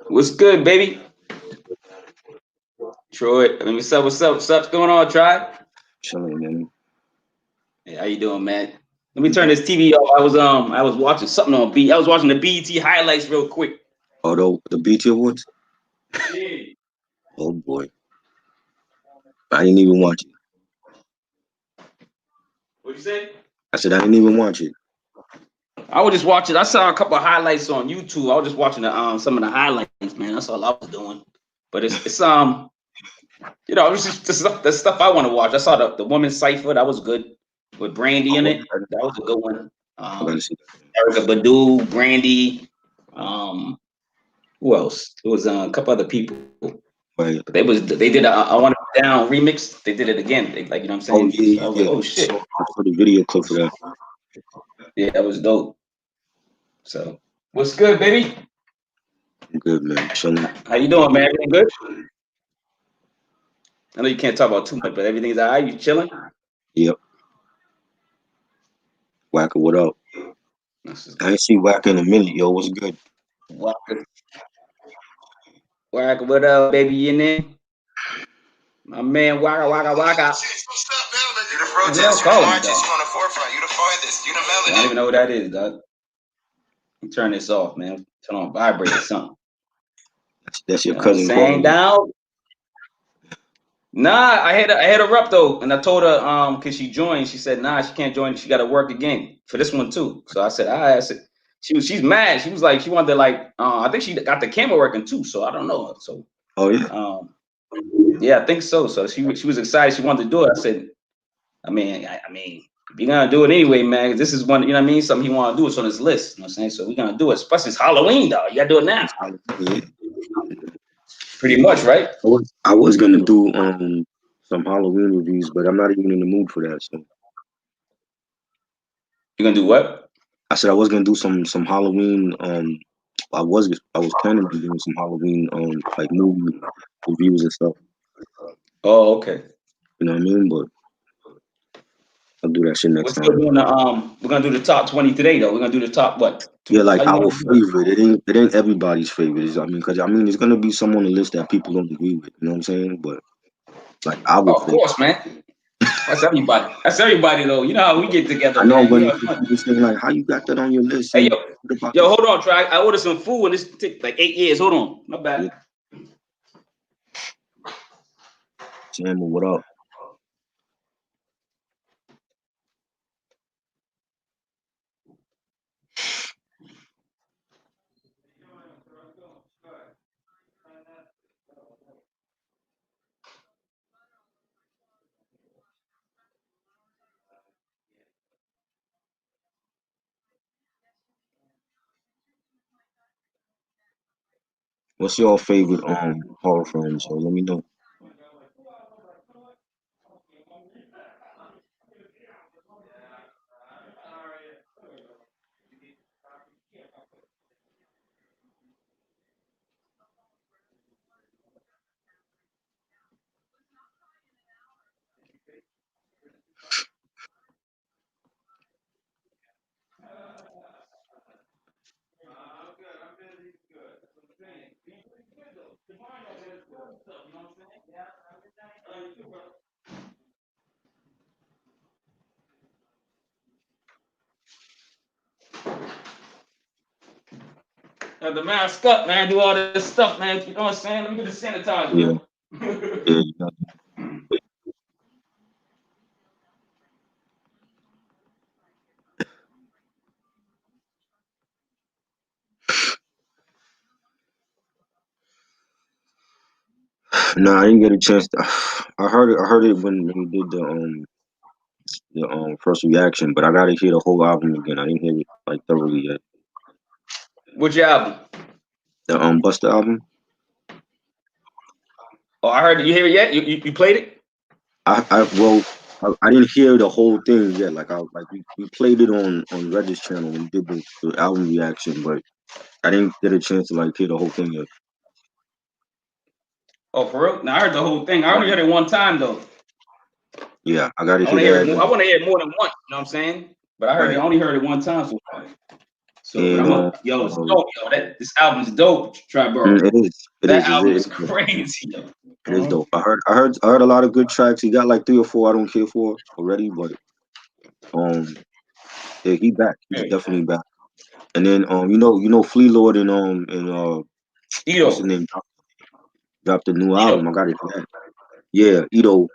What's good, baby? Troy, I mean, what's up? What's going on, Try? Chilling, man. Hey, how you doing, man? Let me turn this TV off. I was watching something on B. I was watching the BET highlights real quick. Although the BT Awards, Yeah. oh boy, I didn't even watch it. What'd you say? I said I didn't even watch it. I was just watching. I saw a couple of highlights on YouTube. I was just watching some of the highlights, man. That's all I was doing. But it was just the stuff I want to watch. I saw the women's cipher. That was good with Brandy in it. That was a good one. I gotta see Erica Badu, Brandy. Who else? It was a couple other people. that. Right. But they did a I Want It Down remix. They did it again. Like, you know what I'm Oh saying? yeah, So I was yeah, like, yeah. oh shit. I saw the video clip for that. Yeah, that was dope. So what's good, baby? I'm good, man. Chilling. How you doing, man? Everything good? I know you can't talk about too much, but everything's all right. You chilling? Yep. Whacker, what up? This is I ain't see Whacker in a minute, yo. What's good? Waka, Waka, what up, baby? You in there? My man, Waka, Waka, Waka. You the Who the hell protest, you the calling me, marches, dog? you on the forefront, you the farthest, you the I don't melanin. even know who that is, dog. Let me turn this off, man. Turn on vibrate or something. That's You your know what I'm cousin saying? calling you. Down. Nah, I had her up though, and I told her cause she joined. She said nah, she can't join. She got to work again for this one too. So I said, I said she's mad. She was like she wanted to like I think she got the camera working too. So I don't know. So Oh yeah. yeah, I think so. So she was excited. She wanted to do it. I said, I mean, if you're gonna do it anyway, man, this is one. You know what I mean? Something he want to do. It's on his list. You know what I'm saying? So we're gonna do it. Especially it's Halloween, though. You gotta do it now. Yeah. Pretty much, right? I was gonna do some Halloween reviews, but I'm not even in the mood for that. So You're gonna do what? I said I was gonna do some Halloween. I was planning on doing some Halloween like movie reviews and stuff. Oh, okay. You know what I mean? But I'll do that shit We're next still time. doing the We're gonna do the top 20 today though. We're gonna do the top what? Yeah, like How you our want to do it? favorite. It ain't everybody's favorite. Because it's gonna be some on the list that people don't agree with. You know what I'm saying? But like our Oh, of favorite. course, man. That's everybody. That's everybody though. You know how we get together, I know man. You when know, people saying like, "How you got that on your list?" hey And yo, what about yo, this? hold on, try. I ordered some food and this took like 8 years. Hold on, my Yeah, bad. Sam, what up? What's your favorite horror film? So let me know. Have the mask up, man. Do all this stuff, man. You know what I'm saying? Let me get the sanitizer, Yeah, man. yeah. You got No, I didn't get a chance. I heard it. I heard it when he did the first reaction, but I gotta hear the whole album again. I didn't hear it like thoroughly yet. What's your album? The Buster album. Oh, I heard. You hear it yet? You played it? I didn't hear the whole thing yet. We played it on Red's channel and did the album reaction, but I didn't get a chance to like hear the whole thing yet. Oh, for real? Now I heard the whole thing. I only heard it one time though. Yeah, I gotta I want hear to hear it that. more. I want to hear it more than once. You know what I'm saying? But I heard it. Right. I only heard it one time so far. So, but And I'm a yo, it's dope, yo. This album's dope, Triborough. it is. It That is. album It is is dope. crazy, yo. It is dope. I heard a lot of good tracks. He got like 3 or 4 I don't care for already, but yeah, he back. He's Hey, definitely back. And then Flea Lord and what's his Ito, name dropped a new Ito. album. I gotta hear that. Yeah, Ito,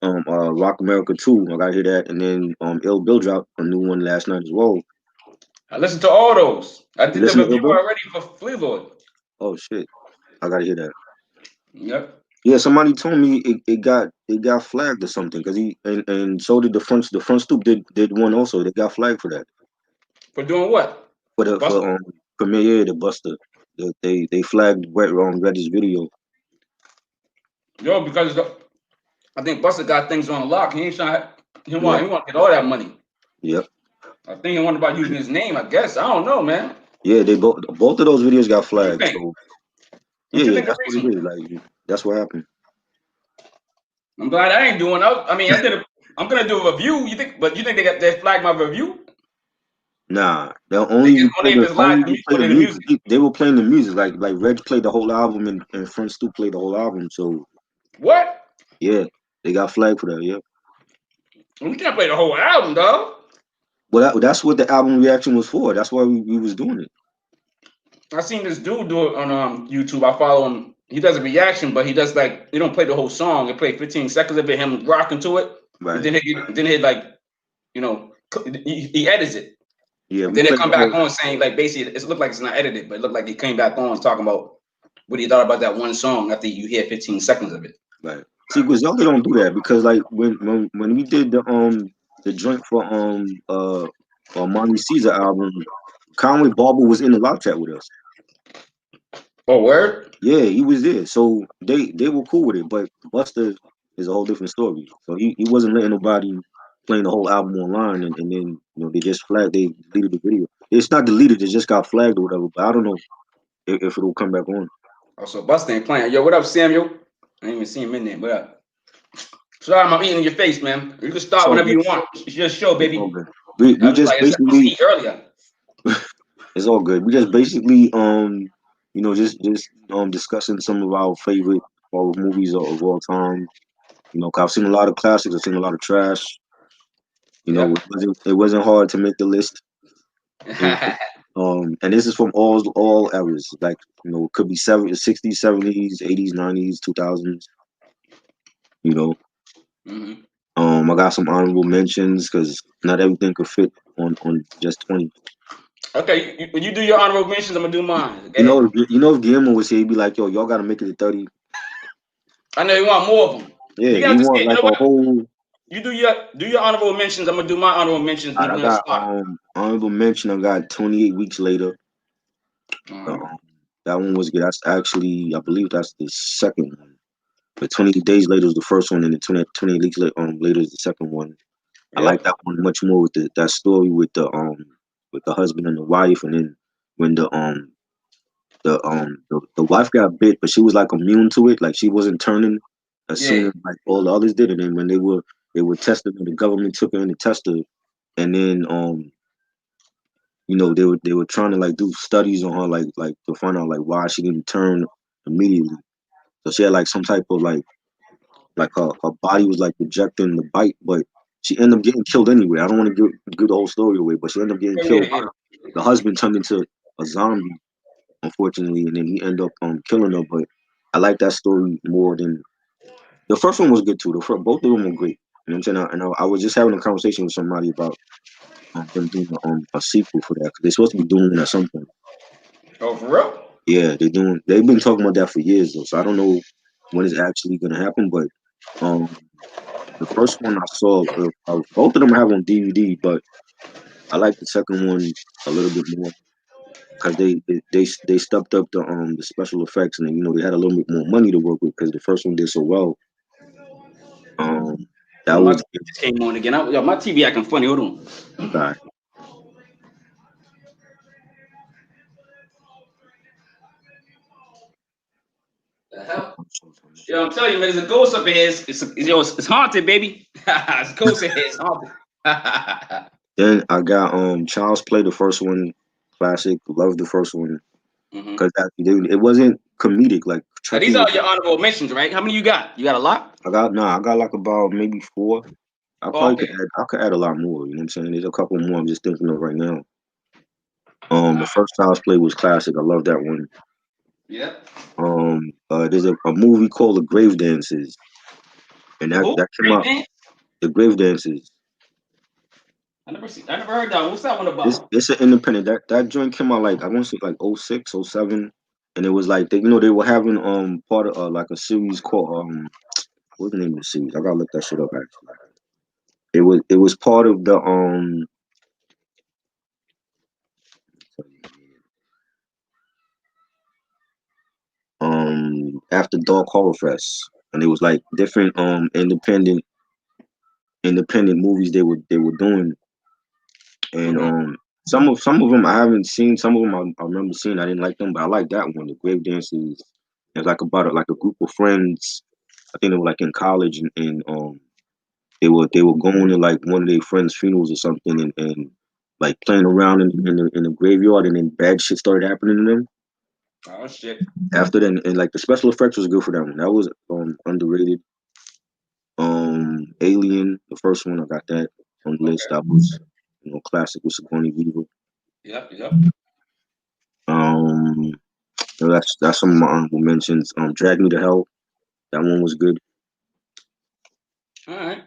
Rock America 2. I gotta hear that. And then Ill Bill dropped a new one last night as well. I listened to all those. I You did the listen to Ill review Bill? already for Fleetwood. Oh shit. I gotta hear that. Yep. Yeah, somebody told me it got flagged or something because and so did the front stoop did one also. They got flagged for that. For doing what? For the Buster? for Premiere the Buster. They flagged Reddy's video. Yo, because I think Buster got things on lock. He ain't trying. He Yeah. want to get all that money. Yep. I think he wanted about using his name. I guess I don't know, man. Yeah, they both of those videos got What you flagged. think? So What you yeah, think the that's what it reason? is. Like that's what happened. I'm glad I ain't doing. I mean, I'm gonna do a review. You think? But you think they flagged my review? Nah, they'll They only can you play only if the it's live only you play or the the music. music. They were playing the music like Reg played the whole album and Front Stoop played the whole album. So What? yeah, they got flagged for that. Yeah. We can't play the whole album, dog. Well, that's what the album reaction was for. That's why we was doing it. I seen this dude do it on YouTube. I follow him. He does a reaction, but he does like he don't play the whole song. He play 15 seconds of it, him rocking to it, and Right. then he like you know he edits it. Yeah, And we then they played come the back whole. on saying like basically it looked like it's not edited, but it looked like he came back on talking about what he thought about that one song after you hear 15 seconds of it. Right. See, Griselda don't do that because like when we did the joint for Monty Caesar album, Conway Barber was in the live chat with us. Oh, word? Yeah, he was there. So they were cool with it, but Buster is a whole different story. So he wasn't letting nobody playing the whole album online and then they just flagged they deleted the video. It's not deleted, it just got flagged or whatever, but I don't know if it'll come back on. Oh, so Busta ain't playing. Yo, what up, Samuel? I didn't even see him in there. What up? Sorry, I'm eating in your face, man. You can It's start all whenever good. you want. It's your show, It's all baby. good. We I was just like, it's supposed to basically eat earlier. it's all good. We just basically just discussing some of our favorite horror movies of all time. 'Cause I've seen a lot of classics, I've seen a lot of trash. Yep. It wasn't hard to make the list. And, and this is from all eras. Like, it could be 60s, 70s, 80s, 90s, 2000s, you know. Mm-hmm. I got some honorable mentions because not everything could fit on just 20. Okay, when you do your honorable mentions, I'm gonna do mine. You Okay. know, if Guillermo would say, he'd be like, "Yo, y'all gotta make it to 30." I know you want more of them. Yeah, You he gotta just want get. You like know a what? whole. You do your honorable mentions. I'm gonna do my honorable mentions. Leave I them in a got slot. honorable mention. I got 28 weeks later. Uh-huh. Um, that one was good. That's actually, I believe that's the second one. But 28 days later is the first one, and the 28 weeks later is the second one. I like Yep. that one much more with that story with the husband and the wife, and then when the wife got bit, but she was like immune to it, like she wasn't turning as soon Yeah. as like all the others did, and then when they were testing her, the government took her in to test her, and then they were trying to like do studies on her, like to find out like why she didn't turn immediately. So she had like some type of like her body was like rejecting the bite, but she ended up getting killed anyway. I don't want to give the whole story away, but she ended up getting Yeah. killed. Yeah. The husband turned into a zombie, unfortunately, and then he ended up killing her. But I like that story more than the first one was good too. Both of them were great. You know what I'm saying? I was just having a conversation with somebody about them doing a sequel for that because they're supposed to be doing it at some point. Oh, for real? Yeah, they've been talking about that for years though, so I don't know when it's actually gonna happen. But um, the first one I saw, both of them I have on DVD, but I like the second one a little bit more because they stepped up the special effects and they had a little bit more money to work with because the first one did so well. Um, that Oh, my was TV just came on again. Yo, my TV acting funny. Hold on. okay. The hell? Yo, I'm telling you, man, there's a ghost up in here. It's haunted, baby. It's a ghost in here. It's haunted. Then I got Child's Play, the first one, classic. Love the first one because it wasn't comedic like Now, Chucky these are was. your honorable mentions, right? How many you got? You got a lot? I got like about maybe 4. I probably Okay. could add a lot more. You know what I'm saying? There's a couple more I'm just thinking of right now. The first Child's Play was classic. I love that one. Yep. There's a movie called The Grave Dances, and The who? that came Great out. Dane? The Grave Dances. I never heard that one. What's that one about? It's an independent. That joint came out like I want to say like 06, 07, and it was like they were having part of like a series called what's the name of the series? I gotta look that shit up actually. It was part of the After Dark Horror Fest, and it was like different independent movies they were doing, and some of them I haven't seen. Some of them I remember seeing. I didn't like them, but I like that one. The Grave Dances. It's like about like a group of friends. I think they were like in college, and they were going to like one of their friends' funerals or something, and like playing around in the graveyard, and then bad shit started happening to them. Oh shit. After then, and like the special effects was good for that one. That was underrated. Alien, the first one, I got that on the list. That was classic with Sigourney Weaver. Yep. Um, that's some of my honorable mentions. Drag Me to Hell, that one was good. All right.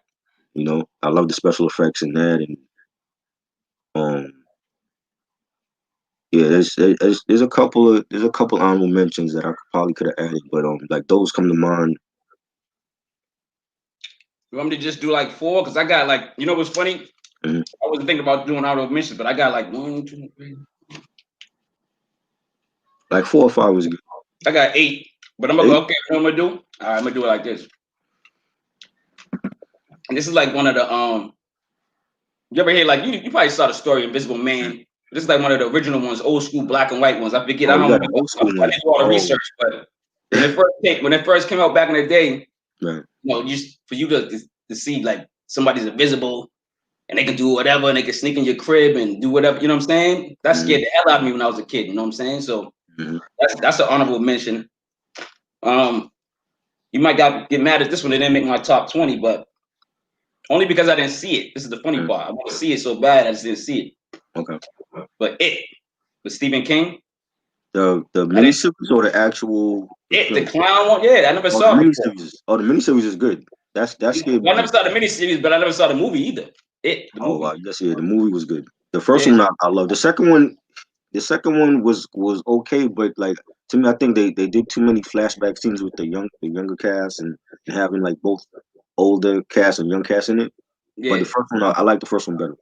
I love the special effects in that, and yeah, there's a couple honorable mentions that I probably could have added, but like those come to mind. You want me to just do like 4? Because I got like, you know what's funny? Mhm. I wasn't thinking about doing honorable mentions, but I got like 1, 2, 3. Like 4 or 5 was good. I got 8. But I'm gonna 8? go, okay, what I'm gonna do? All right, I'm gonna do it like this. And this is like one of the you ever hear like you probably saw the story Invisible Man. This is like one of the original ones, old school black and white ones. I forget. Oh, I you don't got the remember. old school I one. did all the Oh, research, but when it first came out back in the day, right. just for you to see like somebody's invisible and they can do whatever and they can sneak in your crib and do whatever. You know what I'm saying? That scared the hell out of me when I was a kid. You know what I'm saying? So that's an honorable mention. You might get mad at this one. It didn't make my top 20, but only because I didn't see it. This is the funny part. I want to see it so bad, I just didn't see it. Okay. But it with Stephen King. The miniseries or the actual The clown one, yeah, I never the saw it before. miniseries. Oh, the miniseries is good. That scared me. I never saw the miniseries, but I never saw the movie either. The movie. Wow, yes, yeah, the movie was good. The first Yeah. one I love. The second one was okay, but like to me, I think they did too many flashback scenes with the younger cast and having like both older cast and young cast in it. Yeah. But the first one, I like the first one better.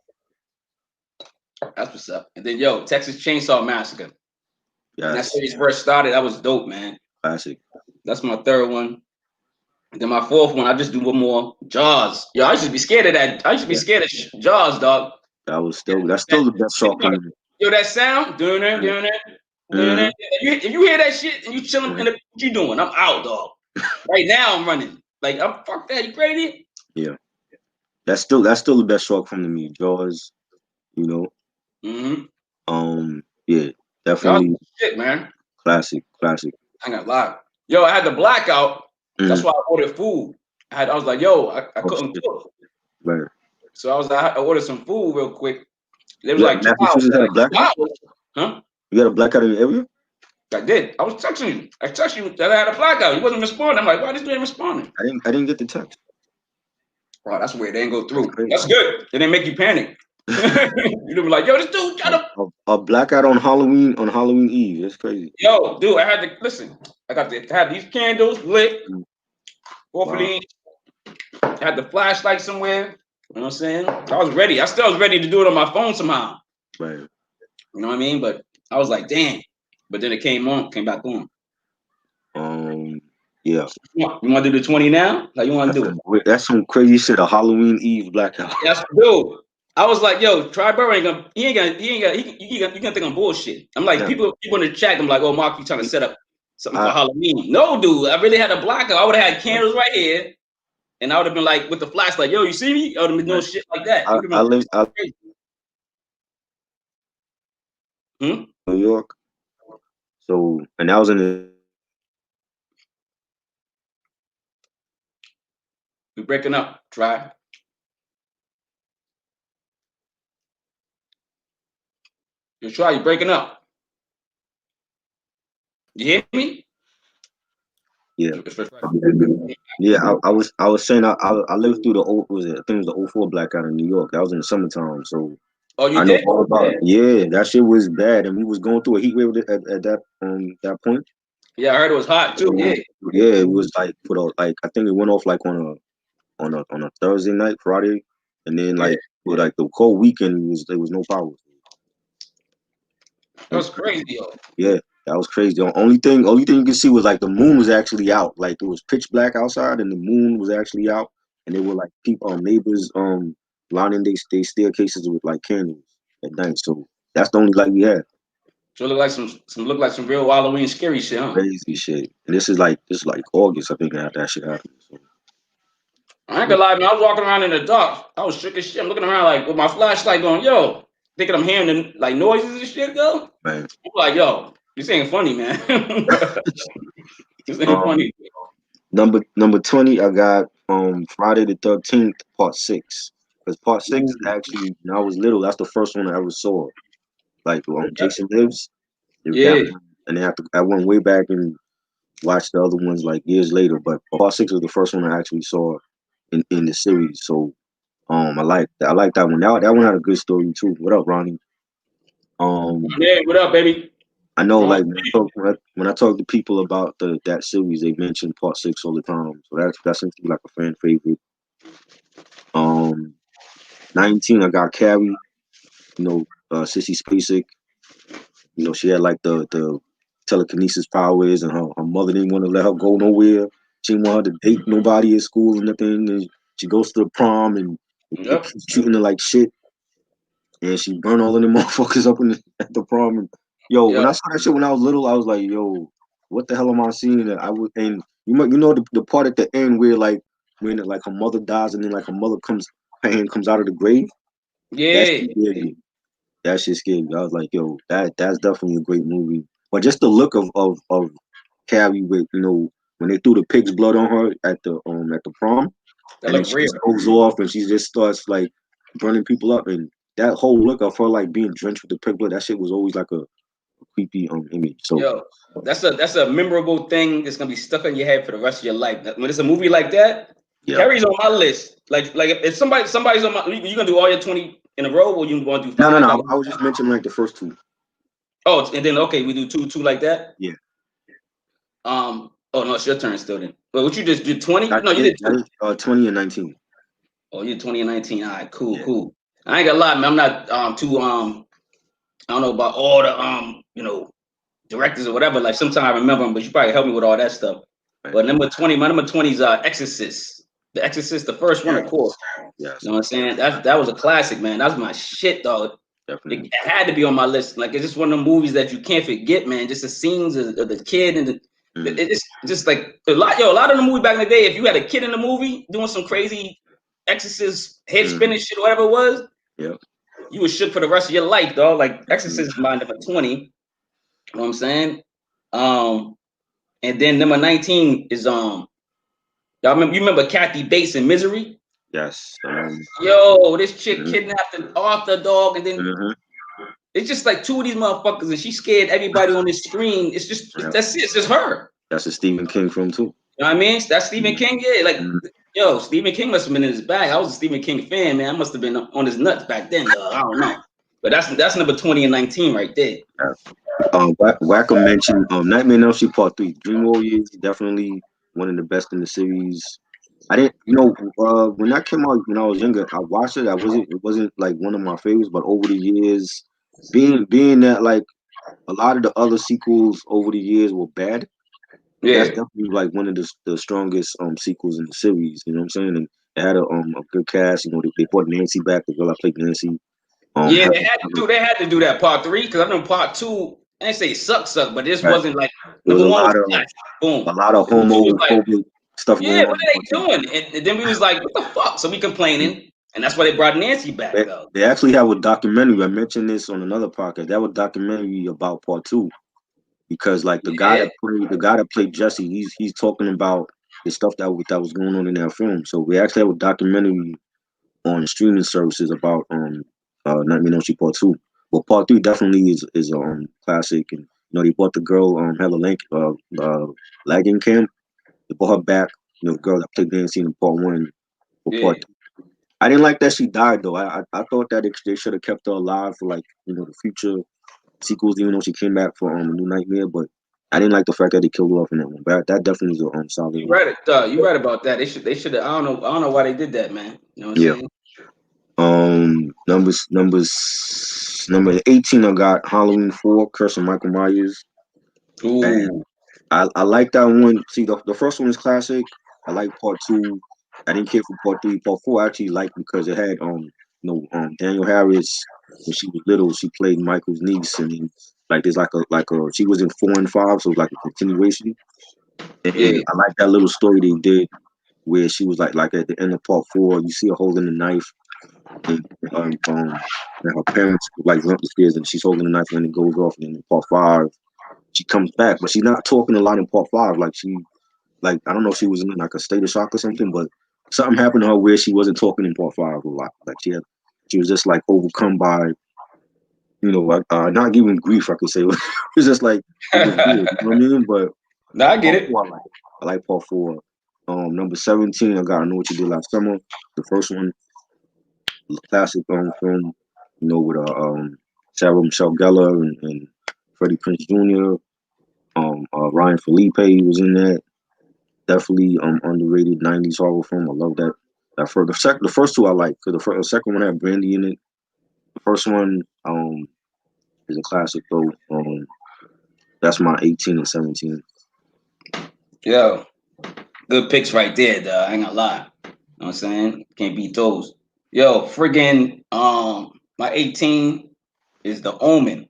That's what's up. And then Texas Chainsaw Massacre. When that Yes, series first started, that was dope, man. classic. That's my third one. And then my fourth one, I just do one more. Jaws. I used to be scared of that. I used to be scared of Jaws, dog. That's still the best shark movie. That sound, doing it. If you hear that shit and you chilling in the, what you doing? I'm out, dog. Right now I'm running. Like I'm fuck that. You crazy? Yeah, that's still the best shark film to me. Jaws, Yeah, definitely. Shit, man. Classic. I ain't gonna lie. I had the blackout. That's why I ordered food. I was like, I couldn't cook. Right. So I ordered some food real quick. It was like 2 Massachusetts had a blackout? Huh? You got a blackout in your area? I did. I was texting you. I texted you that I had a blackout. You wasn't responding. I'm like, why this dude ain't responding? I didn't get the text. Oh, that's weird. They didn't go through. That's good. It didn't make you panic. You'd be like, this dude got a blackout on Halloween Eve. That's crazy. Dude, I had to listen. I got to have these candles lit. Hopefully, I had the flashlight somewhere. You know what I'm saying? I was ready. I still was ready to do it on my phone somehow. Right. You know what I mean? But I was like, damn. But then it came back on. Yeah. You want to do the 20 now? Like you want to do it? That's some crazy shit. A Halloween Eve blackout. That's dude. I was like, Tri-Burr ain't gonna. You gonna think I'm bullshit. I'm like, people in the chat. I'm like, oh, Mark, you trying to set up something for Halloween. No, dude, I really had a blocker. I would have had candles right here, and I would have been like with the flashlight, yo, you see me? I would have been doing shit like that. I live Hmm? New York, so and that was in the We're breaking up. Try. You try. You're breaking up. You hear me? yeah. Yeah, I was saying I lived through the old was it I think it was the '04 blackout in New York. That was in the summertime, so Oh, you I know did? all about it. Yeah, that shit was bad, and we was going through a heat wave at that point. Yeah, I heard it was hot too. Yeah. Yeah, it was like like I think it went off like on a Thursday night, Friday, and then Yeah. like for like the cold weekend there was no power. That was crazy, yo. Yeah, that was crazy. The only thing you could see was like the moon was actually out. Like it was pitch black outside, and the moon was actually out, and they were like people, neighbors, lining they staircases with like candles at night. So that's the only light we had. So it look like some real Halloween scary shit, huh? Crazy shit. And this is like August, I think that shit happened. So I ain't gonna lie, man. I was walking around in the dark. I was shook as shit. I'm looking around like with my flashlight going, yo, thinking I'm hearing the, like noises and shit, go. man, I'm like, yo, this ain't funny, man. This ain't um, funny. number 20, I got Friday the 13th, part 6. Because part 6 Ooh, actually, when I was little, that's the first one I ever saw. Like yeah. Jason Lives. That Yeah. one, and then I went way back and watched the other ones like years later. But part 6 was the first one I actually saw in the series. So I like that one. That one had a good story too. What up, Ronnie? Um, Hey, what up, baby? I know Oh, like when I talk to people about that series, they mention part 6 all the time. So that seems to be like a fan favorite. Um, 19, I got Carrie. Sissy Spacek. She had like the telekinesis powers, and her mother didn't want to let her go nowhere. She didn't want her to date nobody at school or nothing. And she goes to the prom, and they yep. keep treating her like shit. And she burned all of them motherfuckers up at the prom. And, yo, when Yep. I saw that shit when I was little, I was like, yo, what the hell am I seeing? That I would, and the part at the end where like when like her mother dies, and then like her hand comes out of the grave. That Yeah. shit scared me. That shit scared me. I was like, yo, that's definitely a great movie. But just the look of Carrie with when they threw the pig's blood on her at the prom, That and then look she real. just goes off and she just starts like burning people up, and that whole look of her like being drenched with the pig blood, that shit was always like a creepy image. So Yo, that's a memorable thing that's gonna be stuck in your head for the rest of your life. When it's a movie like that, yeah. Carrie's on my list. Like if somebody's on my, you gonna do all your 20 in a row, or you want to do No, no, five? no. Like, I was just mentioning like the first two. oh, and then okay, we do two like that. Yeah. Oh no, it's your turn still then. But what you just did 20? No, you did That two. is 20 and 19. Oh, you did 20 and 19. All right, cool, Yeah. cool. I ain't gonna lie, man. I'm not too I don't know about all the directors or whatever. Like sometimes I remember them, but you probably help me with all that stuff. Right. But number 20, my number 20 is Exorcist. The Exorcist, the first one, of course. Yes. You know what I'm saying? That was a classic, man. That was my shit, dog. Definitely. It had to be on my list. Like it's just one of the movies that you can't forget, man. Just the scenes of the kid and it's just like a lot of the movie back in the day. If you had a kid in the movie doing some crazy Exorcist head spinning shit, whatever it was, Yep. you was shook for the rest of your life, dog. Like Exorcist is my number 20. You know what I'm saying? And then number 19 is you remember Kathy Bates in Misery? Yes. Yo, this chick kidnapped an Arthur dog, and then Mhm. it's just like two of these motherfuckers, and she scared everybody on this screen. It's just that's it. It's just her. That's a Stephen King film too. You know what I mean? That's Stephen King. Yeah, like yo, Stephen King must have been in his bag. I was a Stephen King fan, man. I must have been on his nuts back then, dog. I don't know. But that's number 20 and 19 right there. Wacko mentioned Nightmare on Elm Street Part 3. Dream Warriors, definitely one of the best in the series. I didn't, when that came out when I was younger, I watched it. It wasn't like one of my favorites, but over the years, being that like a lot of the other sequels over the years were bad, that's Yeah. definitely like one of the strongest sequels in the series. You know what I'm saying? And it had a good cast. They brought Nancy back, the girl I played Nancy. Yeah, Had, they had to do that part 3 because I know part 2 I didn't say suck, but this Right. wasn't like There was number a one was lot of Flash. Boom. Number two was like, homophobic stuff yeah, going what on in are part they two. doing? And then we was like, what the fuck? So we complaining, and that's why they brought Nancy back though. They actually have a documentary. I mentioned this on another podcast. They have a documentary about part two because like Yeah, the guy that played Jesse, he's talking about the stuff that was going on in that film. So we actually have a documentary on streaming services about Nightmare on Elm Street Part Two. But Part Three definitely is a classic, and they brought the girl Hella Lagging Camp. They brought her back. The girl that played Nancy in Part One for yeah. Part Two. I didn't like that she died though. I thought that they should have kept her alive for like the future sequels, even though she came back for New Nightmare. But I didn't like the fact that they killed her off in that one. But that definitely is a solid You one. right, you right about that. They should have. I don't know why they did that, man. You know what I'm Yeah. saying? Number 18, I got Halloween 4, Curse of Michael Myers. And Ooh, I like that one. See, the first one is classic. I like part two. I didn't care for part three. Part four I actually liked because it had Daniel Harris when she was little. She played Michael's niece, and then like there's like a she was in 4 and 5, so it was like a continuation. yeah, And I like that little story they did where she was like at the end of part four, you see her holding the knife, and and her parents like run up the stairs, and she's holding the knife, and then it goes off. And then in part five, she comes back, but she's not talking a lot in part five. Like I don't know if she was in like a state of shock or something, but something happened to her where she wasn't talking in part five a lot. Like she was just like overcome by not giving grief. I could say it was just like it was weird. You know what I mean? But no, I get part it. four, I like part four. Number 17, I got I Know What You Did Last Summer. The first one, classic film. With Sarah Michelle Gellar and Freddie Prinze Jr. Ryan Felipe was in that. Definitely underrated 90s horror film. I love that. The first two I like because the second one had Brandy in it. The first one is a classic though. That's my 18 and 17. Yo, good picks right there, dog. I ain't gonna lie. You know what I'm saying? Can't beat those. Yo, friggin' my 18 is The Omen.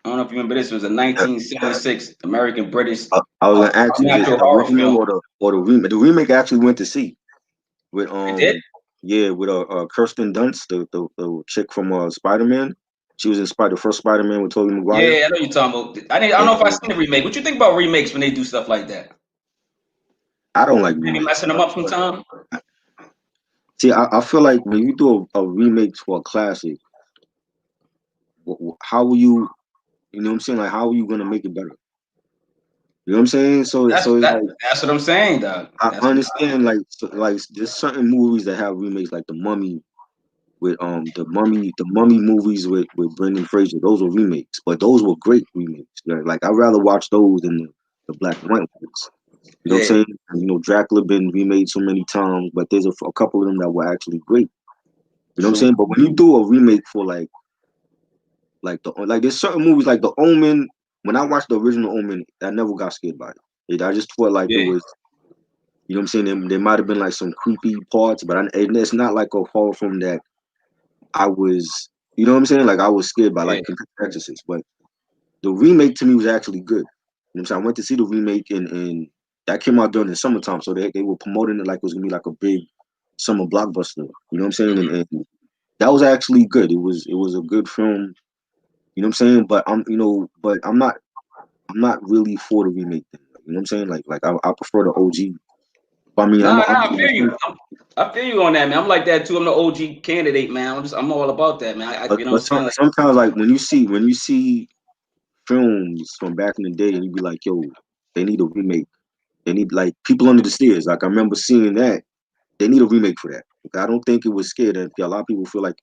I don't know if you remember this. It was a Yeah, 1976 American British I was gonna ask you, is supernatural that horror original film. or the remake? The remake I actually went to see with It did? with Kirsten Dunst, the chick from Spider Man. She was in the first Spider Man with Tobey Maguire. Yeah, I know you're talking about. I don't know if I And seen the remake. What you think about remakes when they do stuff like that? I don't like Maybe remakes, messing them up sometime. see, I feel like when you do a remake for a classic, how will you know what I'm saying? Like, how are you gonna make it better? You know what I'm saying? That's So it's that. like That's what I'm saying, dog. I That's what. understand like there's certain movies that have remakes, like The Mummy with the Mummy movies with Brendan Fraser. Those were remakes, but those were great remakes. Like I'd rather watch those than the black and white ones. You know what Yeah. I'm saying? Dracula been remade so many times, but there's a couple of them that were actually great. You know what I'm True. saying? But when you do a remake for there's certain movies like The Omen. When I watched the original Omen, I never got scared by it. I just felt like it Yeah. was, you know what I'm saying? There might have been like some creepy parts, but it's not like a horror film that I was, you know what I'm saying? Like I was scared by, Yeah. like compared to Exorcist. But the remake to me was actually good. You know what I'm saying? I went to see the remake and that came out during the summertime, so they were promoting it like it was gonna be like a big summer blockbuster. You know what I'm saying? And that was actually good. It was a good film. You know what I'm saying? But I'm not really for the remake thing. You know what I'm saying? Like I prefer the OG. But I mean, Nah, I'm I feel you. I feel you on that, man. I'm like that too. I'm the OG candidate, man. I'm all about that, man. You know what I'm saying? Like, sometimes like when you see films from back in the day, and you be like, yo, they need a remake. They need like People Under the Stairs. Like I remember seeing that. They need a remake for that. I don't think it was scared. And a lot of people feel like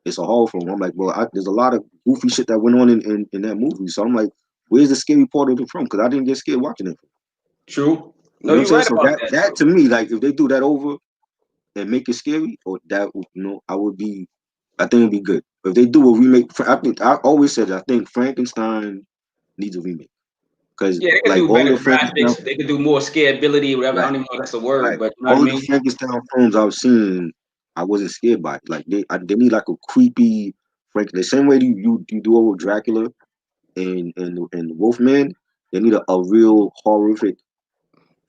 it's a horror film. I'm like, well, there's a lot of goofy shit that went on in that movie. So I'm like, where's the scary part of the film? Because I didn't get scared watching it. true. You No, know what I'm you're saying? right So about that that. that to me, like if they do that over and make it scary, or that I think it'd be good. But if they do a remake, I always said I think Frankenstein needs a remake because Yeah, they could like do all better the Frankenstein, graphics. They could do more scareability, whatever. I right, don't even know if that's a word, right, but you know what I all of the mean? Frankenstein films I've seen, I wasn't scared by it. Like they need like a creepy Frank. The same way you do over Dracula. and Wolfman, they need a real horrific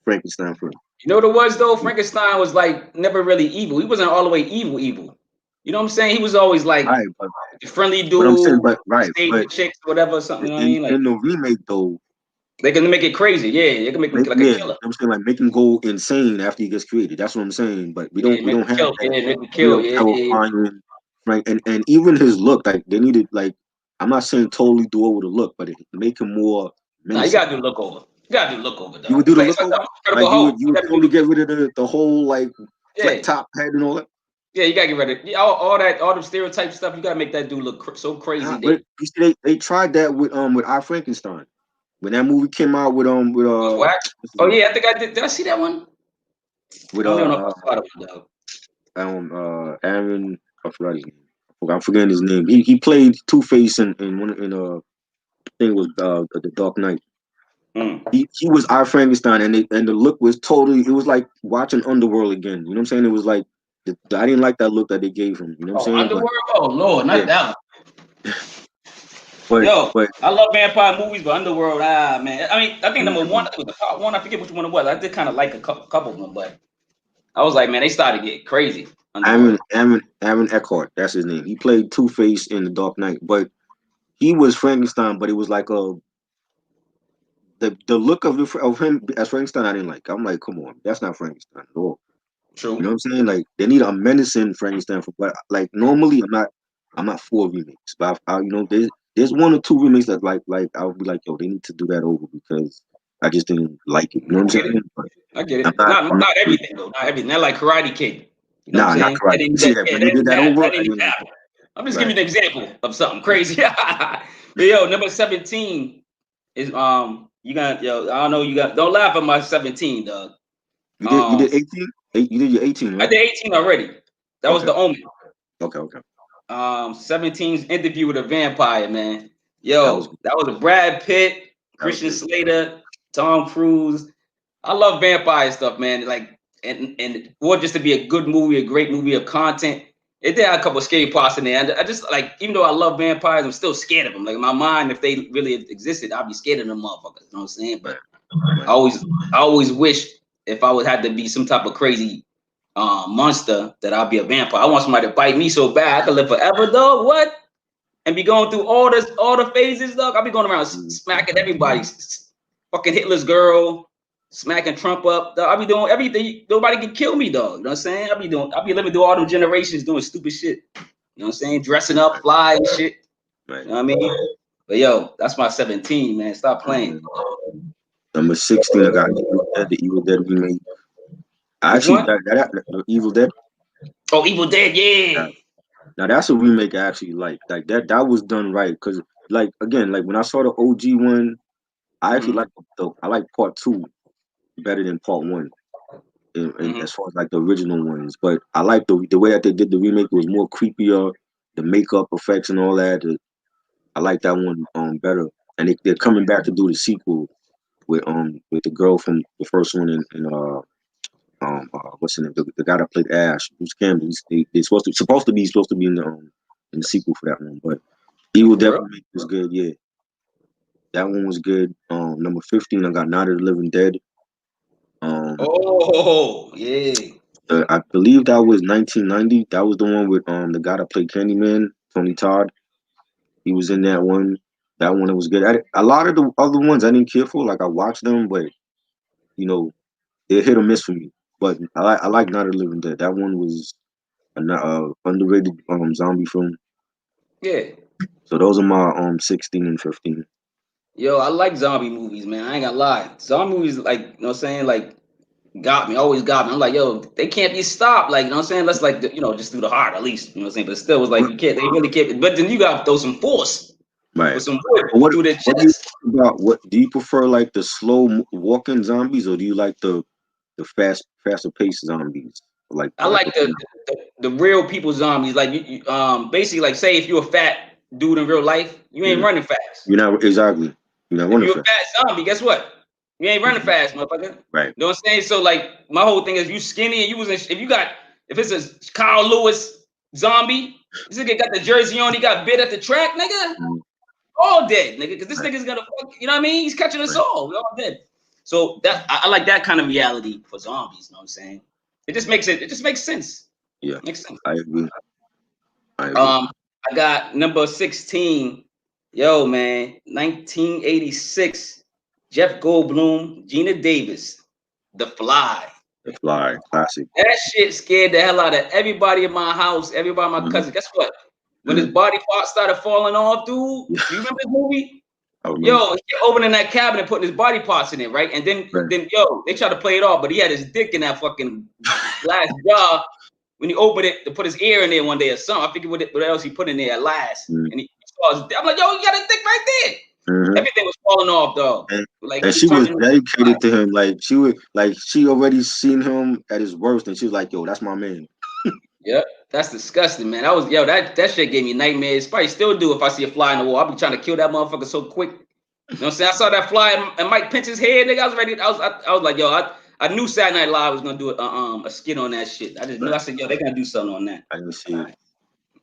Frankenstein film. You know what it was though? Frankenstein was like never really evil. He wasn't all the way evil. You know what I'm saying? He was always like Right, a friendly but I'm saying, dude, stayed but with chicks, whatever, something. You know what I mean? Like in the remake though, they can make it crazy. Yeah, they can make him like a yeah, killer. I'm saying like make him go insane after he gets created. That's what I'm saying. But Yeah, we make him don't have kill. that Yeah, make him kill. real Yeah, yeah. terrifying Frank, and even his look, like they needed like I'm not saying totally do over the look, but make him more Nah, you menacing. gotta do look over. You gotta do look over, You dog. would It's do the like look it's like over, the Incredible like Hulk. you You would gotta do totally get rid of the whole like flat yeah, top head and all that. yeah. You gotta get rid of all that, all the stereotype stuff. You gotta make that dude look so crazy. But you see, they tried that with I Frankenstein when that movie came out Was whack. what's his Oh name? yeah, I think I did. Did I see that one? With I don't even know if I saw that one though. Aaron, I forgot his name. I'm forgetting his name. He played Two Face in one in I think it was the Dark Knight. Mm. He was our Frankenstein, and the look was totally. It was like watching Underworld again. You know what I'm saying? It was like I didn't like that look that they gave him. You know what Oh, I'm saying? But Underworld. Oh Lord, yeah, not that one. but Yo, but I love vampire movies, but Underworld, man. I mean, I think number one, mm, I think it was the part one. I forget which one it was. I did kind of like a couple of them, but I was like, man, they started getting crazy. Underworld. Aaron Eckhart, that's his name. He played Two Face in the Dark Knight, but he was Frankenstein, but it was like the look of him as Frankenstein. I didn't like. I'm like, come on, that's not Frankenstein at all. You know True. what I'm saying? Like they need a menacing Frankenstein for but like normally I'm not for remakes, but you know there's one or two remakes that like I'll be like yo they need to do that over because I just didn't like it. You know what I I'm get it. saying? But I get I'm it. I'm not Not everything though. Not everything. Not like Karate Kid. You know what I'm not saying? That correct. didn't See that, that yeah, when that they did didn't that happen. over, That I didn't even didn't like it. happen. I'm just giving Right. you an example of something crazy. But yo, number 17 is you got yo, I don't know, you got don't laugh at my 17, dog. You Um did 18? You did your 18, I right? did 18 already. That was Okay. the Omen. Okay. 17's interview with a vampire, man. That was Yo, that was a Brad Pitt, that was Christian good. Slater, Tom Cruise. I love vampire stuff, man. Like, and for just to be a good movie, a great movie of content. It did have a couple of scary parts in there. And I just like, even though I love vampires, I'm still scared of them. Like in my mind, if they really existed, I'd be scared of them motherfuckers. You know what I'm saying? Right. But I Right. always, I always wish if I would had to be some type of crazy monster that I'd be a vampire. I want somebody to bite me so bad I could live forever, though. What? And be going through all the phases, dog. I'll be going around Mhm. smacking everybody, fucking Hitler's girl, smacking Trump up. Dog. I'll be doing everything. Nobody can kill me, dog. You know what I'm saying? I'll be living through all them generations doing stupid shit. You know what I'm saying? Dressing up, Right. fly and shit. Right. You know what I mean? But yo, that's my 17, man. Stop playing. Um, Number 16, I got the Evil Dead remake. I Which actually one? the Evil Dead. Oh, Evil Dead, uh, yeah. Now that's a remake I actually like that was done right because like again like when I saw the OG one, I actually Mm-hmm. like I like part two better than part one. And Mm-hmm. as far as like the original ones, but I like the way that they did the remake. It was more creepier, the makeup effects and all that. I like that one better. And they're coming back to do the sequel with the girl from the first one what's the name? The guy that played Ash, Bruce Campbell. They're supposed to be in the sequel for that one. But Oh, Evil for Dead real? remake was good. Yeah, that one was good. Number 15, I got Night of the Living Dead. Um, Oh, yeah. I believe that was 1990. That was the one with the guy that played Candyman, Tony Todd. He was in that one. That one was good. A lot of the other ones I didn't care for. Like I watched them, but you know they're hit or miss for me. But I like Night of the Living Dead. That one was an underrated zombie film. Yeah. So those are my 16 and 15. Yo, I like zombie movies, man. I ain't gonna lie. Zombie movies, like, you know what I'm saying? Like, got me, always got me. I'm like, yo, they can't be stopped. Like, you know what I'm saying? Let's, like, you know, just through the heart, at least. You know what I'm saying? But still, was like, What you can't, they really can't. But then you got to throw some force right? with some wood But through the what do you chest. think about what do you prefer like the slow walking zombies or do you like the faster paced zombies? I Like like the real people zombies. Like, basically, like, say if you're a fat dude in real life, you ain't yeah. running fast. You're not exactly. You're not If running you're a fast. fat zombie, guess what? You ain't running Mhm. fast, motherfucker. Right. You know what I'm saying? So like my whole thing is you skinny and you was in, if it's a Carl Lewis zombie, this nigga got the jersey on, he got bit at the track, nigga. Mhm. all dead, nigga, because this nigga's gonna fuck, you know what I mean? He's catching us all. We all dead. So that I like that kind of reality for zombies, you know what I'm saying? It just makes sense. Yeah, Makes sense. I agree. I agree. I got number 16. Yo, man, 1986. Jeff Goldblum, Gina Davis, The Fly. The Fly, classic. That shit scared the hell out of everybody in my house, everybody in my cousin. Guess what? When his body parts started falling off, dude, Yeah. do you remember this movie? I remember. Yo, he opening that cabinet, putting his body parts in it, right? And then yo, they tried to play it off, but he had his dick in that fucking glass jar. When he opened it to put his ear in there one day or something, I forget what else he put in there at last. And he saw his, I'm like, yo, you got a dick right there. Everything was falling off, dog. And she was dedicated to him. Like she already seen him at his worst, and she was like, "Yo, that's my man." Yep, that's disgusting, man. That shit gave me nightmares. Probably still do if I see a fly in the wall. I'll be trying to kill that motherfucker so quick. You know what I'm saying? I saw that fly and Mike pinch his head, nigga. I was ready. I was like, yo, I knew Saturday Night Live was gonna do a skit on that shit. I just knew. I said, yo, they gonna do something on that. I didn't see it.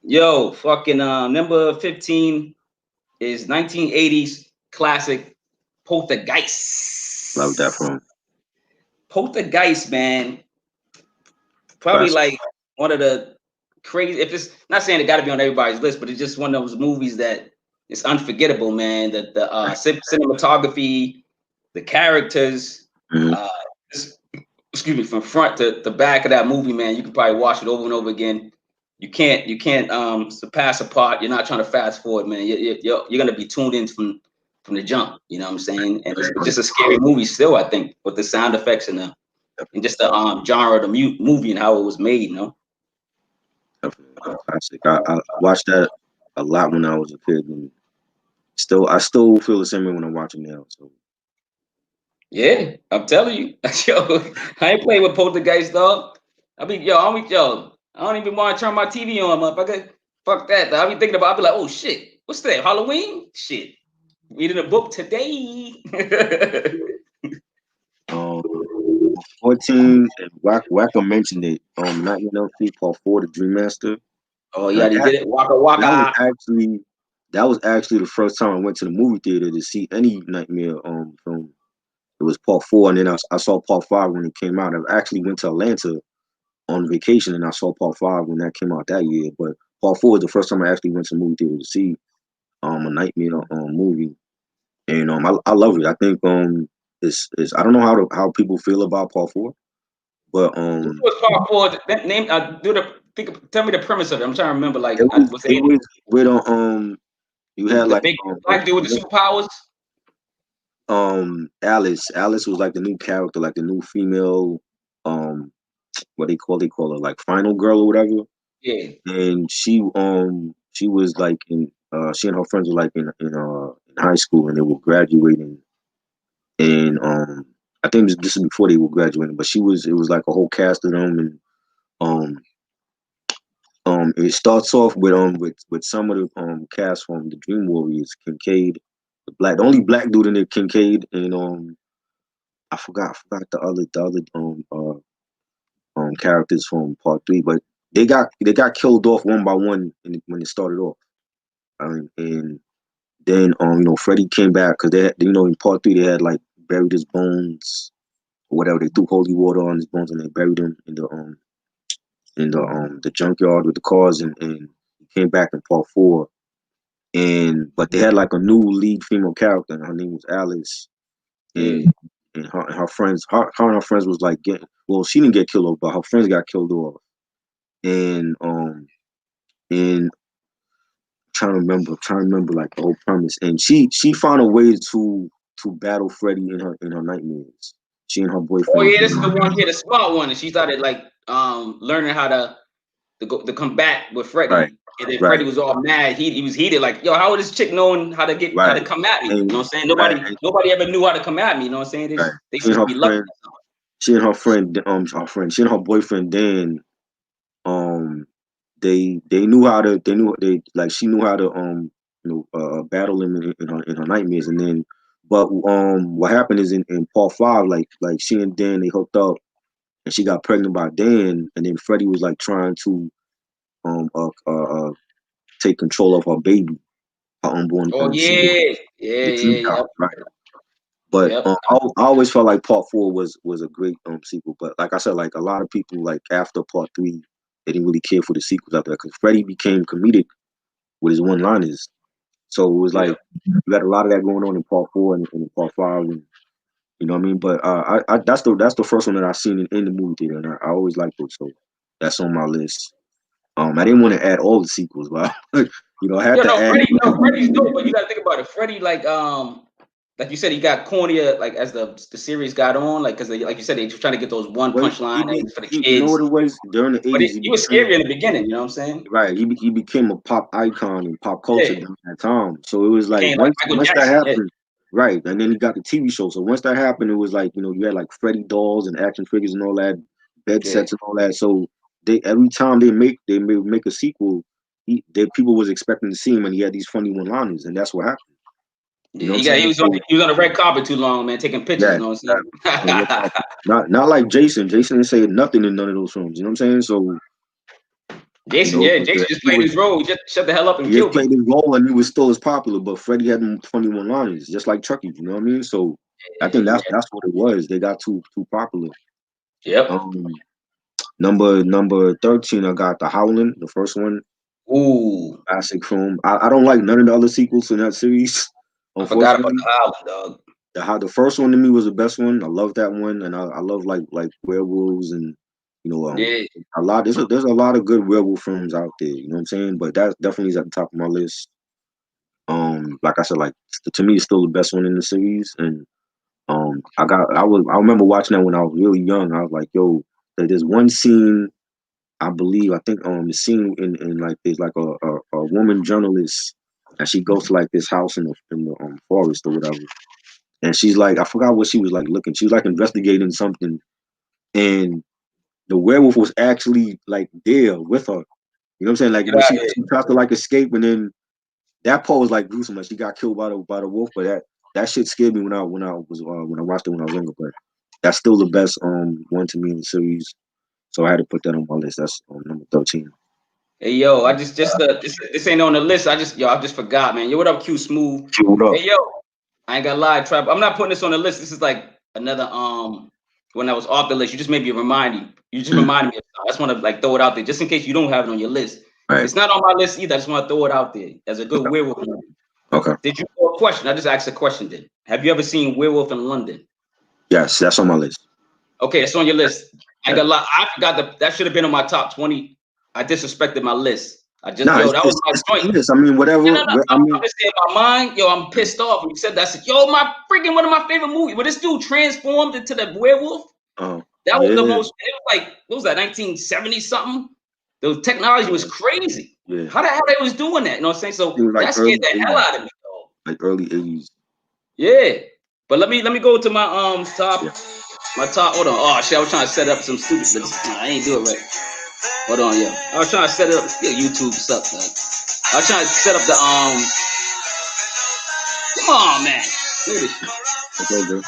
Yo, fucking number 15 is 1980s classic Poltergeist. Love that from Poltergeist, man. Probably like one of the crazy. If it's not saying it got to be on everybody's list, but it's just one of those movies that it's unforgettable, man. The cinematography, the characters, excuse me, from front to back of that movie, man. You can probably watch it over and over again. You can't surpass a part. You're not trying to fast forward, man. You're gonna be tuned in from the jump. You know what I'm saying? And it's just a scary movie still, I think, with the sound effects and just the genre of the movie and how it was made. You know. Classic. I watched that a lot when I was a kid, and I still feel the same way when I'm watching now. So yeah, I'm telling you, yo, I ain't playing with Poltergeist, dog. I don't even want to turn my TV on, motherfucker. Fuck that. I'll be thinking about. I'll be like, oh shit, what's that? Halloween? Shit, reading a book today. 14, and Wacko mentioned it. Nightmare on Elm Street Part 4, The Dream Master. Oh yeah, he did it. Waka waka. That was actually the first time I went to the movie theater to see any Nightmare film. It was Part 4, and then I saw Part 5 when it came out. I actually went to Atlanta on vacation, and I saw Part 5 when that came out that year. But Part 4 is the first time I actually went to the movie theater to see a Nightmare movie, and I love it. I think it's I don't know how people feel about Part 4, but What was Part 4? That name. Tell me the premise of it. I'm trying to remember. Like, it was with you had the like big black dude with the superpowers. Alice was like the new character, like the new female what they call her, like final girl or whatever. Yeah. And she was like she and her friends were like in high school, and they were graduating, and I think this is before they were graduating, but it was like a whole cast of them, and it starts off with some of the cast from the Dream Warriors, Kincaid, the only black dude in there, Kincaid, and I forgot the other characters from Part 3, but they got killed off one by one when it started off. And then Freddy came back because they had, in Part 3 they had like buried his bones or whatever. They threw holy water on his bones and they buried him in the junkyard with the cars, and he came back in Part 4. But they had like a new lead female character, and her name was Alice. And her friends, her and her friends was like she didn't get killed off, but her friends got killed off. And trying to remember like the whole premise. And she found a way to battle Freddy in her nightmares. She and her boyfriend. Oh yeah, this is the one here, the smart one, and she started like learning how to combat with Freddy. Right. And then Freddy was all mad. He was heated, like, yo, how is this chick knowing how to come at me? You know what I'm saying? Nobody ever knew how to come at me. You know what I'm saying? They should be lucky. She and her friend, she and her boyfriend Dan, they knew how to, she knew how to battle him in her nightmares. And then, but what happened is in Part 5, like she and Dan, they hooked up, and she got pregnant by Dan, and then Freddy was like trying to take control of her baby. her unborn Oh sequel, yeah, the Teen yeah. Child, right? But Yep. I always felt like part 4 was a great sequel. But like I said, like a lot of people like after part 3, they didn't really care for the sequels after that because Freddie became comedic with his one-liners. So it was like Yep. you had a lot of that going on in part 4 and in part 5, and you know what I mean. But I that's the first one that I seen in the movie theater, and I always liked those. So that's on my list. I didn't want to add all the sequels, but I had Yeah, to no, add. Freddie, no, Freddie's dope, but you gotta think about it. Freddie, like you said, he got cornier, like as the series got on, like because like you said, they were trying to get those one Well, punchline for the you know kids. what it was during the But '80s. he was scary in the beginning, you know what I'm saying? Right. He became a pop icon in pop culture Yeah, during that time. So it was like became like Michael once that Jackson. Yeah, happened, right, and then he got the TV show. So once that happened, it was like you had like Freddy dolls and action figures and all that, bed yeah. sets and all that. So they every time they make a sequel, people was expecting to see him, and he had these funny one-liners, and that's what happened. You Yeah, know what I'm saying? So he was on the red carpet too long, man, taking pictures. yeah, You know what that- I'm on the red saying? carpet. Not like Jason. Jason didn't say nothing in none of those films. You know what I'm saying? So Jason, Jason just he played was his role. He just shut the hell up and he just killed played people. his role and he was still as popular, but Freddie had funny one-liners, just like Chucky. You know what I mean? So I think Yeah, that's what it was. They got too popular. yep. Um, number 13, I got The Howling, the first one, Ooh, classic film. I don't like none of the other sequels in that series. I forgot about Unfortunately, the Howland, dog. the first one to me was the best one. I love that one, and I love like werewolves and Yeah, a lot. There's a lot of good werewolf films out there. You know what I'm saying? But that definitely is at the top of my list. Like I said, like to me, it's still the best one in the series. And I remember watching that when I was really young. I was like, yo, there's one scene. I believe I think the scene in like there's like a woman journalist, and she goes to like this house in the forest or whatever, and she's like, I forgot what she was like looking. She was like investigating something, and the werewolf was actually like there with her. You know what I'm saying? Like get when out of she tries to like escape, and then that part was like gruesome. Like she got killed by the wolf, but that shit scared me when I watched it when I was younger. But that's still the best one to me in the series. So I had to put that on my list. That's number 13. Hey yo, I just this ain't on the list. I just forgot, man. Yo, what up, Q Smooth? What up? Hey yo, I ain't gonna lie, Trap. I'm not putting this on the list. This is like another when I was off the list. You just made me remind you. You just reminded me of something. I just want to like throw it out there just in case you don't have it on your list. Right. It's not on my list either. I just want to throw it out there as a good werewolf movie. Okay. Did you know a question? I just asked a question. Then have you ever seen Werewolf in London? Yes, that's on my list. Okay, it's on your list. I ain't gonna lie. I forgot that should have been on my top 20. I disrespected my list. That was my joint. Yes, I mean, whatever. No, no, no. I mean, I'm just saying my mind. Yo, I'm pissed off. When you said that, I said, yo, my freaking one of my favorite movies. When this dude transformed into the werewolf, that was yeah, the most. It was like, what was that? 1970 something. The technology was crazy. yeah. How the hell they was doing that? You know what I'm saying? So It was like that early scared the hell 80s, out of me, dog. like early 80s. Yeah. But let me go to my top. Yeah. My top. Hold on. Oh shit! I was trying to set up some stupid. Nah, I ain't do it right. Hold on, yeah. I was trying to set it up. Yeah, YouTube sucks, man. I was trying to set up the Come on, man. Look at this shit. It's all good.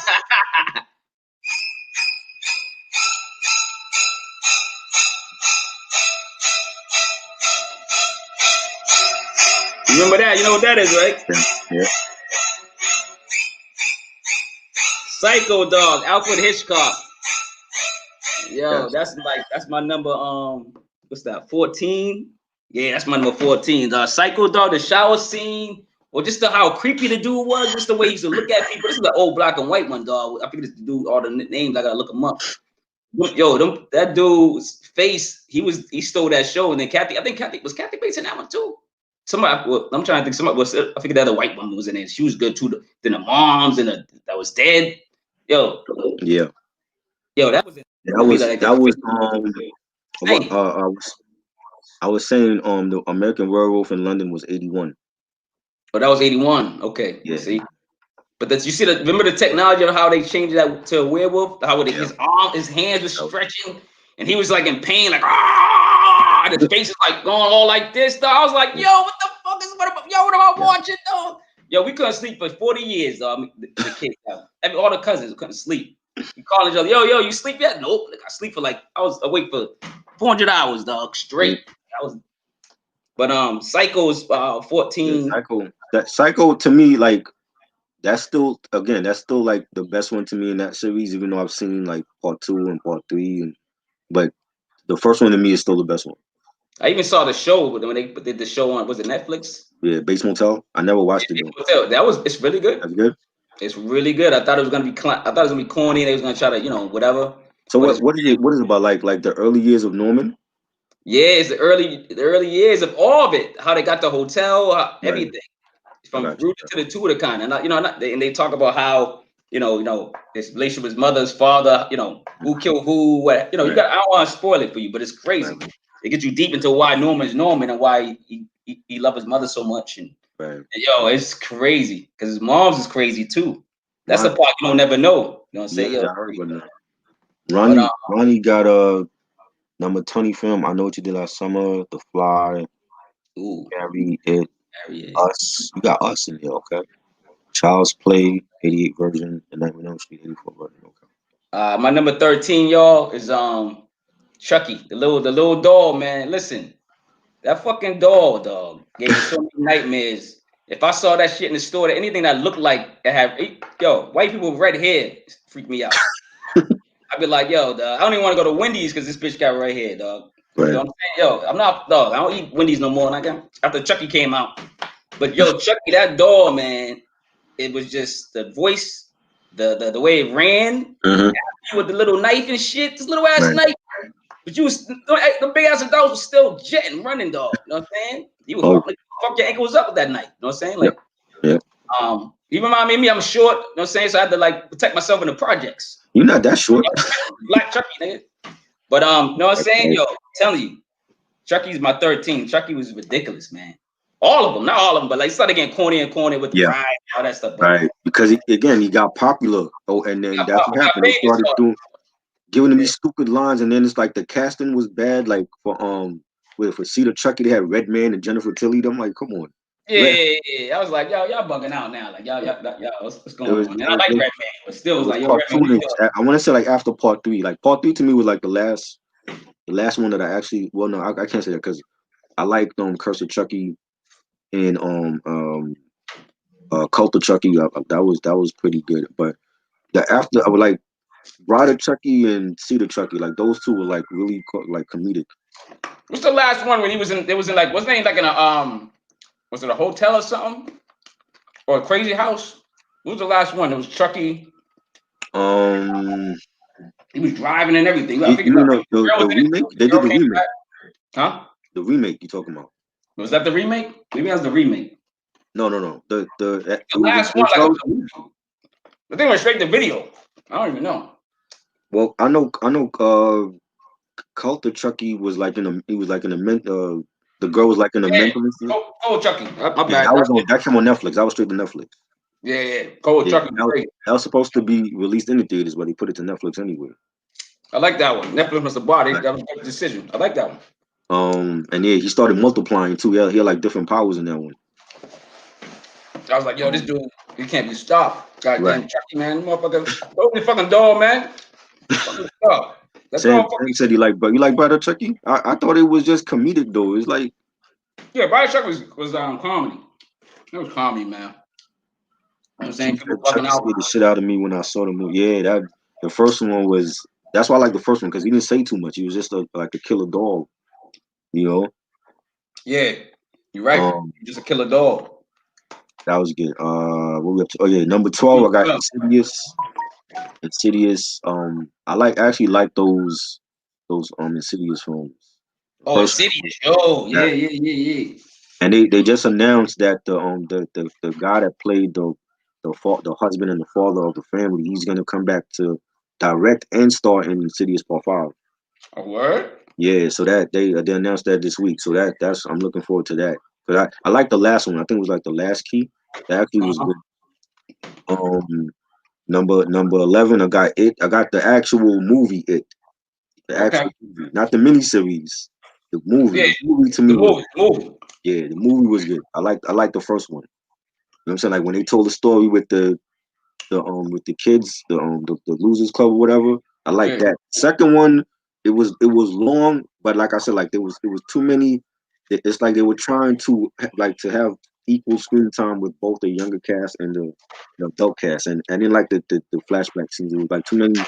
You remember that? You know what that is, right? Yeah. Psycho Dog, Alfred Hitchcock. Yo, Yes. that's my number. What's that? 14. Yeah, that's my number 14. The Psycho Dog, the shower scene, or just how creepy the dude was, just the way he used to look at people. This is the old black and white one, dog. I think this dude, all the names. I gotta look them up. Yo, that dude's face. He stole that show, and then I think Kathy Bates in that one too. Somebody, well, I'm trying to think. Somebody was. I think the other white woman was in it. She was good too. Then the moms and that was dead. Yo, Yeah. that was. That was what Hey, I was saying the American Werewolf in London was 81. but that was 81. Okay, Yeah. see. But you see remember the technology of how they changed that to a werewolf? How his hands were stretching, and he was like in pain, like ah, and his face is like going all like this. Dog. I was like, yo, what the fuck is what am I watching, dog? Yo, we couldn't sleep for 40 years, dog. The kids, all the cousins couldn't sleep. We calling each other, yo, you sleep yet? Nope. Like, I was awake for 400 hours, dog, straight. But Psycho's Yeah, 14. Psycho to me, like that's still like the best one to me in that series, even though I've seen like part 2 and part 3, but the first one to me is still the best one. I even saw the show when they did the show on, was it Netflix? Yeah, Bates Motel. I never watched it though. That was, it's really good. That's good. It's really good. I thought it was gonna be I thought it was gonna be corny. They was gonna try to, whatever. So But it's what is it? What is it about? Like the early years of Norman? yeah, it's the early years of all of it. How they got the hotel, Right. everything I from got you. rooted to the Tudor kind, and and they talk about how his relationship with his mother's father, who killed who, what, you Right. got. I don't want to spoil it for you, but it's crazy. Right. It gets you deep into why Norman's Norman and why he loved his mother so much, and Right. it's crazy because his mom's is crazy too. That's the Ron, part you don't never know. You know what I'm yeah, saying? Yo, I heard about that. but Ronnie got a number 20 film. I Know What You Did Last Summer, The Fly, ooh, Carrie, It, there he is. Us. You got Us in here, okay? Child's Play, 88 version, and Nightmare on Elm Street, 84 version, okay. My number 13, y'all, is Chucky, the little doll, man. Listen, that fucking doll, dog, gave me so many nightmares. If I saw that shit in the store, anything that looked like it had, white people with red hair freak me out. I'd be like, yo, dog, I don't even want to go to Wendy's because this bitch got red hair, dog. You know Right. what I'm saying? Yo, I'm not, dog. I don't eat Wendy's no more. After Chucky came out, but yo, Chucky, that doll, man, it was just the voice, the way it ran Mm-hmm. with the little knife and shit, this little ass Right. knife. But the big ass adults was still jetting, running, dog. You know what I'm saying? You would Oh, fuck your ankles up with that knife. You know what I'm saying? yep. Like, Yep. you remind me of me. I'm short. You know what I'm saying? So I had to like protect myself in the projects. You're not that short. Black Chucky, nigga. But you know what I'm saying? Yo, I'm telling you, Chucky's my 13. Chucky was ridiculous, man. All of them, not all of them, but like started getting corny with the Yeah. bride, all that stuff. Right. Because he got popular. Oh, and then that's what happened. They started giving him these stupid lines, and then it's like the casting was bad. Like for Cedar Chucky, they had Redman and Jennifer Tilly. I'm like, come on. Yeah. I was like, y'all bugging out now. Like, y'all, what's going on? And I like Redman, but still, it was like, yo, Redman, cartoonish. I want to say like after part 3. Like part 3 to me was like the last one that I actually. Well, no, I can't say that because I liked Curse of Chucky and Cult of Chucky. That was pretty good. But the after I would like Bride of Chucky and Cedar Chucky. Like those two were like really like comedic. what's the last one when he was in? It was in like, wasn't he like in a was it a hotel or something, or a crazy house? What was the last one? It was Chucky. He was driving and everything. I You mean the remake? They did the remake. Huh? The remake you talking about? Was that the remake? Maybe that was the remake. No. The last one, like the thing went straight to video. I don't even know. Well, I know. Cult of Chucky was like in a. He was like in a the girl was like in a mental institute. Cold Chucky. My bad. That came on Netflix. That was straight to Netflix. Yeah. Cold Chucky. That was supposed to be released in the theaters, but they put it to Netflix anyway. I like that one. Netflix must have bought it. That was a good decision. I like that one. And yeah, he started multiplying too. He had like different powers in that one. I was like, yo, this dude, he can't be stopped. Goddamn Right. Chucky, man. Motherfucker, open the fucking door, man. Fucking stop. Sam said he like, but you like Brother Chucky? I thought it was just comedic though. It's like, yeah, Brother Chucky was comedy. It was comedy, man. You know what I'm saying? People fucking out. Scared the shit out of me when I saw the movie. Yeah, the first one was. That's why I like the first one because he didn't say too much. He was just like a killer dog, you know. Yeah, you're right. Just a killer dog. That was good. What we up to? Oh yeah, number 12. I got Insidious. Insidious. I actually like those Insidious films. Oh, Insidious. Oh, yeah. And they just announced that the guy that played the husband and the father of the family, he's gonna come back to direct and star in Insidious Part 5. A word? Yeah, so that they announced that this week. So that's I'm looking forward to that. But I like the last one. I think it was like The Last Key. That actually was good. Number 11, I got It. I got the actual movie It. The actual movie, not the miniseries. The movie. Yeah, the movie to me. Movie. Yeah, the movie was good. I like the first one. You know what I'm saying? Like when they told the story with the kids, the Losers Club or whatever. I like that. Second one, it was long, but like I said, like it was too many it's like they were trying to have equal screen time with both the younger cast and the adult cast, and then like the flashback scenes. It was like too many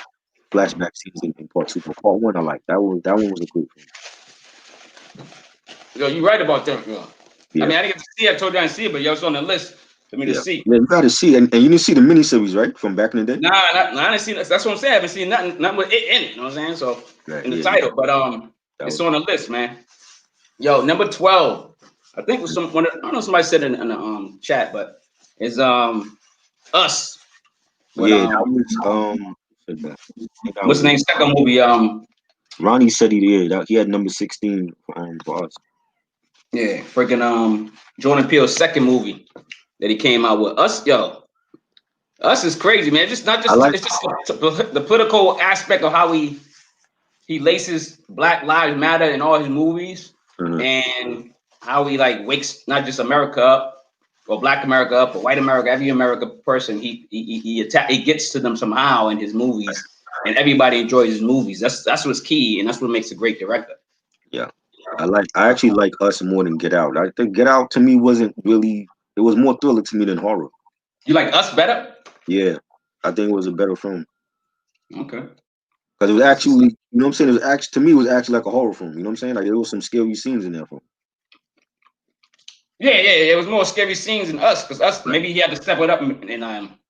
flashback scenes in part two. But part one, I like that one. That one was a great film. Yo, you right about that, yo. Yeah. I mean, I didn't get to see it. I told you I didn't see it, but yo, it's on the list for me to see. Yeah, you gotta see, and you didn't see the miniseries, right, from back in the day. Nah, I didn't see. That's what I'm saying. I haven't seen nothing with it in it. You know what I'm saying? So Right, in the yeah, title, but it's on the list, man. Yo, number 12. I think it was I don't know. Somebody said in the chat, but it's Us. With, yeah, that was said that. That what's the name? Second movie. Ronnie said he did. He had number 16 for Us. Yeah, freaking Jordan Peele's second movie that he came out with. Us, yo. Us is crazy, man. Just not just it's just the political aspect of how he laces Black Lives Matter in all his movies, and how he like wakes not just America up or Black America up or white America, every America person. He gets to them somehow in his movies, and everybody enjoys his movies. That's what's key, and that's what makes a great director. Yeah, I actually like Us more than Get Out. I think Get Out to me wasn't really. It was more thriller to me than horror. You like Us better? Yeah, I think it was a better film. Okay. Because it was actually, you know what I'm saying? It was actually, to me, it was actually like a horror film. You know what I'm saying? Like there was some scary scenes in that film. Yeah. It was more scary scenes in Us, because Us maybe he had to step it up and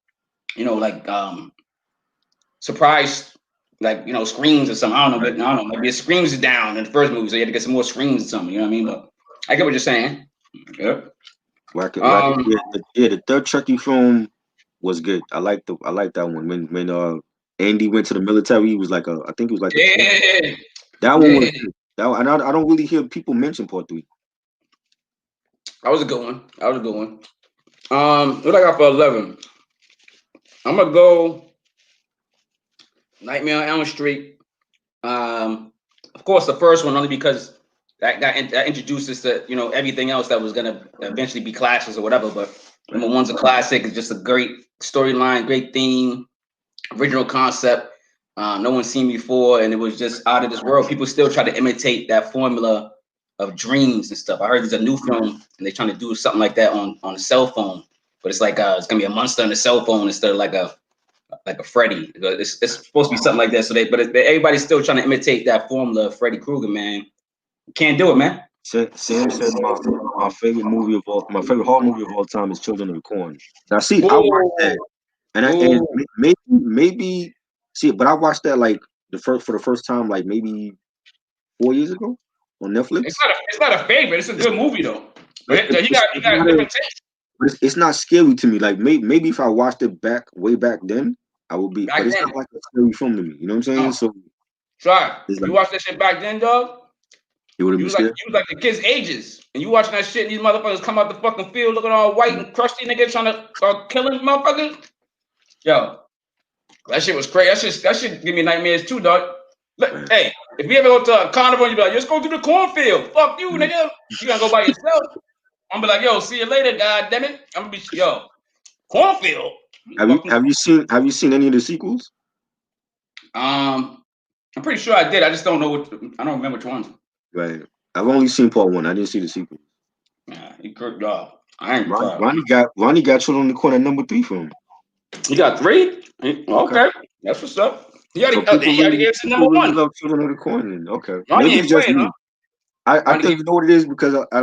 surprise, like screams or something. I don't know. Maybe it screams down in the first movie, so you had to get some more screams or something. You know what I mean? But I get what you're saying. Yeah. The third Chucky film was good. I like that one. When Andy went to the military, he was like I think it was like that one was good. And I don't really hear people mention part 3. That was a good one. What I got for 11? I'm gonna go Nightmare on Elm Street. Of course, the first one only because that introduces to everything else that was gonna eventually be clashes or whatever. But number one's a classic. It's just a great storyline, great theme, original concept. No one's seen before, and it was just out of this world. People still try to imitate that formula of dreams and stuff. I heard there's a new film, and they're trying to do something like that on a cell phone, but it's like it's gonna be a monster on the cell phone instead of like a Freddy. It's supposed to be something like that. So everybody's still trying to imitate that formula of Freddy Krueger, man. Can't do it, man. Sam said my favorite horror movie of all time is Children of the Corn. Now see, I watched that, and maybe see, but I watched that like for the first time like maybe 4 years ago on Netflix. It's not a favorite. It's a good movie though. But you got a different taste. But it's not scary to me. Like maybe if I watched it way back then, I would be. But it's not like a scary film to me. You know what I'm saying? So try. You watched that shit back then, dog. You would have been scared. You was like the kids' ages, and you watching that shit. And these motherfuckers come out the fucking field looking all white and crusty, niggas trying to start killing motherfuckers. Yo, that shit was crazy. That shit give me nightmares too, dog. Look, hey, if you ever go to a carnival, you be like, let's go to the cornfield. Fuck you, nigga. You gotta go by yourself. I'm gonna be like, yo, see you later, god damn it. I'm gonna be cornfield. Have you seen any of the sequels? I'm pretty sure I did. I just don't know I don't remember which ones. Right. I've only seen part 1. I didn't see the sequel. Yeah, he cooked dog. I ain't Ronnie got Children on the Corner number 3 for him. He got 3? Okay. That's what's up. He already gave us number 1. Love Children of the Corner. Okay. Ronnie maybe it's just me. Huh? I think you know what it is because I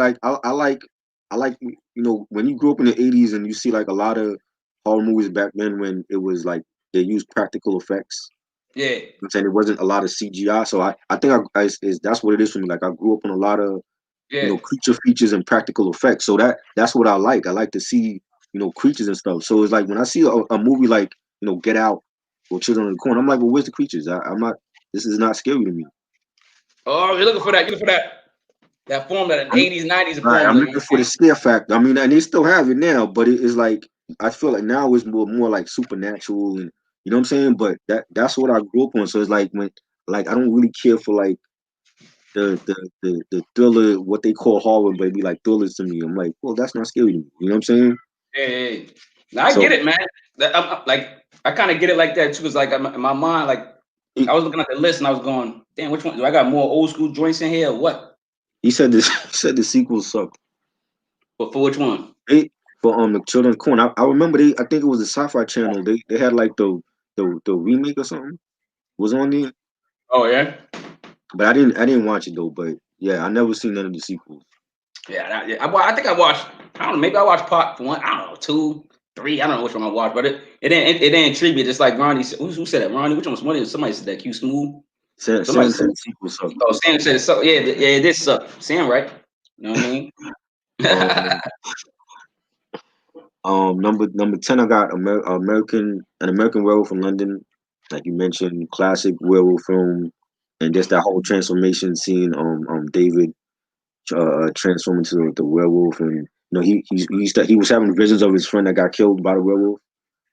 like when you grew up in the 80s and you see like a lot of horror movies back then when it was like they used practical effects. Yeah, I'm saying it wasn't a lot of CGI, so I think that's what it is for me. Like I grew up on a lot of creature features and practical effects, so that's what I like. I like to see creatures and stuff. So it's like when I see a movie like Get Out or Children of the Corn, I'm like, well, where's the creatures? I'm not. This is not scary to me. Oh, you're looking for that. You're looking for that formula, that 80s, 90s. Right, I'm looking for the scare factor. I mean, and they still have it now, but it's like I feel like now it's more like supernatural and. You know what I'm saying? But that's what I grew up on. So it's like I don't really care for like the thriller, what they call horror, but it'd be like thrillers to me. I'm like, well, that's not scary to me. You know what I'm saying? Yeah. Now, I get it, man. I kind of get it like that too. It's like in my mind, like I was looking at the list and I was going, damn, which one? Do I got more old school joints in here or what? He said this. He said the sequel sucked. But for which one? They for the Children's Corn. I remember they. I think it was the Sci-Fi Channel. They had like the remake or something was on there, Oh yeah. but I didn't watch it though. But yeah, I never seen none of the sequels. Yeah, I think I watched. I don't know. Maybe I watched part one. I don't know, two, three. I don't know which one I watched, but it didn't intrigue me. Just like Ronnie said. Who said that? Ronnie. Which one was one? Somebody said that. Q Smooth. Somebody Sam said. said the sequel sucked. Oh, Sam said it. So yeah, yeah, it did suck. Sam, right? You know what I mean? Um, number 10, I got an American Werewolf from London, like you mentioned, classic werewolf film, and just that whole transformation scene. David transform into the werewolf, and he was having visions of his friend that got killed by the werewolf.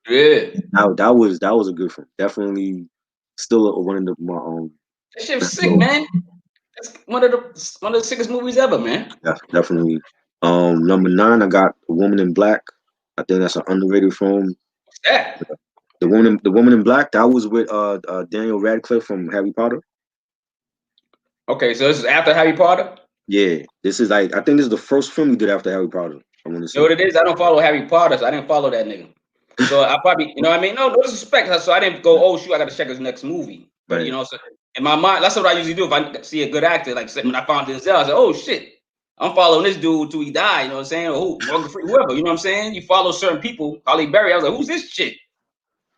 Yeah. Now that was a good film. Definitely, still one of my That shit was best sick, roles. man. That's one of the sickest movies ever, man. Yeah, definitely. Number 9, I got A Woman in Black. I think that's an underrated film. Yeah. The Woman in Black, that was with Daniel Radcliffe from Harry Potter. Okay, so this is after Harry Potter. Yeah, this is like I think this is the first film he did after Harry Potter. I want to You know say. what it is? I don't follow Harry Potter, so I didn't follow that nigga. So I probably, you know what I mean? No disrespect. So I didn't go, oh shoot, I gotta check his next movie. But Right. so in my mind, that's what I usually do. If I see a good actor, like when I found Denzel, I said, oh shit, I'm following this dude till he die. You know what I'm saying? Or Morgan Freeman, whoever. You know what I'm saying? You follow certain people. Holly Berry. I was like, who's this chick?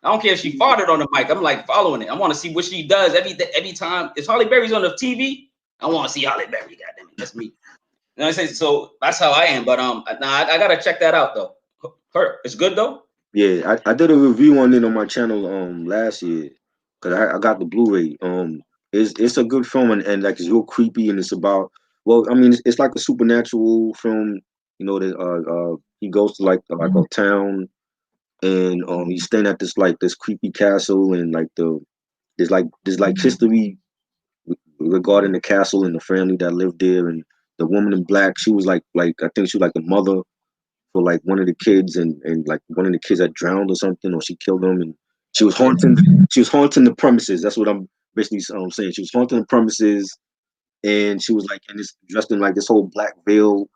I don't care if she farted on the mic. I'm like following it. I want to see what she does every time. If Holly Berry's on the TV, I want to see Holly Berry. Goddamn it, that's me. You know what I'm saying? So that's how I am. But I gotta check that out though. It's good though. Yeah, I did a review on it on my channel last year because I got the Blu-ray. It's a good film and like it's real creepy and it's about I mean it's like a supernatural film. You know that he goes to like a town and he's staying at this creepy castle and like there's history regarding the castle and the family that lived there and the woman in black. She was like I think she was like the mother for like one of the kids and like one of the kids that drowned or something or she killed them and she was haunting the premises. That's what I'm basically saying. She was haunting the premises and she was like in this dressed in like this whole black veil,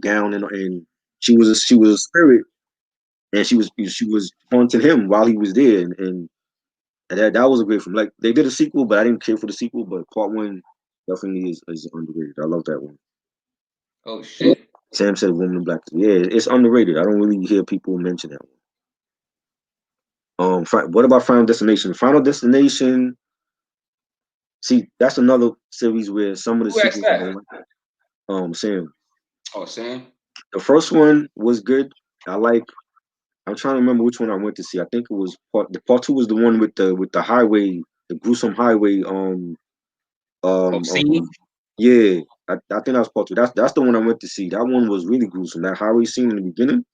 gown and she was a spirit and she was haunting him while he was there and that was a great film. Like they did a sequel, but I didn't care for the sequel. But part one definitely is underrated. I love that one. Oh shit. Sam said Woman in Black. Yeah, it's underrated. I don't really hear people mention that one. What about Final Destination? Final Destination. See, that's another series where some of the Who asked sequels I that? don't like. Sam. Oh Sam. The first one was good. I'm trying to remember which one I went to see. I think it was part two was the one with the highway, the gruesome highway. Oh Um. see. um yeah, I think that was part two. That's the one I went to see. That one was really gruesome. That highway scene in the beginning.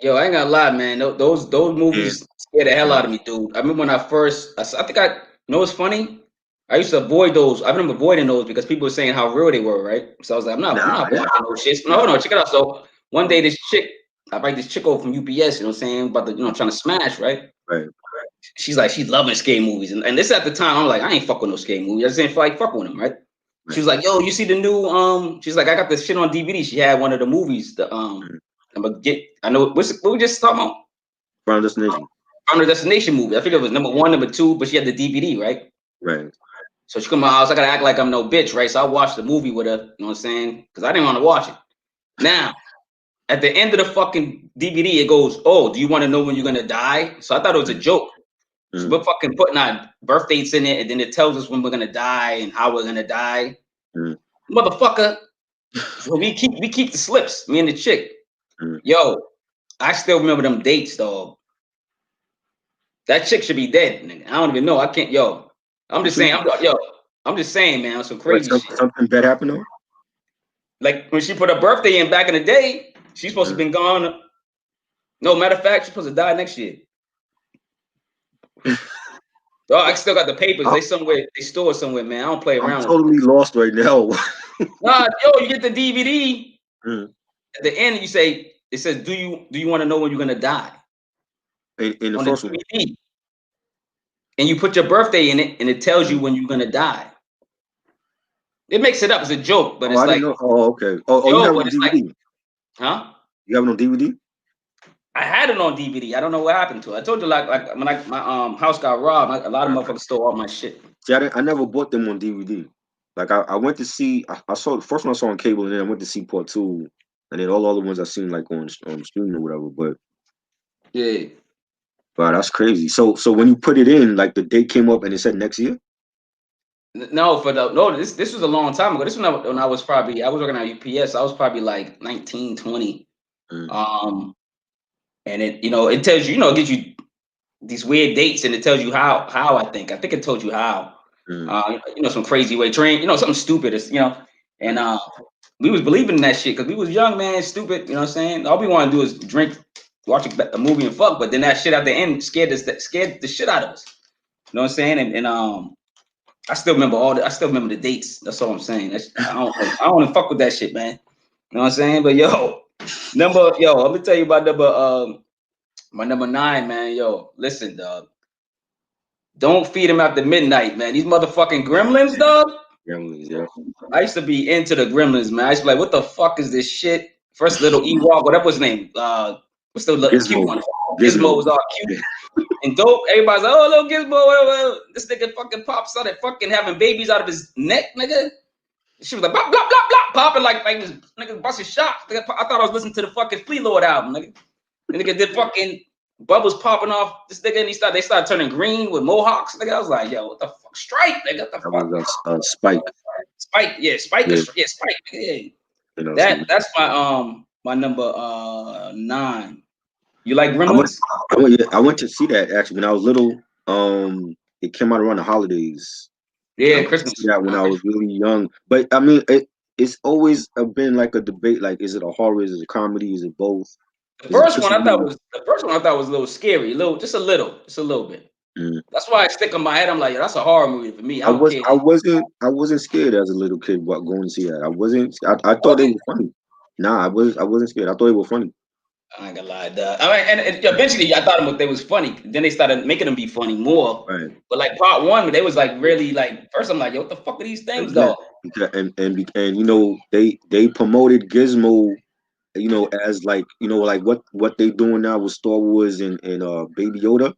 Yo, I ain't gonna lie, man. Those And movies scared the hell out of me, dude. I remember when I think I know it's funny. I used to avoid those. I've been avoiding those because people were saying how real they were, right? So I was like, I'm nah, not watching those shits. No, check it out. So one day I bring this chick over from UPS, you know what I'm saying, about the, trying to smash, right? right. She's like, she's loving skate movies. And this at the time, I'm like, I ain't fuck with no skate movies. I just ain't feel like fucking with them, right? She Right. was like, yo, you see the new she's like, I got this shit on DVD. She had one of the movies, I know what we just talking about. Final Destination. Final Destination movie. I figured it was number one, number two, but she had the DVD, right? Right. So she come to my house, I gotta act like I'm no bitch, right? So I watched the movie with her, you know what I'm saying? Because I didn't want to watch it. Now, at the end of the fucking DVD, it goes, oh, do you want to know when you're gonna die? So I thought it was a joke. So we're fucking putting our birth dates in it, and then it tells us when we're gonna die and how we're gonna die. Motherfucker. So we keep the slips, me and the chick. Yo, I still remember them dates, dog. That chick should be dead, nigga. I don't even know. I can't, yo. I'm just saying, I'm just saying, man, some crazy shit. Something bad happened though? Like when she put her birthday in back in the day, she's supposed to have been gone. No, matter of fact, she's supposed to die next year. Oh, I still got the papers. They store somewhere, man. I don't play around I'm totally lost right now. Nah, yo, you get the DVD at the end, it says, "Do you want to know when you're gonna die?" In the On first the one. DVD, and you put your birthday in it, and it tells you when you're gonna die. It makes it up. It's a joke, but Oh, it's I didn't like know. Oh, okay. Oh, you joke, have it but on it's like, DVD. huh? You have it on DVD? I had it on DVD. I don't know what happened to it. I told you like when my house got robbed, a lot of Right, right. motherfuckers stole all my shit. See, I never bought them on DVD. Like I went to see. I saw the first one I saw on cable, and then I went to see part two, and then all the other ones I seen like on streaming or whatever. But Yeah. wow, that's crazy. So when you put it in, like the date came up and it said next year. No, this was a long time ago. This when I was probably I was working at UPS. I was probably like 19, 20. Mm, And it it tells you, it gives you these weird dates and it tells you how I think it told you how. mm, Some crazy way train, something stupid is, and right. we was believing in that shit because we was young, man, stupid, you know what I'm saying? All we want to do is drink, watch a movie and fuck, but then that shit at the end scared the shit out of us. You know what I'm saying? And I still remember the dates. That's all I'm saying. I don't want to fuck with that shit, man. You know what I'm saying? But let me tell you about my number 9, man. Yo, listen, dog. Don't feed them after midnight, man. These motherfucking gremlins, dog. Gremlins, yeah. I used to be into the gremlins, man. I used to be like, what the fuck is this shit? First little Ewok, whatever his name. What's the cute Gizmo, one? Gizmo Gizmo. was all cute and dope. Everybody's like, oh, little Gizmo, whatever. This nigga fucking pops out and fucking having babies out of his neck, nigga. She was like, blah, blah, blah, blah, popping like this nigga busting shots. I thought I was listening to the fucking Flea Lord album, nigga. The nigga did fucking bubbles popping off this nigga, and they started turning green with mohawks. Nigga, I was like, yo, what the fuck? Strike, nigga, what the That fuck? was Spike. Spike, yeah, Spike Yeah, is Spike. Yeah. you know. So That's my number 9. You like I went, Gremlins? I went to see that actually when I was little. It came out around the holidays. I Yeah, went to see Christmas. that when I was really young. But I mean, it's always been like a debate. Like, is it a horror? Is it a comedy? Is it both? Is it pushing you? The first one I thought was a little scary, just a little bit. Mm. That's why I stick in my head. I'm like, yo, that's a horror movie for me. I don't care. I wasn't scared as a little kid about going to see that. I wasn't. I thought Was they it? were funny. Nah, I wasn't scared. I thought they were funny. I ain't gonna lie, dog. I mean, and eventually I thought they was funny. Then they started making them be funny more. Right. But like part one, they was like really like first. I'm like, yo, what the fuck are these things, Yeah. dog? Because and they promoted Gizmo, as like like what they doing now with Star Wars and Baby Yoda.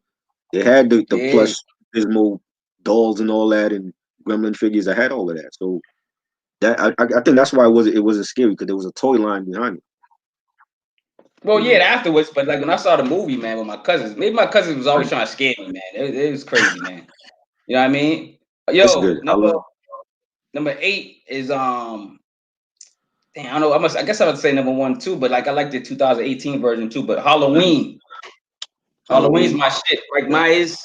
They had the Yeah. plush Gizmo dolls and all that and Gremlin figures. I had all of that. So that I think that's why it wasn't scary because there was a toy line behind it. Well, You yeah, know, afterwards, but like when I saw the movie, man, with my cousins, maybe my cousins was always trying to scare me, man. It was crazy, man. You know what I mean? it's Yo, good. I love. number 8 is damn, I don't know. I guess I would say number 1 too, but like I like the 2018 version too. But Halloween, Halloween's Halloween. my shit. Like Yeah, Myers,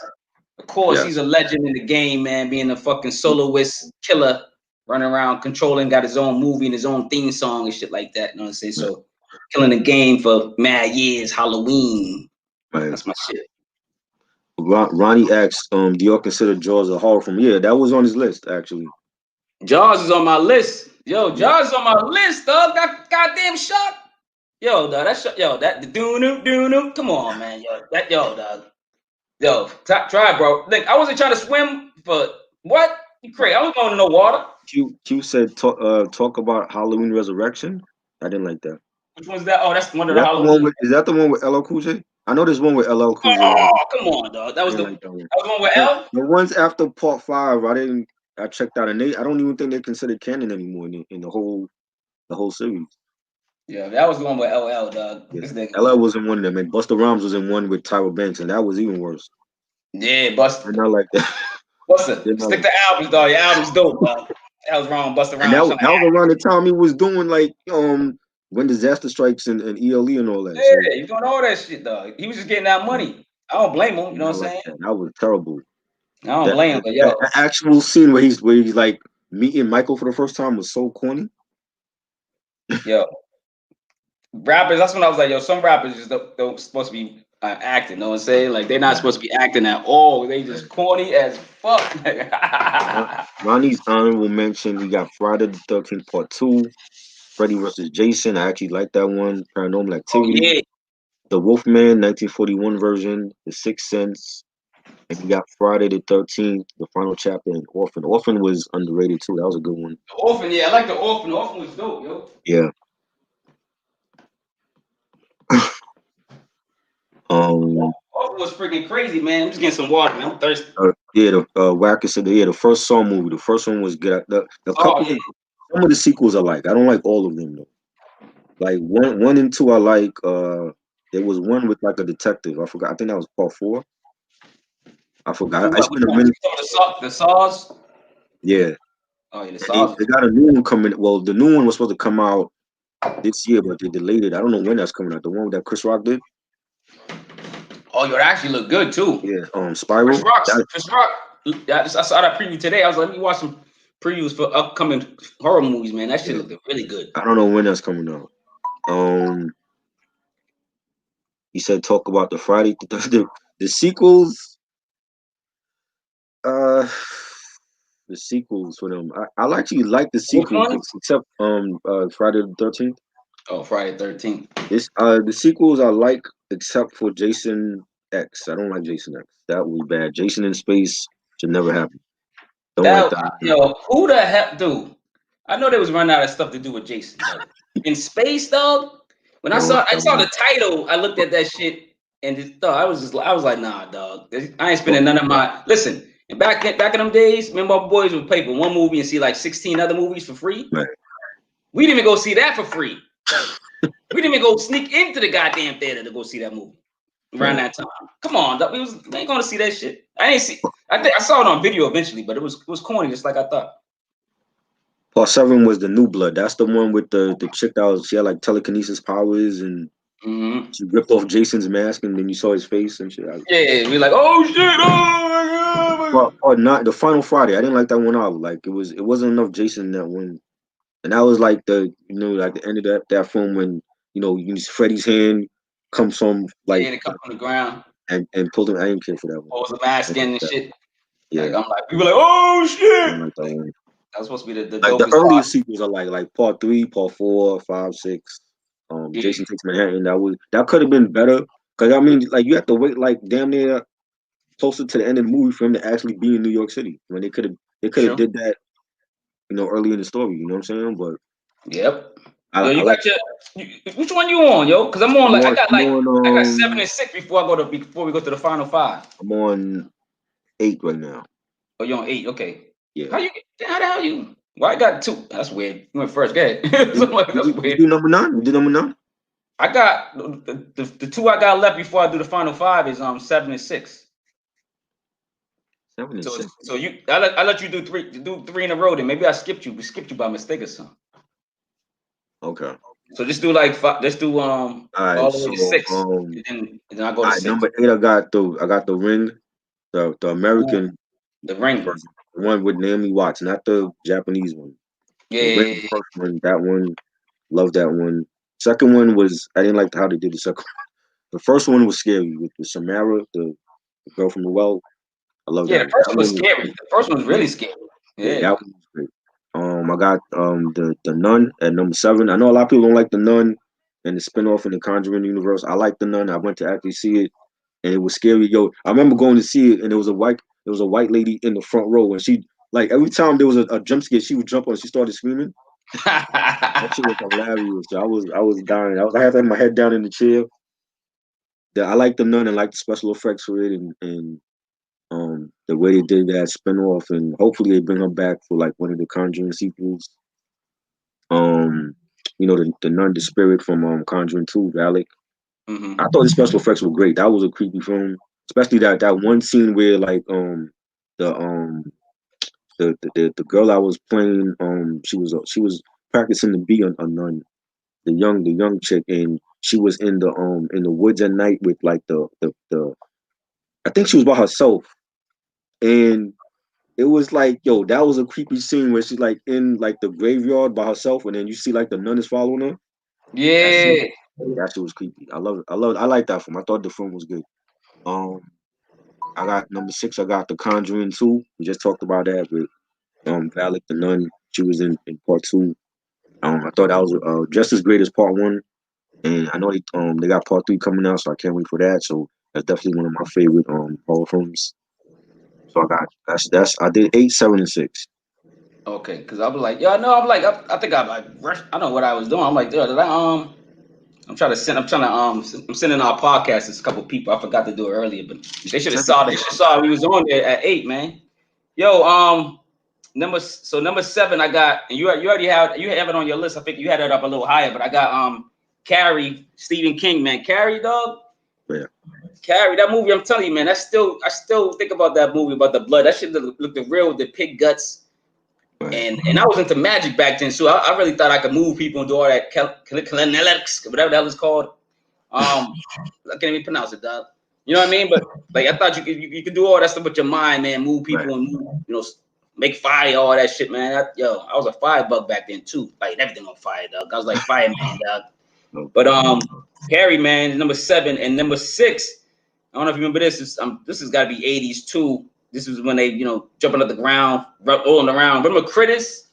of course, yeah. he's a legend in the game, man. Being a fucking soloist killer, running around controlling, got his own movie and his own theme song and shit like that. You know what I'm saying? Yeah. So killing the game for mad years. Halloween, Right. that's my shit. Ronnie asked, do y'all consider Jaws a horror film? Yeah, that was on his list actually. Jaws is on my list. Yo, Yeah. Jaws is on my list, dog. That goddamn shot. Yo, dog, that shot. Yo, that the doo. Come on, man. Dog. Yo, try, bro. Look, I wasn't trying to swim, but what? You crazy? I was going to no water. Q said talk about Halloween Resurrection. I didn't like that. Which one's that? Oh, that's one Is of the that the one Halloween. with LL Cool J? I know there's one with LL Cool J. Oh, come on, dog. I didn't like that one. That was one with But L. the ones after part 5, I checked out and I don't even think they're considered canon anymore in the whole series. Yeah, that was the one with LL, dog. Yeah. This nigga. LL was in one of them, and Busta Rhymes was in one with Tyra Banks, and that was even worse. Yeah, They're not like that. Buster. They're not Stick like to albums, dog. Your album's dope, dog. That was wrong, Buster And Rhymes. that was around the time he was doing like when disaster strikes and ELE and all that. So Yeah, he's doing all that shit, dog. He was just getting that money. I don't blame him. You know what not I'm like saying? that. That was terrible. I don't That, blame him, that, but that yo, actual scene where he's like meeting Michael for the first time was so corny. yo, rappers. That's when I was like, yo, some rappers just don't supposed to be acting. You know what I'm saying? Like they're not Right. supposed to be acting at all. They just corny as fuck. Ronnie's honorable mention. He got Friday the 13th Part 2, Freddy versus Jason. I actually like that one. Paranormal Oh Activity, yeah, The Wolfman 1941 version, The Sixth Sense. And you got Friday the 13th, the final chapter, and Orphan. Orphan was underrated too. That was a good one. The Orphan, yeah, I like the Orphan. The Orphan was dope, yo. Yeah. Orphan was freaking crazy, man. I'm just getting some water, man. I'm thirsty. Yeah, the Wacker said, yeah, the first Saw movie. The first one was good. The Oh, couple, yeah. some of the sequels I like. I don't like all of them though. Like one and two I like. There was one with like a detective. I forgot. I think that was part 4. I forgot. It's Which been a one? minute. The Saws? Yeah. Oh, yeah, the And they, Saws. they got a new one coming. Well, the new one was supposed to come out this year, but they delayed it. I don't know when that's coming out. The one that Chris Rock did. Oh, yo, it actually looked good, too. Yeah. Spiral. Chris Rock. I saw that preview today. I was like, let me watch some previews for upcoming horror movies, man. That shit looked really good. I don't know when that's coming out. He said talk about the Friday the sequels. The sequels for them. I actually like the Which sequels one? except Friday the 13th. Oh, Friday 13th. The sequels I like except for Jason X. I don't like Jason X. That was bad. Jason in space should never happen. Don't like that. Yo, who the hell, dude? I know they was running out of stuff to do with Jason, but in space, dog. When I saw the title, I looked at that shit and I was like, nah, dog. I ain't spending none of my listen. And back in them days, remember our boys would pay for one movie and see like 16 other movies for free. Right. We didn't even go see that for free. We didn't even go sneak into the goddamn theater to go see that movie around that time. Come on, dog. We ain't gonna see that shit. I think I saw it on video eventually, but it was corny, just like I thought. Part 7 was the New Blood. That's the one with the chick that she had like telekinesis powers and she ripped off Jason's mask and then you saw his face and shit. Yeah, we like, oh shit, oh my god. Or not the Final Friday. I didn't like that one out. Like it wasn't enough Jason in that one. And that was like the like the end of that film when you see Freddy's hand comes from like it comes from the ground and pulled him. I didn't care for that one. pulls the mask in and shit. Yeah, like, I'm like, people like, oh shit. I didn't like that one. That was supposed to be the Like the dopest earlier part. sequels are like part 3, part 4, 5, 6. Jason Takes Manhattan. That could have been better because I mean, like you have to wait like damn near closer to the end of the movie for him to actually be in New York City. When they could have did that, early in the story. You know what I'm saying? But yep. I You like. Which one you on, yo? Because I'm on I got 7 and 6 before we go to the final 5. I'm on 8 right now. Oh, you're on 8. Okay. Yeah. How the hell you? Why I got 2? That's weird. You went first. Go ahead. That's weird. You do number 9? You did number 9? I got the 2 I got left before I do the final 5 is 7 and 6. 7 and 6. So I let you do 3 in a row. Then maybe I skipped you. We skipped you by mistake or something. Okay. So just do like 5. Let's do all the way to 6. And then I go to 6. Number 8. I got the Ring, the American. Ooh, the Ring. The one with Naomi Watts, not the Japanese one. Yeah. The Ring, the first one, that one, love that one. Second one was I didn't like how they did the second. The first one was scary with the Samara, the girl from the well. I love that. Yeah, the first one was scary. The first one was really scary. Yeah, that one was great. I got the Nun at number 7. I know a lot of people don't like the Nun and the spinoff in the Conjuring universe. I like the Nun. I went to actually see it, and it was scary. Yo, I remember going to see it, and there was a white lady in the front row, and she like every time there was a jump scare, she would jump on. She started screaming. That shit was hilarious. So I was dying. I had to have my head down in the chair. I like the Nun and like the special effects for it, and the way they did that spinoff, and hopefully they bring her back for like one of the Conjuring sequels. The Nun, the spirit from Conjuring 2, Valak. I thought the special effects were great. That was a creepy film, especially that one scene where like the girl I was playing she was practicing to be a nun, the young chick, and she was in the woods at night with like the I think she was by herself, and it was like, yo, that was a creepy scene where she's like in like the graveyard by herself, and then you see like the nun is following her. Yeah. That shit was creepy. I love it. I like that film. I thought the film was good. I got number 6. I got The Conjuring 2. We just talked about that with Valak the nun. She was in part 2. I thought that was just as great as part 1. And I know they got part 3 coming out, so I can't wait for that. So That's definitely one of my favorite horror films. So I got that's I did 8, 7, and 6. Okay, because I was like, yeah, no, I'm like, I think I rushed. I don't know what I was doing. I'm like, dude, did I'm trying to send. I'm sending our podcast to a couple people. I forgot to do it earlier, but they should have saw. They should have saw we was on there at 8, man. Yo, number 7, I got, and you already have it on your list. I think you had it up a little higher, but I got Carrie, Stephen King, man. Carrie, dog. Yeah. Carrie, that movie. I'm telling you, man. I still think about that movie about the blood. That shit looked the real, the pig guts. Right. And I was into magic back then, so I really thought I could move people and do all that kinetics, whatever that was called. I can't even pronounce it, dog. You know what I mean? But like I thought you could do all that stuff with your mind, man. Move people Right. and move, make fire, all that shit, man. I was a firebug back then too. Like everything on fire, dog. I was like fireman, dog. Okay. But Carrie, man, number 7 and number 6. I don't know if you remember this. This has got to be 80s too. This is when they, jumping up the ground, rolling around. Remember Critters?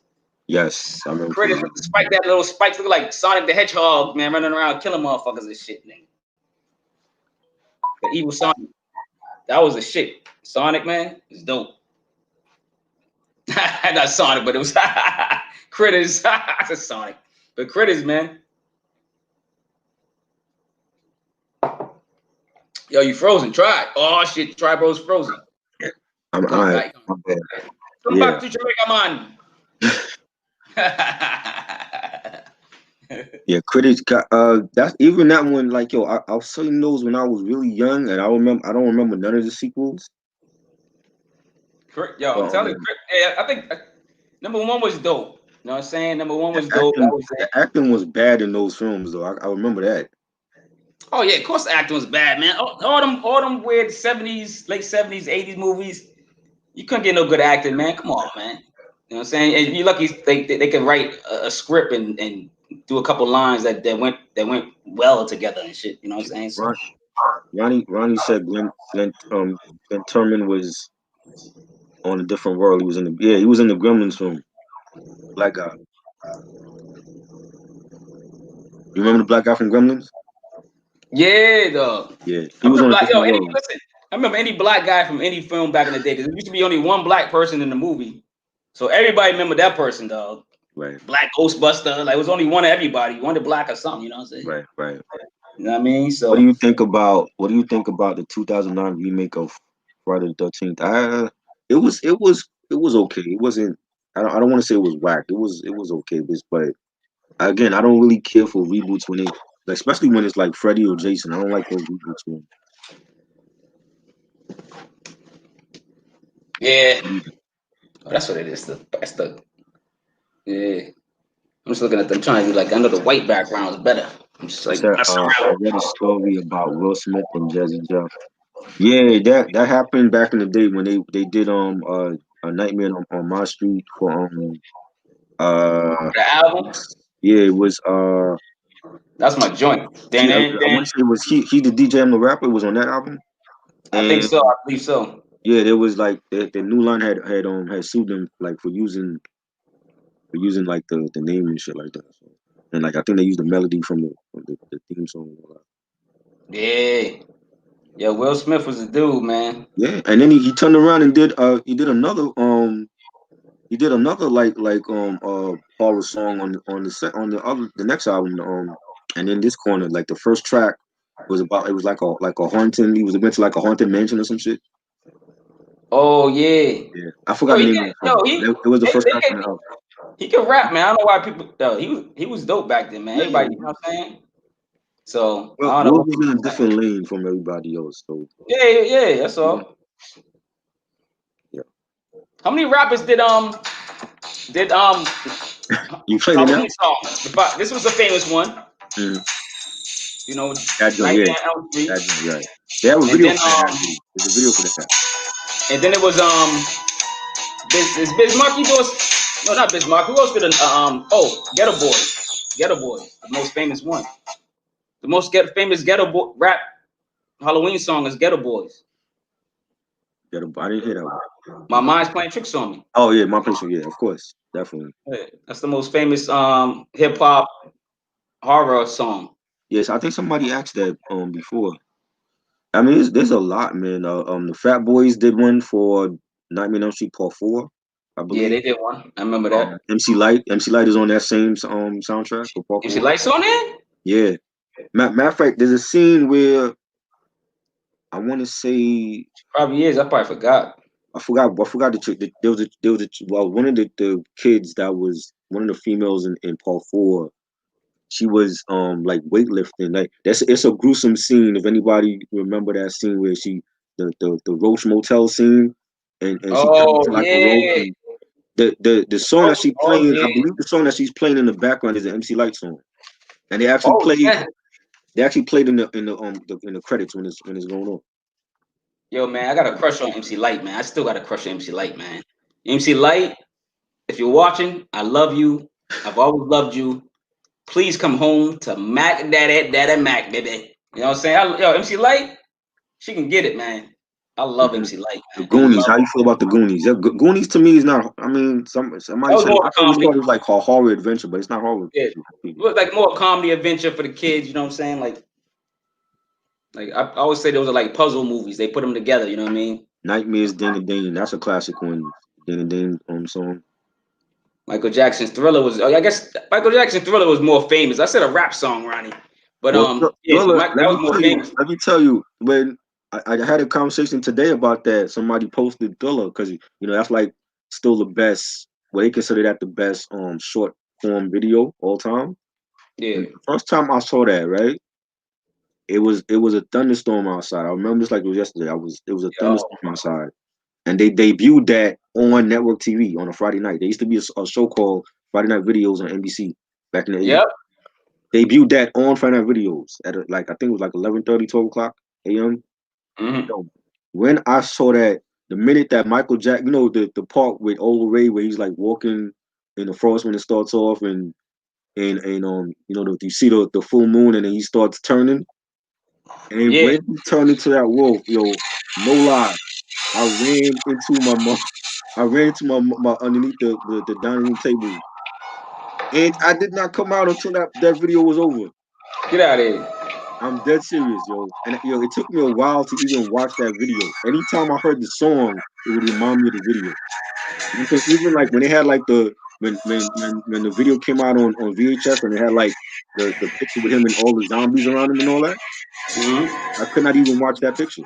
Yes, I remember. Critters with the spike, that little spikes look like Sonic the Hedgehog, man, running around killing motherfuckers and shit, man. The evil Sonic. That was the shit. Sonic, man, is dope. Not Sonic, but it was Critters. I said Sonic. But Critters, man. Yo, you frozen. Try it. Oh, shit. Try bro's frozen. I'm Come back. my bad. Come Yeah. back to Jamaica, man. Yeah, critics got that's even that one, like yo, I've seen those when I was really young, and I don't remember none of the sequels. Yo, I'm But, telling you, yeah, I think number 1 was dope. You know what I'm saying? Number 1 was the dope. acting, the acting was bad in those films, though. I remember that. Oh yeah, of course the acting was bad, man. All them weird 70s, late 70s, 80s movies. You couldn't get no good acting, man. Come on, man. You know what I'm saying? And you're lucky they could write a script and do a couple lines that went well together and shit. You know what I'm saying? So, Ronnie said Glenn Turman was on a different world. He was in the Gremlins film. Black guy. You remember the black guy from Gremlins? yeah, dog. Yeah, he was on a different world. Listen, I remember any black guy from any film back in the day because there used to be only one black person in the movie, so everybody remember that person, dog. Right. Black Ghostbuster, like it was only one of everybody, one of black or something. You know what I'm saying? Right. You know what I mean? So, what do you think about the 2009 remake of Friday the 13th? It was okay. It wasn't. I don't want to say it was whack. It was okay. But again, I don't really care for reboots especially when it's like Freddy or Jason. I don't like those reboots, man. yeah, that's what it is. Yeah. I'm just looking at them trying to do like I know the white background is better. I'm just like I read a story about Will Smith and Jazzy Jeff. Yeah, that happened back in the day when they did a Nightmare on My Street for the album. yeah, it was That's my joint. I want to say it was he the DJ and the rapper was on that album. I think so. I believe so. Yeah, there was like the New Line had sued them like for using like the name and shit like that. So, and like I think they used the melody from the theme song. Yeah. Will Smith was a dude, man. Yeah, and then he turned around and did another horror song on the next album, and then this corner, like the first track was like a haunting. He went to like a haunted mansion or some shit. Oh yeah. Yeah, I forgot the name of it. It was the first track on the album. He can rap, man. I don't know why people. He was dope back then, man. Yeah, Everybody, you know what I'm saying? So well, I don't know. Will was in a different lane from everybody else. So yeah. That's all. Yeah. How many rappers did you played it now? Song? This was a famous one. You know, that joint, yeah. That joint, right. They have a video for that. There's a video for that. And then it was Biz Markie does no, not Biz Markie. Who else did Ghetto Boys. Ghetto Boys, the most famous one. The most famous rap Halloween song is Ghetto Boys. I didn't hear that one. My Mind's Playing Tricks on Me. Oh yeah, My Place, yeah, of course, definitely. Yeah, that's the most famous hip hop horror song. Yes, I think somebody asked that before. I mean, there's a lot, man. The Fat Boys did one for Nightmare on Elm Street Part 4, I Yeah, believe. they did one. I remember that. MC Light is on that same soundtrack for Part You see 4. lights on it? Yeah. Matter of fact, there's a scene where I want to say Probably is. I probably forgot. I forgot the chick. There was well, one of the kids that was one of the females in Part 4. She was like weightlifting. Like it's a gruesome scene. If anybody remember that scene where the Roach Motel scene, and she turned Oh into like a roach. yeah. And the song that she Oh playing, yeah. I believe the song that she's playing in the background is an MC Light song, and Oh yeah. they actually played in the credits when it's going on. Yo, man, I got a crush on MC Light, man. I still got a crush on MC Light, man. MC Light, if you're watching, I love you. I've always loved you. Please come home to Mac Daddy Mac, baby. You know what I'm saying? Yo, MC Light, she can get it, man. I love Mhm. MC Light, The man. I Goonies. love How you feel about the Goonies? Yeah, Goonies to me is not. I mean, that somebody was said more I always comedy. thought it was like a horror adventure, but it's not horror Yeah. adventure. It was like more comedy adventure for the kids, you know what I'm saying? Like I always say those are like puzzle movies. They put them together, you know what I mean? Nightmares, Ding and Ding. That's a classic one. Ding and Ding song. Michael Jackson's Thriller was I guess Michael Jackson's Thriller was more famous. I said a rap song, Ronnie. But Well, yeah, Thriller. that was more famous. Let me tell you. When I had a conversation today about that, somebody posted Thriller because that's like still the best. Well, they consider that the best short form video all time. Yeah. And the first time I saw that, right, it was a thunderstorm outside. I remember this like it was yesterday. It was a Yo. thunderstorm outside, and they debuted that on network TV on a Friday night. There used to be a show called Friday Night Videos on NBC back in the 80s. Yep. Debuted that on Friday Night Videos at like I think it was like 11:30, 12 o'clock a.m. Mm-hmm. Yo, when I saw that, the minute that Michael Jack, the part with Old Ray where he's like walking in the forest when it starts off, and you see the full moon, and then he starts turning, and Yeah. when he turned into that wolf, yo, no lie, I ran into my mom. I ran into my underneath the dining room table, and I did not come out until that video was over. Get out of here. I'm dead serious, yo. And it took me a while to even watch that video. Anytime I heard the song, it would remind me of the video. You know what I'm saying? Even like when they had like when the video came out on VHS and they had like the picture with him and all the zombies around him and all that, Mm-hmm. I could not even watch that picture.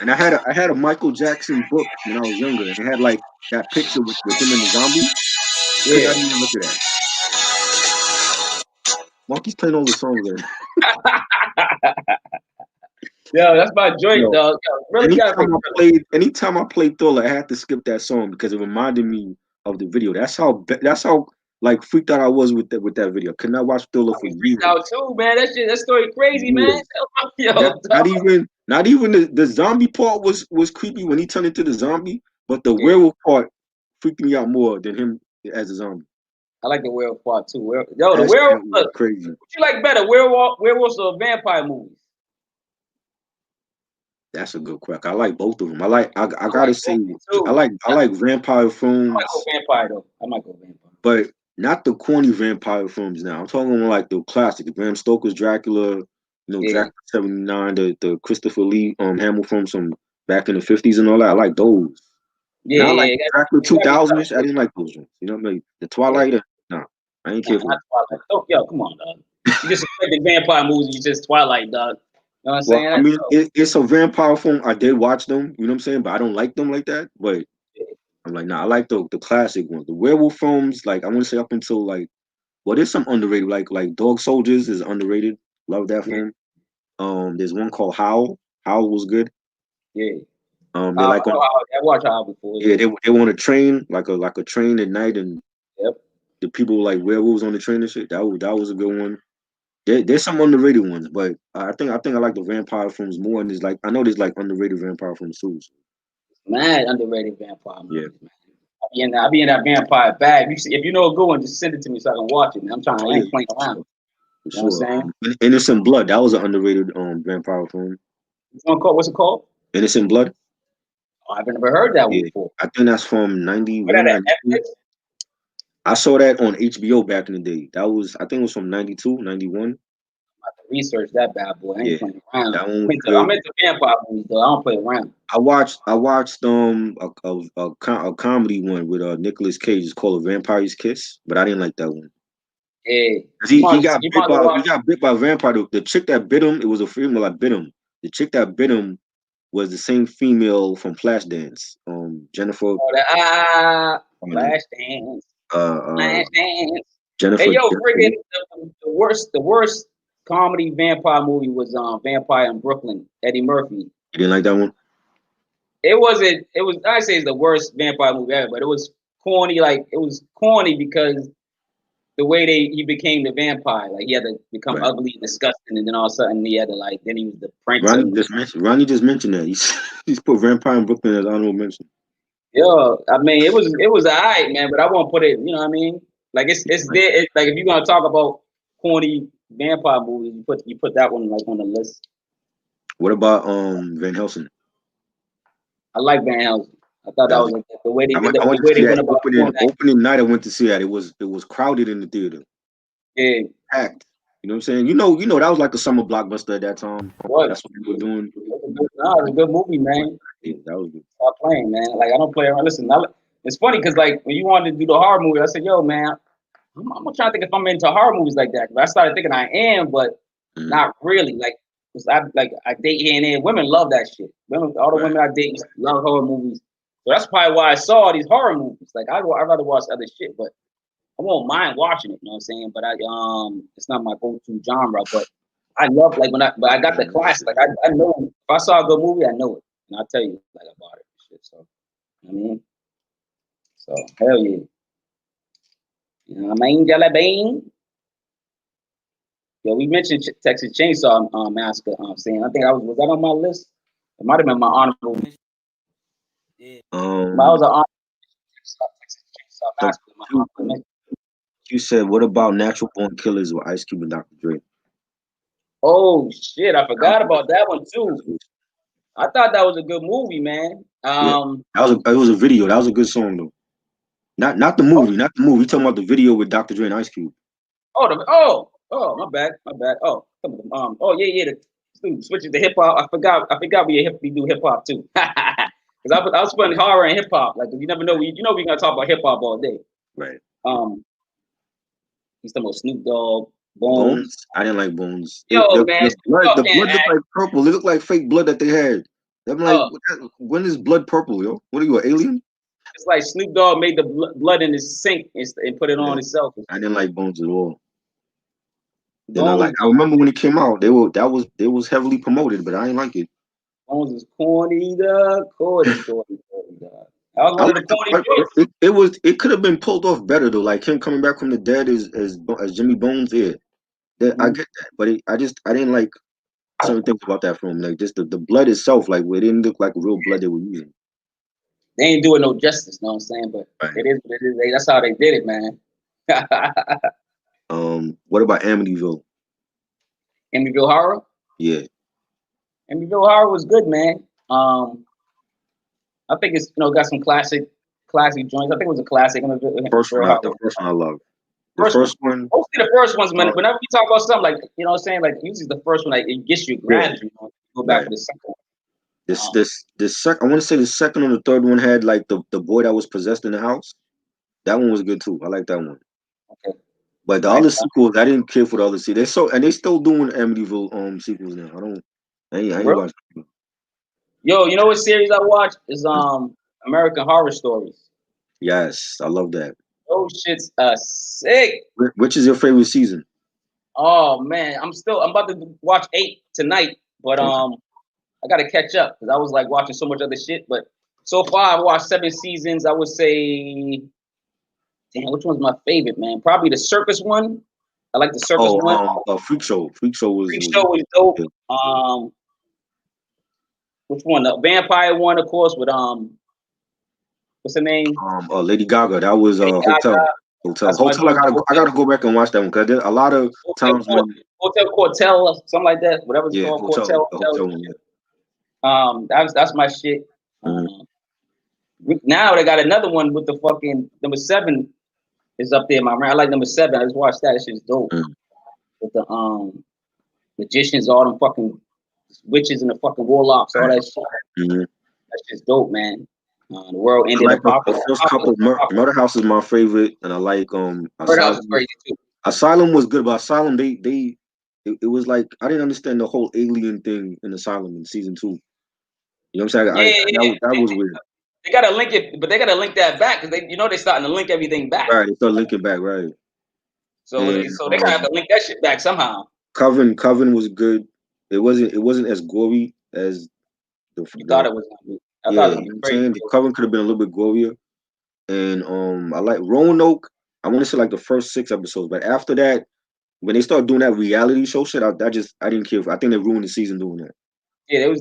And I had a Michael Jackson book when I was younger, and it had like that picture with him and the zombies. Could not Yeah. even look at that. Marquis playing all the songs there. Yo, that's my joint, Yo, dog. Yo, really gotta play. anytime I played Thriller, I had to skip that song because it reminded me of the video. That's how like freaked out I was with that video. Could not watch Thriller for Fucking freaked years. out too, man. That story crazy, man. Years. Yo, That dog. not even the zombie part was creepy when he turned into the zombie, but the Yeah. werewolf part freaked me out more than him as a zombie. I like the werewolf part too. Yo, the That werewolf. shit was Look, crazy. what you like better, werewolves or vampire movies? That's a good crack. I like both of them. I I like gotta say, both I too. like I like vampire I might go films, vampire though. I might go vampire. but not the corny vampire films now. I'm talking about like the classic, Bram Stoker's Dracula, Yeah. Dracula 79, the Christopher Lee Hamill films from back in the 50s and all that. I like those. Yeah, Not yeah, like yeah. Dracula It gotta be 2000 ish. I something. didn't like those ones. You know what I mean? The Yeah. Twilight, nah, I ain't Nah, care for not that. Twilight. Oh, yo, come on, dog. You just expected vampire movies. You just Twilight, dog. You know what I'm Well, saying? I mean, it's a vampire film. I did watch them, you know what I'm saying? But I don't like them like that. But I'm like, nah, I like the classic ones. The werewolf films, like I want to say up until like, well, there's some underrated, like Dog Soldiers is underrated. Love that Yeah, film. There's one called Howl. Howl was good. yeah. They're like on, I watched How before. yeah, Yeah. they were on a train, like a train at night, and Yep. the people were like werewolves on the train and shit. That was a good one. There's some underrated ones, but I think I like the vampire films more. And there's like I know there's like underrated vampire films too. So, Mad underrated vampire yeah, movies, man. I be in that vampire bag. If you know a good one, just send it to me so I can watch it, man. oh I yeah, ain't playing for around. sure, for You know what I'm sure. saying? Innocent Blood, that was an underrated vampire film. What's it called? Innocent Blood. Oh, I've never heard that one Yeah, before. I think that's from What that 91, at 92. Netflix? I saw that on HBO back in the day. I think it was from 92, 91. research that bad boy. I ain't Yeah, playing around. that one was good. I'm into vampire movies though. I don't play around. I watched a comedy one with Nicolas Cage. It's called A Vampire's Kiss, but I didn't like that one. Yeah, 'Cause you he might, got you bit might by watch. a vampire. The chick that bit him, it was a female that bit him. The chick that bit him was the same female from Flashdance. Jennifer. Oh, Um, Flashdance, uh, uh, Flashdance. Hey Jennifer. yo, friggin' the worst comedy vampire movie was Vampire in Brooklyn. Eddie Murphy. You didn't like that one? It wasn't. It was. I say it's the worst vampire movie ever, but it was corny. Like it was corny because the way he became the vampire. Like he had to become Right. ugly and disgusting, and then all of a sudden he had to like. Then he was the prince. Ronnie just mentioned that. He's put Vampire in Brooklyn as honorable mention. Yo, I mean, it was alright, man, but I won't put it. You know what I mean? Like it's there. It's like if you're gonna talk about corny vampire movies, you put that one like on the list. What about Van Helsing? I like Van Helsing. I thought that was like, the way they I did went the to way see they that went about doing that. opening night. I went to see that. It was crowded in the theater. Yeah, Packed. You know what I'm saying? You know that was like a summer blockbuster at that time. That's what they were doing. It was a good movie, man. Yeah, that was good. Stop playing, man. Like I don't play around. Listen, it's funny because like when you wanted to do the horror movie, I said, "Yo, man, I'm trying to think if I'm into horror movies like that." I started thinking I am, but not really. Like, 'cause I date here and there. Women love that shit. All the women I date love horror movies. So that's probably why I saw these horror movies. Like I'd rather watch other shit, but I won't mind watching it. You know what I'm saying? But it's not my go-to genre. But I love like but I got the classic. Like I know if I saw a good movie, I know it, and I'll tell you like about it. And shit. So you know what I mean, so hell yeah. You know what I mean, Jelly Bean? Yeah, we mentioned Texas Chainsaw Massacre. Saying I think was that on my list? It might have been my honorable mention. Yeah, but I was an honorable Texas Chainsaw Massacre. My honorable mention. You said what about Natural Born Killers with Ice Cube and Dr. Dre? Oh shit, I forgot about that one too. I thought that was a good movie, man. Yeah, it was a video. That was a good song though. Not the movie, not the movie. We talking about the video with Dr. Dre and Ice Cube. Oh, my bad. Oh, yeah. The switches to hip hop. I forgot we do hip hop too. Because I was putting horror and hip hop. Like you never know. We're gonna talk about hip hop all day. Right. He's talking about Snoop Dogg, Bones. I didn't like Bones. Yo, the man, blood looked like purple. It looked like fake blood that they had. I'm like, when is blood purple, yo? What are you, an alien? It's like Snoop Dogg made the blood in his sink and put it on himself. I didn't like Bones at all. Then I remember when it came out, they was heavily promoted, but I didn't like it. Bones is corny, corny. I was one of the corny joints. It could have been pulled off better though, like him coming back from the dead as Jimmy Bones. Yeah, I get that, but I didn't like certain things about that film, like just the blood itself, like it didn't look like real blood they were using. They ain't doing no justice, know what I'm saying? But It is what it is. That's how they did it, man. What about Amityville? Amityville Horror? Yeah. Amityville Horror was good, man. I think it's got some classic joints. I think it was a classic. The first one I love. The first one. Mostly the first ones, man. Whenever we talk about something like what I'm saying, like usually the first one, like it gets you grabs you. Go back to the second one. I want to say the second or the third one had like the boy that was possessed in the house. That one was good too. I like that one. Okay. But the other sequels, I didn't care for the other sequels. They still doing Amityville sequels now. I ain't watching. Yo, you know what series I watched is American Horror Stories. Yes, I love that. Those shits are sick. Which is your favorite season? Oh man, I'm about to watch 8 tonight, but I gotta catch up because I was like watching so much other shit. But so far, I've watched 7 seasons. I would say, damn, which one's my favorite, man? Probably the circus one. I like the circus one. Freak Show. Freak Show was dope. Yeah. Which one? The vampire one, of course, with what's her name? Lady Gaga. That was Hotel. I gotta go back and watch that one because there's a lot of times when Hotel Cortel or something like that, whatever it's called. Hotel. That's my shit. Now they got another one with the fucking number 7 is up there. I like number 7. I just watched that. That shit's dope. With the magicians, all them fucking witches and the fucking warlocks, all that shit. Mm-hmm. That's just dope, man. The world I ended like up the first couple. Murder House is my favorite, and I like Bird House is Asylum. crazy too. Asylum was good, but Asylum it was like I didn't understand the whole alien thing in Asylum in season 2. You know what I'm saying? Yeah. That was weird. They gotta link it, but they gotta link that back because they're starting to link everything back. Right, they start linking back, right? So And they gotta have to link that shit back somehow. Coven was good. It wasn't as gory as You thought it was gonna be. I yeah. thought it You was know what I'm crazy. saying? The Coven could have been a little bit gorier. And I like Roanoke. I want to say like the first 6 episodes, but after that, when they start doing that reality show shit, I didn't care. I think they ruined the season doing that. Yeah, they was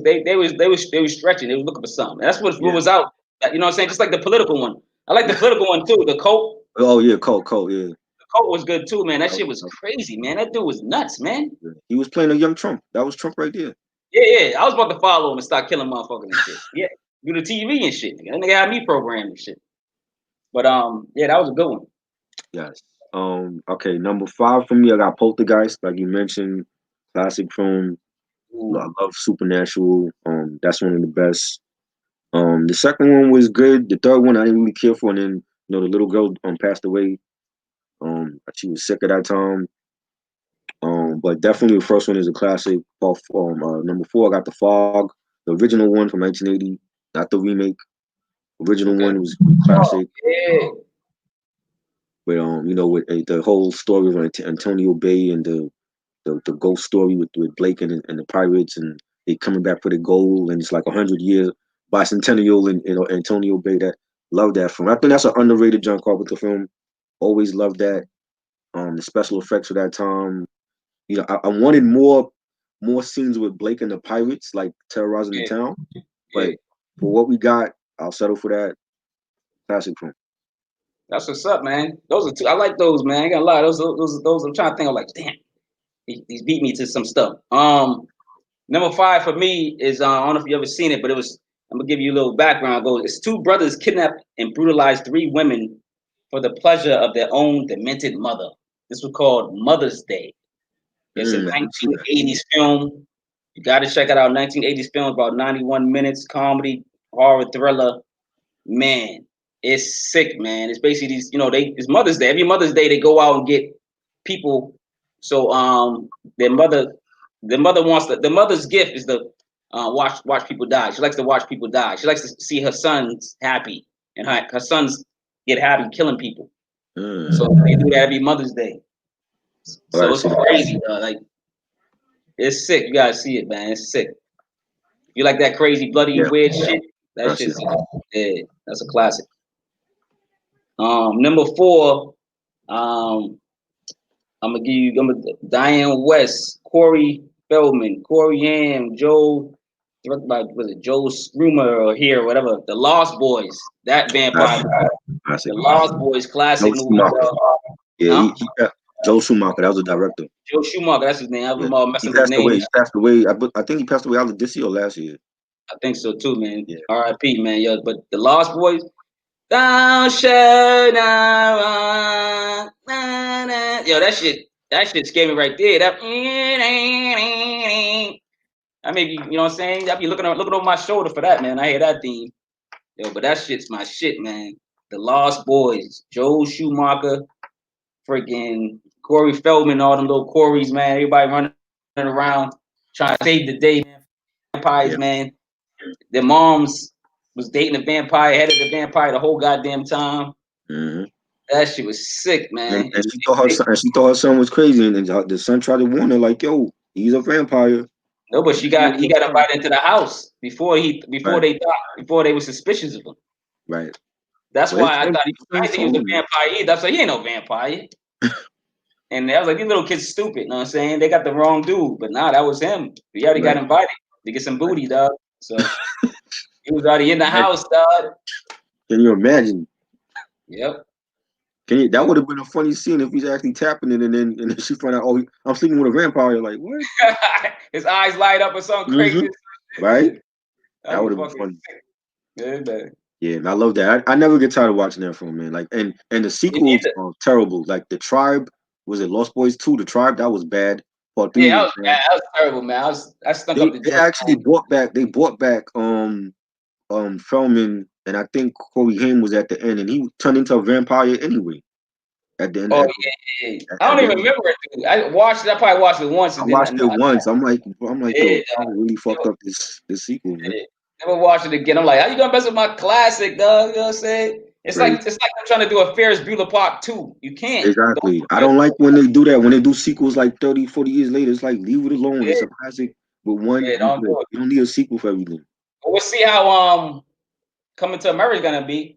stretching. They was looking for something. That's what was out. You know what I'm saying? Just like the political one. I like the political one too. The cult. Oh yeah, Colt, yeah. The cult was good too, man. That shit was crazy, man. That dude was nuts, man. He was playing a young Trump. That was Trump right there. Yeah. I was about to follow him and start killing motherfuckers and shit. Yeah, do the TV and shit. That nigga had me programmed and shit. But yeah, that was a good one. Yes. Okay, number 5 for me, I got Poltergeist, like you mentioned, classic film. I love Supernatural. That's one of the best. The second one was good. The third one I didn't really care for, and then the little girl passed away. She was sick at that time. But definitely the first one is a classic. Number 4, I got The Fog, the original one from 1980, not the remake. Original one was classic. Yeah. But with the whole story of Antonio Bay and the ghost story with Blake and the pirates, and they coming back for the gold, and it's like 100 years bicentennial in Antonio Bay. That love that film. I think that's an underrated John Carpenter film. Always loved that. The special effects for that time. I wanted more scenes with Blake and the pirates, like terrorizing the town. But for what we got, I'll settle for that. Classic film. That's what's up, man. Those are two. I like those, man. I ain't gonna lie. Those. I'm trying to think. I'm like, damn, these beat me to some stuff. Number 5 for me is I don't know if you ever seen it, but it was. I'm gonna give you a little background. It's 2 brothers kidnapped and brutalized 3 women for the pleasure of their own demented mother. This was called Mother's Day. It's a 1980s film. You got to check it out. 1980s film, about 91 minutes, comedy, horror, thriller. Man, it's sick, man. It's basically these, it's Mother's Day. Every Mother's Day, they go out and get people. So the mother's gift is to watch people die. She likes to watch people die. She likes to see her sons happy and her sons get happy killing people. So they do that every Mother's Day. So it's crazy, like it's sick. You gotta see it, man. It's sick. You like that crazy, bloody, weird shit? That shit's that's a classic. Number 4, I'm gonna give you Diane West, Corey Feldman, Corey Haim, Joe, directed by Joe Strummer or here, whatever. The Lost Boys, that vampire. The Lost Boys, classic movie. Yeah, Joe Schumacher, that was the director. Joe Schumacher, that's his name. I'm messing he his name. He passed away. I think he passed away either this year or last year. I think so too, man. Yeah. R.I.P. man. Yo, but the Lost Boys, thou shalt not run. Yo, that shit scared me right there. I mean, you know what I'm saying? I be looking over my shoulder for that, man. I hear that theme. Yo, but that shit's my shit, man. The Lost Boys, Joe Schumacher, freaking Corey Feldman, all them little Corys, man. Everybody running around trying to save the day, man. Vampires, man. Their moms was dating a vampire, headed the vampire the whole goddamn time. Mm-hmm. That shit was sick, man. And she thought her son was crazy, and the son tried to warn her, like, "Yo, he's a vampire." No, but he got invited into the house before they were suspicious of him. Right. That's why I thought he was a vampire either. I was like, he ain't no vampire. And I was like, these little kids stupid. You know what I'm saying? They got the wrong dude. But nah, that was him. He already got invited to get some booty, dog. So he was already in the house, dog. Can you imagine? Yep. That would have been a funny scene if he's actually tapping it, and then she find out, oh, I'm sleeping with a vampire. Like, what? His eyes light up or something crazy. Right? That would have been funny. Yeah, I love that. I never get tired of watching that film, man. Like, and the sequels are terrible. Like The Tribe, was it Lost Boys 2? The Tribe, that was bad. Part 3 Yeah, was bad. that was terrible, man. I stunk up the They joint. actually brought back Feldman, and I think Corey Haim was at the end, and he turned into a vampire anyway. At the end, Oh yeah. I at don't the even end. remember it. Dude. I watched it. I probably watched it once I and then watched it once. I'm like, yo, yeah, I really fucked up this sequel, man. yeah. Never watched it again. I'm like, how you gonna mess with my classic, dog? You know what I'm saying? It's Crazy. like I'm trying to do a Ferris Bueller Part 2. You can't. Exactly. I don't like when they do that. When they do sequels like 30, 40 years later, it's like leave it alone. It's a classic, but one Yeah, you don't do good. it. You don't need a sequel for everything. But we'll see how Coming to America is gonna be.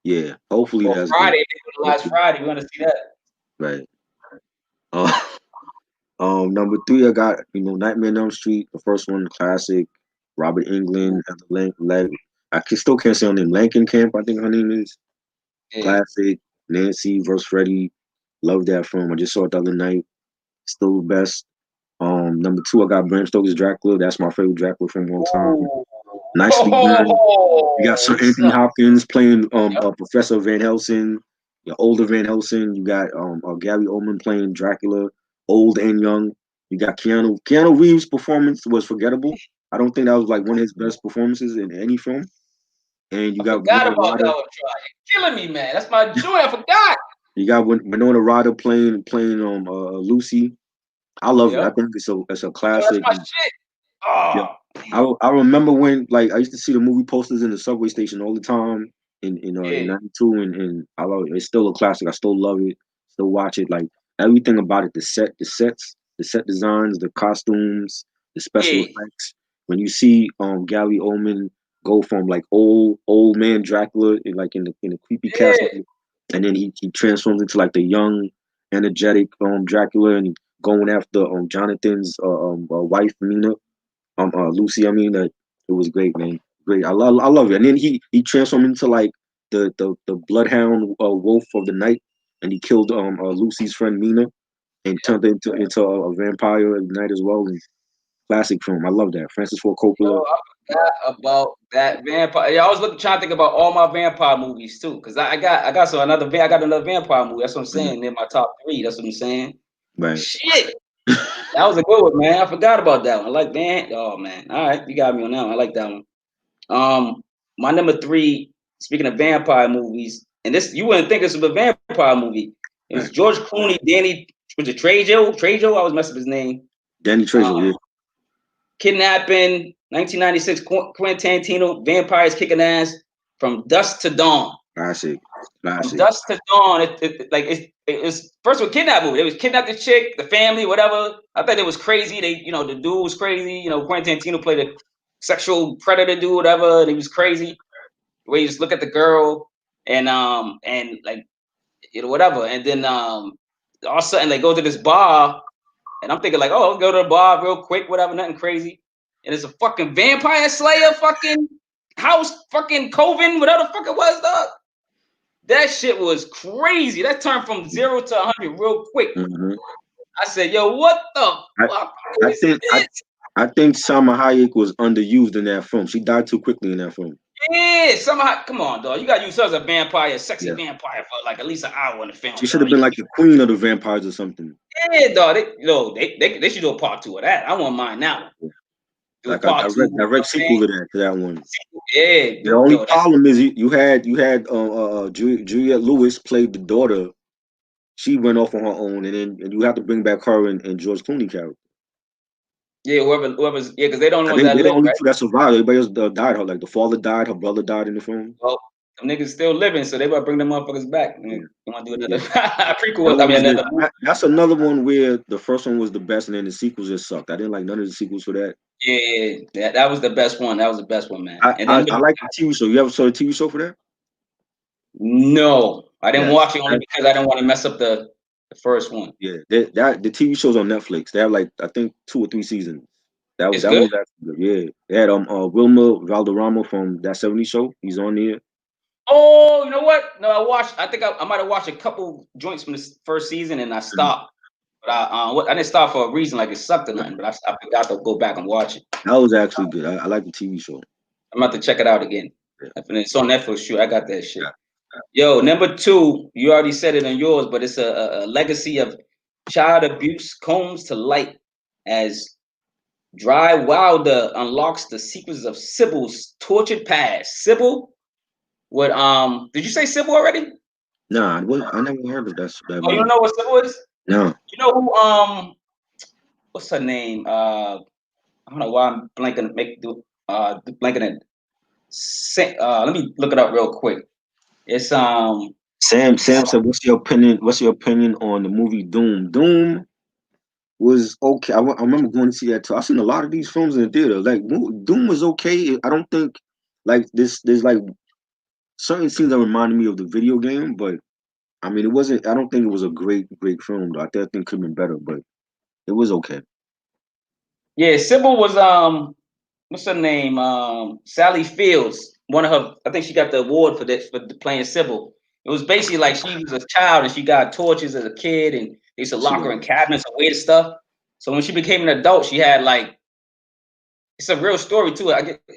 Yeah. Hopefully Well, that's good. Friday, last Hopefully. Friday, we're gonna see that. Right. Uh, number 3, I got Nightmare on Elm Street. The first one, classic. Robert Englund, I still can't say her name. Lankenkamp, I think her name is. Yeah. Classic. Nancy versus Freddy. Love that film. I just saw it the other night. Still the best. Number 2, I got Bram Stoker's Dracula. That's my favorite Dracula film of all time. Ooh. Nicely done. You got Sir Anthony Son. Hopkins playing Professor Van Helsing, your older Van Helsing. You got Gary Oldman playing Dracula, old and young. You got Keanu Reeves' performance was forgettable. I don't think that was like one of his best performances in any film. And you I got forgot Winona about Ryder. that one. You're killing me, man. That's my joy. I forgot. You got Winona Ryder playing Lucy. I love it. I Yep. think it's a That's classic. my shit. Oh, I remember when I used to see the movie posters in the subway station all the time in yeah. '92, and I love it. It's still a classic. I still love it. Still watch it. Like everything about it, the set designs, the costumes, the special Yeah. effects. When you see Gary Oldman go from like old man Dracula in the creepy castle, Yeah. and then he transforms into like the young, energetic Dracula, and going after Jonathan's wife Mina. Lucy, I mean, it was great, man. Great, I love it. And then he transformed into like the bloodhound wolf of the night, and he killed Lucy's friend Mina, and turned her into a vampire at night as well. And classic film, I love that. Francis Ford Yo, Coppola. I forgot about that vampire. Yeah, I was trying to think about all my vampire movies too, because I got another vampire movie. That's what I'm saying. In my top 3. That's what I'm saying. Right. Shit. That was a good one, man. I forgot about that one. I like that. Oh man. All right, you got me on that one. I like that one. My number 3, speaking of vampire movies, and this you wouldn't think this was a vampire movie. It was Right. George Clooney, Danny, was it Trejo? Trejo? I was messing up his name. Danny Trejo, yeah. Kidnapping, 1996, Quentin Tarantino, vampires kicking ass from dusk to dawn. Classic. From dusk to dawn, it's first of all kidnap movie. They was kidnapped the chick, the family, whatever. I thought it was crazy. The dude was crazy. Quentin Tarantino played a sexual predator dude, whatever. And he was crazy. The way you just look at the girl and like whatever. And then all of a sudden they go to this bar, and I'm thinking like, oh, I'll go to the bar real quick, whatever, nothing crazy. And it's a fucking vampire slayer, fucking house, fucking coven, whatever the fuck it was, dog. That shit was crazy. That turned from 0 to 100 real quick. Mm-hmm. I said, yo, what the fuck is this? I think Salma Hayek was underused in that film. She died too quickly in that film. Yeah, somehow, come on, dog. You got to use her as a vampire, sexy vampire for like at least an hour in the film. She should have been like the queen of the vampires or something. Yeah, dog. They should do a part 2 of that. I won't mind now. Do Like part a 2. direct sequel to that one. Yeah. The only problem is you had Juliette Lewis played the daughter. She went off on her own, and you have to bring back her and George Clooney character. Yeah, whoever's because they don't know They're that the live, only right? two that survived. Everybody else died. Like the father died, her brother died in the film. Well, them niggas still living, so they better bring them motherfuckers back. Yeah. You want to do another prequel? That's another one where the first one was the best, and then the sequels just sucked. I didn't like none of the sequels for that. Yeah, that was the best one. That was the best one, man. I like the TV show. You ever saw the TV show for that? No, I didn't watch it only because I didn't want to mess up the first one. Yeah, the TV show's on Netflix. They have like I think 2 or 3 seasons. That was good. Good. Yeah, they had Wilmer Valderrama from That 70s Show. He's on there. Oh, you know what? No, I think I might have watched a couple joints from the first season and I stopped. But I didn't stop for a reason, like it sucked or nothing. But I forgot to go back and watch it. That was actually good. I like the TV show. I'm about to check it out again. Yeah. It's on Netflix. Shoot, I got that shit. Yeah. Yo, number 2, you already said it on yours, but it's a legacy of child abuse comes to light as Dry Wilder unlocks the secrets of Sybil's tortured past. Sybil, what did you say Sybil already? Nah, I never heard of that Oh, you don't movie. know what Sybil is? No. You know who what's her name? I don't know why I'm blanking blanking it. Let me look it up real quick. It's Sam said, "What's your opinion? What's your opinion on the movie Doom? Doom was okay. I remember going to see that too. I've seen a lot of these films in the theater. Like Doom was okay. I don't think like this. There's like certain scenes that reminded me of the video game, but I mean, it wasn't. I don't think it was a great film. Though. I think it could have been better, but it was okay. yeah, Sybil was what's her name? Sally Fields. One of her, I think she got the award for this for playing Sybil. It was basically like she was a child and she got tortures as a kid, and they used to She lock her in cabinets and weird stuff. So when she became an adult, she had like it's a real story too.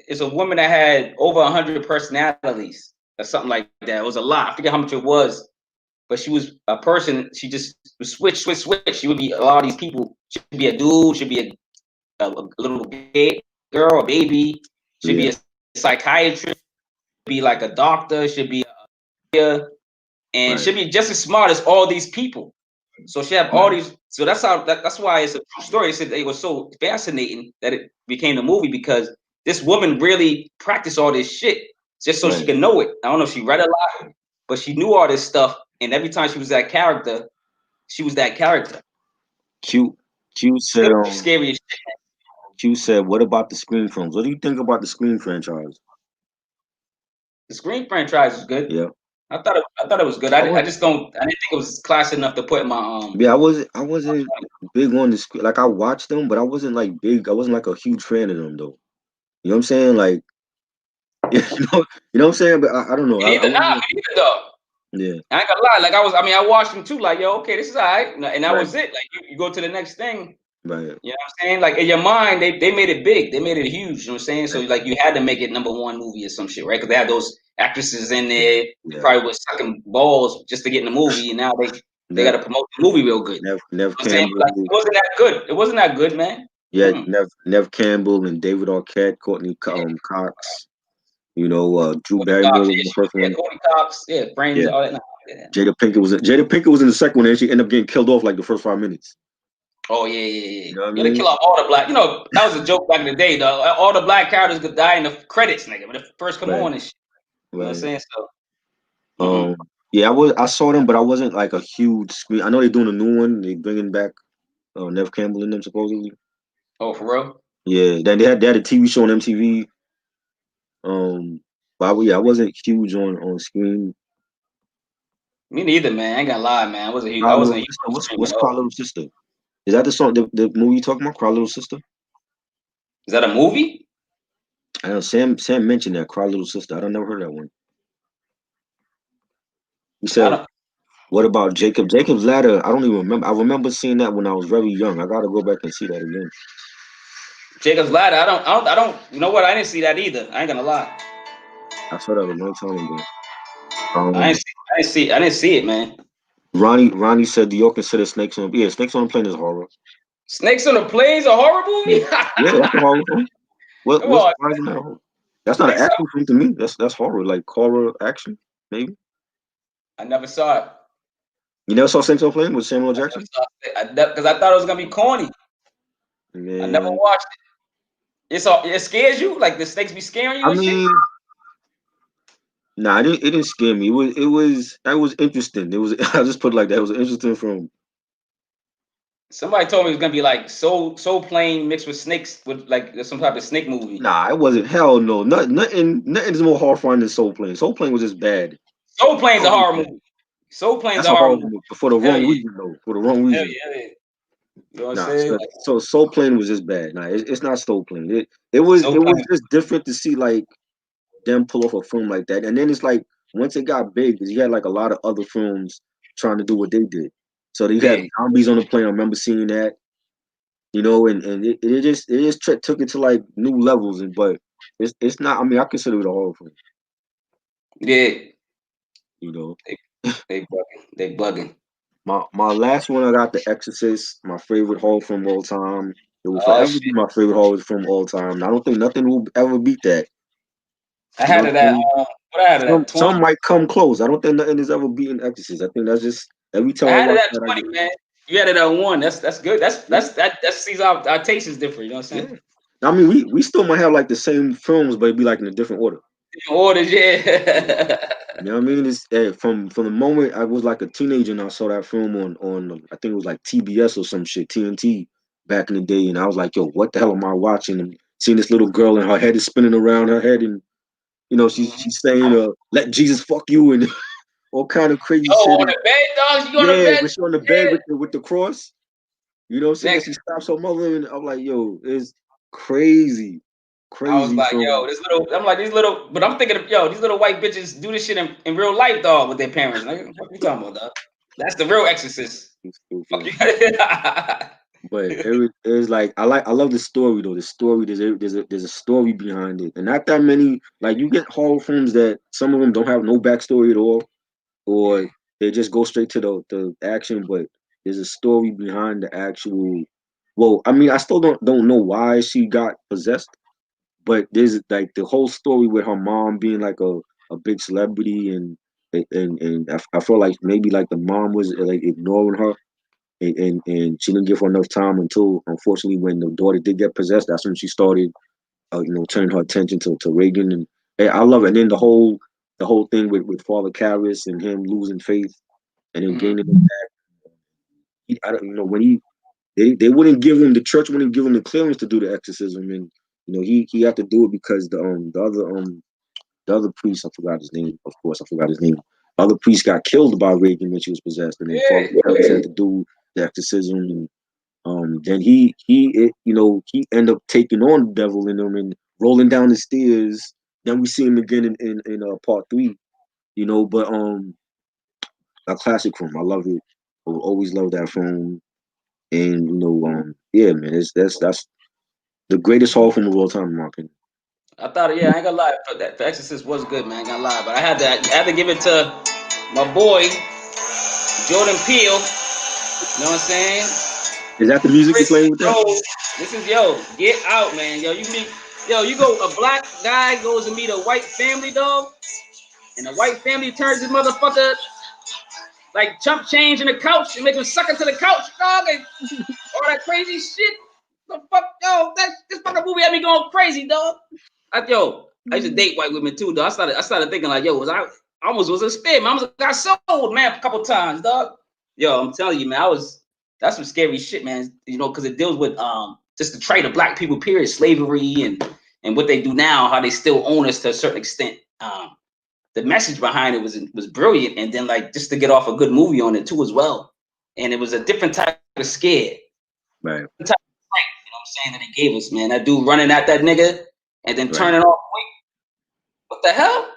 It's a woman that had over 100 personalities or something like that. It was a lot. I forget how much it was, but she was a person. She just would switch. She would be a lot of these people. She'd be a dude. She'd be a little girl, a baby. Should yeah, be a psychiatrist. Be like a doctor. Should be a and right, should be just as smart as all these people. So she have all right, these. So that's why it's a true story. It said it was so fascinating that it became the movie because this woman really practiced all this shit just so she right. could know it. I don't know if she read a lot, but she knew all this stuff. And every time she was that character, she was that character. Q Q said Still scary as shit. Q said, "What about the Scream films? What do you think about the Scream franchise?" The Scream franchise is good. Yeah, I thought it was good. I was. I just don't. I didn't think it was classy enough to put in my Yeah, I wasn't big on the Scream. Like I watched them, but I wasn't like big. I wasn't like a huge fan of them though. You know what I'm saying? Like, you know what I'm saying? But I don't know. I Me wasn't. neither though. Yeah, I ain't gonna lie. Like I mean, I watched them too. Like, yo, okay, this is all right, and that right, was it. Like, you go to the next thing. right, You know what I'm saying? Like in your mind, they made it big. They made it huge. You know what I'm saying? So right. like, you had to make it #1 movie or some shit, right? Because they had those actresses in there. They Yeah. probably was sucking balls just to get in the movie, and now they got Nev, to promote the movie real good. Nev You know what I'm saying? Like, Campbell. it wasn't that good. It wasn't that good, man. Yeah, Mm. Nev Campbell and David Arquette, Courtney Cox. You know, Drew Courtney Cox, Barrymore was in the first yeah, one. Courtney Cox, yeah, Frames, Yeah, all that. Nah, yeah. Jada Pinkett was in the second one, and she ended up getting killed off like the first 5 minutes. Oh yeah. You know what I Yo, they mean? kill off all the black. You know, that was a joke back in the day, though. All the black characters could die in the credits, nigga, when they first come Right, on and shit. You know what I'm right. saying? So, Um, yeah, I saw them, but I wasn't like a huge screen. I know they're doing a new one. They bringing back Nev Campbell in them supposedly. oh, for real? Yeah, then they had a TV show on MTV. But yeah, I wasn't huge on Scream. Me neither, man. I ain't gonna lie, man. I Cry wasn't Little a huge Sister. stream What's at Cry all. Little Sister? Is that the song, the movie you talking about? Cry Little Sister? Is that a movie? I know Sam mentioned that Cry Little Sister. I don't never heard that one. He I said, don't. "What about Jacob? Jacob's Ladder? I don't even remember. I remember seeing that when I was very young. I gotta go back and see that again. Jacob's Ladder. I don't. You know what? I didn't see that either. I ain't gonna lie. I saw that a long time ago. I Um, didn't see. I didn't see it, man. Ronnie said, "Do you consider Snakes on a Plane is horror. Snakes on the Plains, a horror Yeah, movie? yeah, that's a horror film. Come What's on, why isn't that horror? That's I not an think so. action film to me. That's horror, like horror action, maybe. I never saw it. You never saw Snakes on a Plane with Samuel Jackson? Because I thought it was gonna be corny. I never Man, watched it. It scares you? Like the snakes be scaring you I and shit? mean, nah, it didn't scare me. That was interesting. It was I just put it like that. It was an interesting film. Somebody told me it was gonna be like Soul Plane mixed with snakes with like some type of snake movie. Nah, it wasn't. Hell no. Nothing is more horrifying than Soul Plane. Soul Plane was just bad. Soul Plane's a Horribly horror bad. movie. Soul Plane's That's a a horror horror movie. movie for the Hell wrong yeah. reason though. For the wrong Hell reason. yeah. You know what I'm Nah, saying? so Soul Plane was just bad. Nah, it's not Soul Plane. Soul It was Plane. just different to see like them pull off a film like that. And then it's like once it got big, because you had like a lot of other films trying to do what they did. So you Yeah. had zombies on the plane. I remember seeing that, and took it to like new levels. But it's not. I mean, I consider it a horror film. Yeah. You know, They bugging. They bugging. My last one, I got The Exorcist, my favorite horror film of all time. It will Oh forever be shit! my favorite horror film of all time. And I don't think nothing will ever beat that. I You know had what it I'm at saying? what I had it at 20. Some might come close. I don't think nothing has ever beaten Exorcist. I think that's just every time I I had it watch at that, I 20, get man. You had it at 1. That's good. yeah, That sees our taste is different. You know what I'm saying? yeah. I mean, we still might have like the same films, but it'd be like in a different order. Orders, Yeah. yeah. You know what I mean? It's from the moment I was like a teenager and I saw that film on I think it was like TBS or some shit, TNT back in the day, and I was like, yo, what the hell am I watching? And seeing this little girl and her head is spinning around her head, and you know she's saying, "Let Jesus fuck you," and all kind of crazy Oh, shit. on And the bed, dog. You go on the yeah, bed? when she on the bed Yeah. with the cross, you know what I'm saying? And Nigga, she stops her mother, and I'm like, yo, it's crazy, I was crazy like, yo, film. this little. I'm like these little, but I'm thinking of yo, these little white bitches do this shit in real life, dog, with their parents. Like, what you talking about, dog? That's the real exorcist. It's Fuck stupid. you. But it was like I love the story though. The story there's a story behind it, and not that many. Like you get horror films that some of them don't have no backstory at all, Yeah. or they just go straight to the action. But there's a story behind the actual. Well, I mean, I still don't know why she got possessed, but there's like the whole story with her mom being like a big celebrity, and I feel like maybe like the mom was like ignoring her and she didn't give her enough time until unfortunately when the daughter did get possessed, that's when she started turning her attention to Reagan and I love it. And then the whole thing with Father Karras and him losing faith and then Mhm. gaining it back. I don't when they wouldn't give him, the church wouldn't give him the clearance to do the exorcism, and he had to do it because the other priest, I forgot his name, of course I forgot his name. The other priest got killed by Reagan when she was possessed, and then Father Yeah. Karras had to do the exorcism. And then he ended up taking on the devil in him and rolling down the stairs. Then we see him again in part three, but a classic film. I love it. I will always love that film. And yeah, man, that's the greatest horror film of all time in my opinion. I thought, yeah, I ain't gonna lie. For Exorcist was good, man. I ain't gonna lie, but I had to give it to my boy Jordan Peele. You know what I'm saying? Is that the music you're Chris, playing with that? bro, this is Get Out, man. A black guy goes to meet a white family, dog, and the white family turns this motherfucker like chump change in the couch and make him suck into the couch, dog, and all that crazy shit. The fuck, this fucking movie had me going crazy, dog. I used to date white women too, dog. I started thinking like, I almost was a spit, man. I almost got sold, man, a couple times, dog. Yo, I'm telling you, man, that's some scary shit, man. Because it deals with just the trait of black people, period, slavery and what they do now, how they still own us to a certain extent. The message behind it was brilliant, and then like just to get off a good movie on it too as well. And it was a different type of scare, Right, different type of fright, you know what I'm saying, that they gave us, man. That dude running at that nigga and then right. turning off. Wait, what the hell?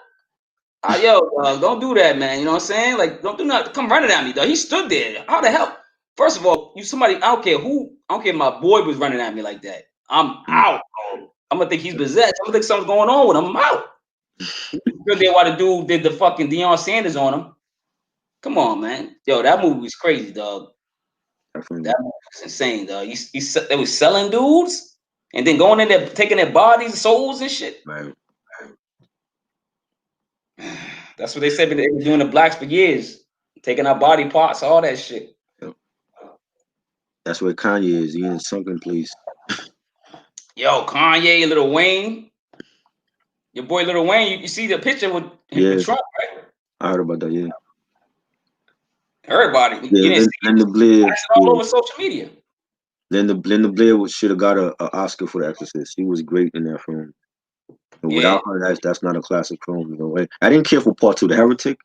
Don't do that, man. You know what I'm saying? Like, don't do nothing. Come running at me, though. He stood there. How the hell? First of all, you somebody. I don't care who. I don't care if my boy was running at me like that. I'm Mm. out. Bro. I'm gonna think he's possessed. I'm gonna think something's going on with him. I'm out. Good there why the dude did the fucking Deion Sanders on him. Come on, man. Yo, that movie was crazy, dog. Definitely. That movie was insane, dog. They was selling dudes and then going in there, taking their bodies, souls, and shit. Right. That's what they said. They been doing the blacks for years, taking our body parts, all that shit. Yep. That's where Kanye is. He in a sunken place. Yo, Kanye, Lil Wayne, your boy Lil Wayne. You see the picture with Yeah, Trump, right? I heard about that. Yeah, Everybody, yeah. you didn't see it. Linda Blair. It's all Yeah, over social media. Linda Blair should have got a Oscar for The Exorcist. She was great in that film. And Yeah. without her, that's not a classic film. I didn't care for part two, The Heretic.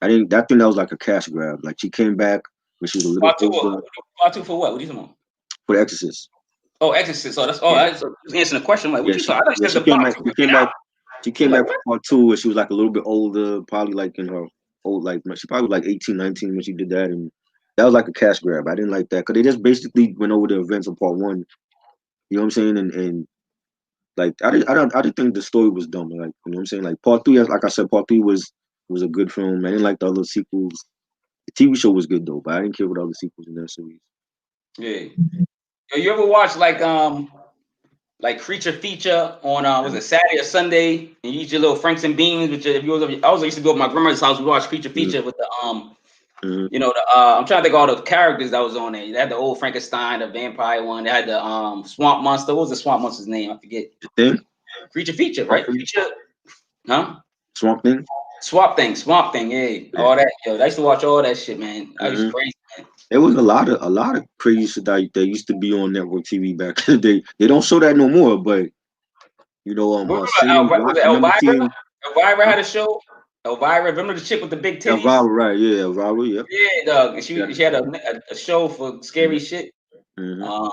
I didn't. That thing that was like a cash grab. Like she came back when she was a little Part two. older Part two for what? What are you talking about? for The Exorcist. Oh, Exorcist. Oh, that's Yeah, I was answering the question. I'm like, what yeah. you She talking? I thought you yeah said she the came part back. two She to get came out. back. She I'm came like, back what? for part two, and she was like a little bit older, probably like in her old like she probably was like 18, 19 when she did that, and that was like a cash grab. I didn't like that because they just basically went over the events of part one. You know what I'm saying? And like I didn't think the story was dumb. Like you know what I'm saying? Like part three, like I said, part three was a good film. I didn't like the other sequels. The TV show was good though, but I didn't care what other sequels in that series. Yeah. Yo, you ever watch like Creature Feature on was it Saturday or Sunday? And you eat your little Franks and beans with your if you was I was used to go to my grandmother's house. We watch Creature Feature with the you know the I'm trying to think of all the characters that was on there. They had the old Frankenstein, the vampire one. They had the swamp monster. What was the swamp monster's name? I forget. The Thing? Creature Feature, right? Feature, huh? Swamp Thing? Swamp Thing, yeah. All that, yo. I used to watch all that shit, man. I was crazy, man. There was a lot of crazy shit that used to be on network TV back in the day. They don't show that no more, but you know, Salem's Lot, I remember seeing Elvira had a show. Elvira, remember the chick with the big titties? Elvira, right? Yeah, Elvira, yep. Yeah, dog. And she had a show for scary shit. Mm-hmm.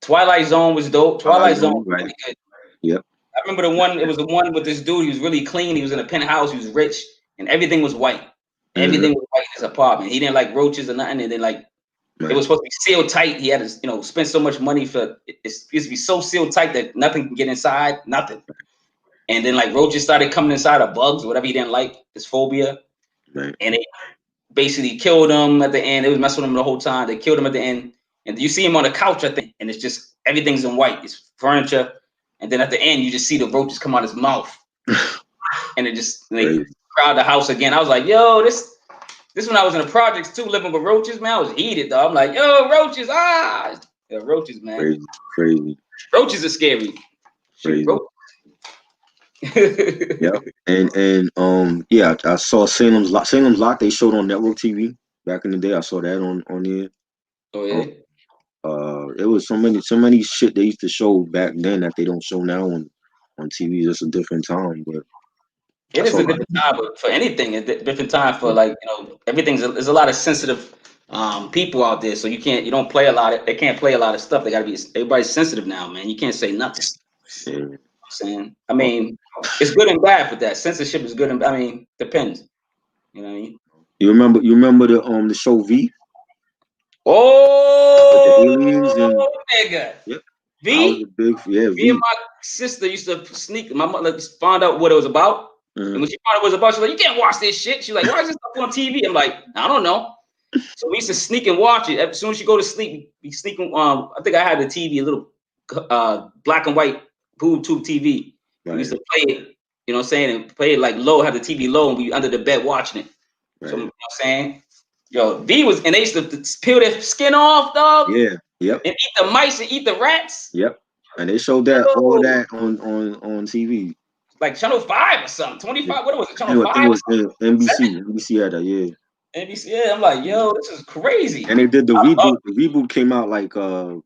Twilight Zone was dope. Twilight Zone was right. really good. Yep. I remember the one. It was the one with this dude. He was really clean. He was in a penthouse. He was rich, and everything was white. Everything was white in his apartment. He didn't like roaches or nothing. And then like it was supposed to be sealed tight. He had to, spend so much money for it's supposed to be so sealed tight that nothing can get inside. Nothing. And then like roaches started coming inside, or bugs, or whatever he didn't like, his phobia. Right. And they basically killed him at the end. It was messing with him the whole time. They killed him at the end. And you see him on the couch, I think, and it's just everything's in white. It's furniture. And then at the end, you just see the roaches come out his mouth. And it just crowd the house again. I was like, yo, this when I was in the projects too, living with roaches, man. I was heated, though. I'm like, yo, roaches, Yeah, roaches, man. Crazy. Roaches are scary. Crazy. Yep. And yeah, I saw Salem's Lot. They showed on network TV back in the day. I saw that on there. Oh yeah. It was so many shit they used to show back then that they don't show now on TV. It's a different time, but it is a different time. But for anything, a different time for there's a lot of sensitive people out there. So you don't play a lot. They can't play a lot of stuff. They gotta be. Everybody's sensitive now, man. You can't say nothing. Yeah. You know what I'm saying, I mean, it's good and bad with that. Censorship is good and I mean, depends. You know what I mean? You remember the show V? Oh, the aliens and nigga. Yep. V. I was a big V. Me and my sister used to sneak. My mother found out what it was about, and when she found out what it was about, she's like, "You can't watch this shit." She's like, "Why is this stuff on TV?" I'm like, "I don't know." So we used to sneak and watch it. As soon as she go to sleep, we sneak. I think I had the TV, a little black and white boob tube TV. Right. We used to play it. You know what I'm saying? And play it like low, have the TV low, and we under the bed watching it. Right. So you know what I'm saying? Yo, V was, and they used to peel their skin off, dog. Yeah, yep. And eat the mice and eat the rats. Yep. And they showed that all that on TV. Like Channel 5 or something. 25. Yeah. What was it? Channel 5? I think it was NBC. NBC had that, yeah. NBC, yeah. I'm like, yo, this is crazy. And they did the reboot. The reboot came out like I want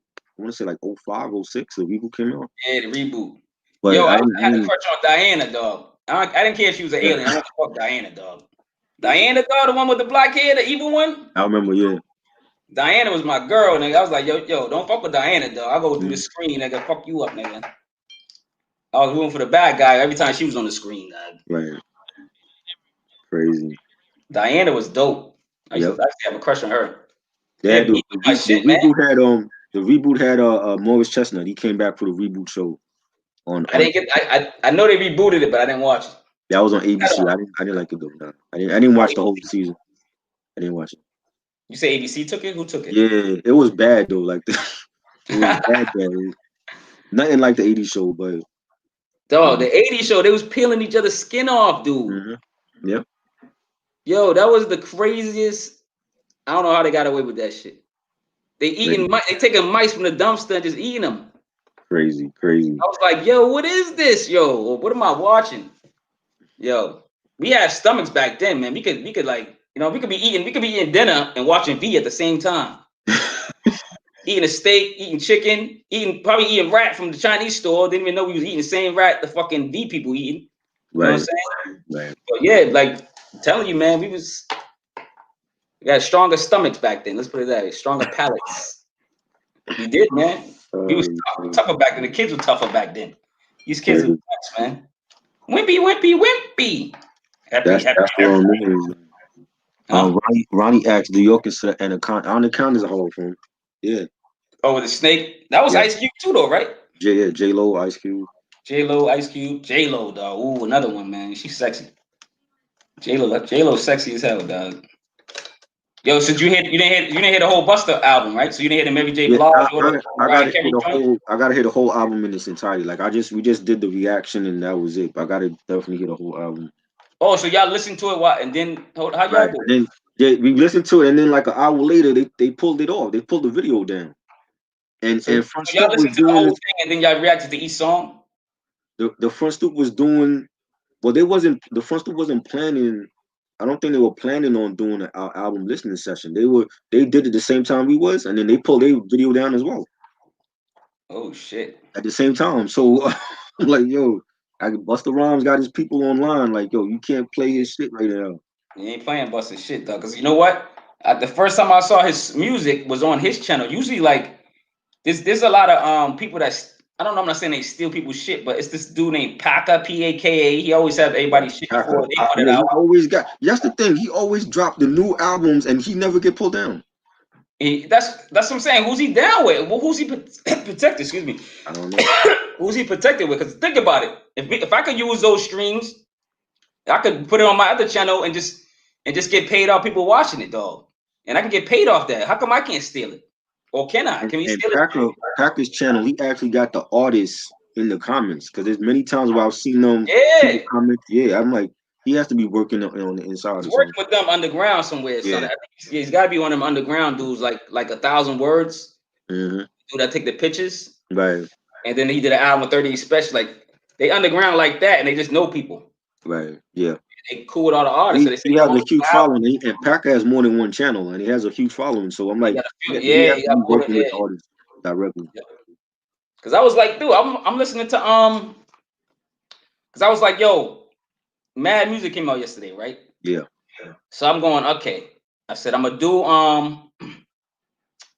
to say like 05, 06. The reboot came out. Yeah, the reboot. But yo, I had to crush on Diana, dog. I didn't care if she was an alien. I want to fuck Diana, dog. Diana, dog, the one with the black hair, the evil one. I remember, yeah. Diana was my girl, nigga. I was like, yo, don't fuck with Diana, dog. I'll go through the screen, nigga. Fuck you up, nigga. I was rooting for the bad guy every time she was on the screen, dog. Right. Crazy. Diana was dope. I used to have a crush on her. Yeah, the reboot had Morris Chestnut. He came back for the reboot show. I know they rebooted it, but I didn't watch it. That was on ABC. I didn't like it though. No. I didn't watch the whole season. I didn't watch it. You say ABC took it? Who took it? Yeah, it was bad though. Like it was bad. Nothing like the 80s show, but dog, the 80s show, they was peeling each other's skin off, dude. Mm-hmm. Yep. Yo, that was the craziest. I don't know how they got away with that shit. They taking mice from the dumpster and just eating them. Crazy. I was like, yo, what is this? Yo, what am I watching? Yo, we had stomachs back then, man. We could like, we could be eating dinner and watching V at the same time. Eating a steak, eating chicken, probably eating rat from the Chinese store. Didn't even know we was eating the same rat the fucking V people eating. You know what I'm saying? Right. But yeah, like I'm telling you, man, we got stronger stomachs back then. Let's put it that way. Stronger palates. We did, man. We was tougher back then. The kids were tougher back then. These kids are nuts, man. Wimpy. Happy. Ronnie asked, "Do you consider Anaconda as a horror film?" Yeah. Oh, with the snake. That was Ice Cube too, though, right? J-Lo, Ice Cube. J-Lo, Ice Cube. J-Lo, dog. Ooh, another one, man. She's sexy. J-Lo sexy as hell, dog. Yo, since you didn't hear the whole Buster album, right? So you didn't hear the Mary J. Yeah, Blige or the I Mariah gotta hear Carey the joint? whole. I gotta hear the whole album in its entirety. Like we just did the reaction and that was it. But I gotta definitely hear the whole album. Oh, so y'all listen to it, what? And then how y'all Right. do And it? then yeah, we listened to it, and then like an hour later, they pulled it off. They pulled the video down, So, and Front so y'all Stoop was listen to the doing whole this. thing and then y'all reacted to each song? The Front Stoop was doing. Well, they wasn't. The Front Stoop wasn't planning. I don't think they were planning on doing an album listening session. They did it the same time we was, and then they pulled their video down as well Oh shit. at the same time. So I'm like, yo, Busta Rhymes got his people online. Like, yo, you can't play his shit right now. He ain't playing Buster shit though, cause you know what? The first time I saw his music was on his channel. Usually, like there's a lot of people that's I don't know. I'm not saying they steal people's shit, but it's this dude named Paka Paka. He always have everybody's shit before they put it Yeah, he out. always got. That's the thing. He always dropped the new albums, and he never get pulled down. That's what I'm saying. Who's he down with? Well, who's he protected? Excuse me. I don't know. Who's he protected with? Because think about it. If I could use those streams, I could put it on my other channel and just get paid off people watching it, dog. And I can get paid off that. How come I can't steal it? Or can I? Can we And steal it? Packer's channel, he actually got the artists in the comments because there's many times where I've seen them people Yeah. comment. Yeah, I'm like, he has to be working on the inside He's or working something. with them underground somewhere, son. Yeah. I think he's got to be one of them underground dudes, like 1,000 words. Mm-hmm. Dude that take the pictures. Right. And then he did an album with 30 special. Like they underground like that, and they just know people. Right. Yeah. They cool with all the artists. So they say, He "Yo, has I'm a huge following, and Packer has more than one channel, and he has a huge following. So I'm like, he yeah, has you to got be to pull it, working with the yeah." artists directly. Because I was like, dude, I'm listening to because I was like, yo, Mad Music came out yesterday, right? Yeah. So I'm going, okay. I said I'm gonna do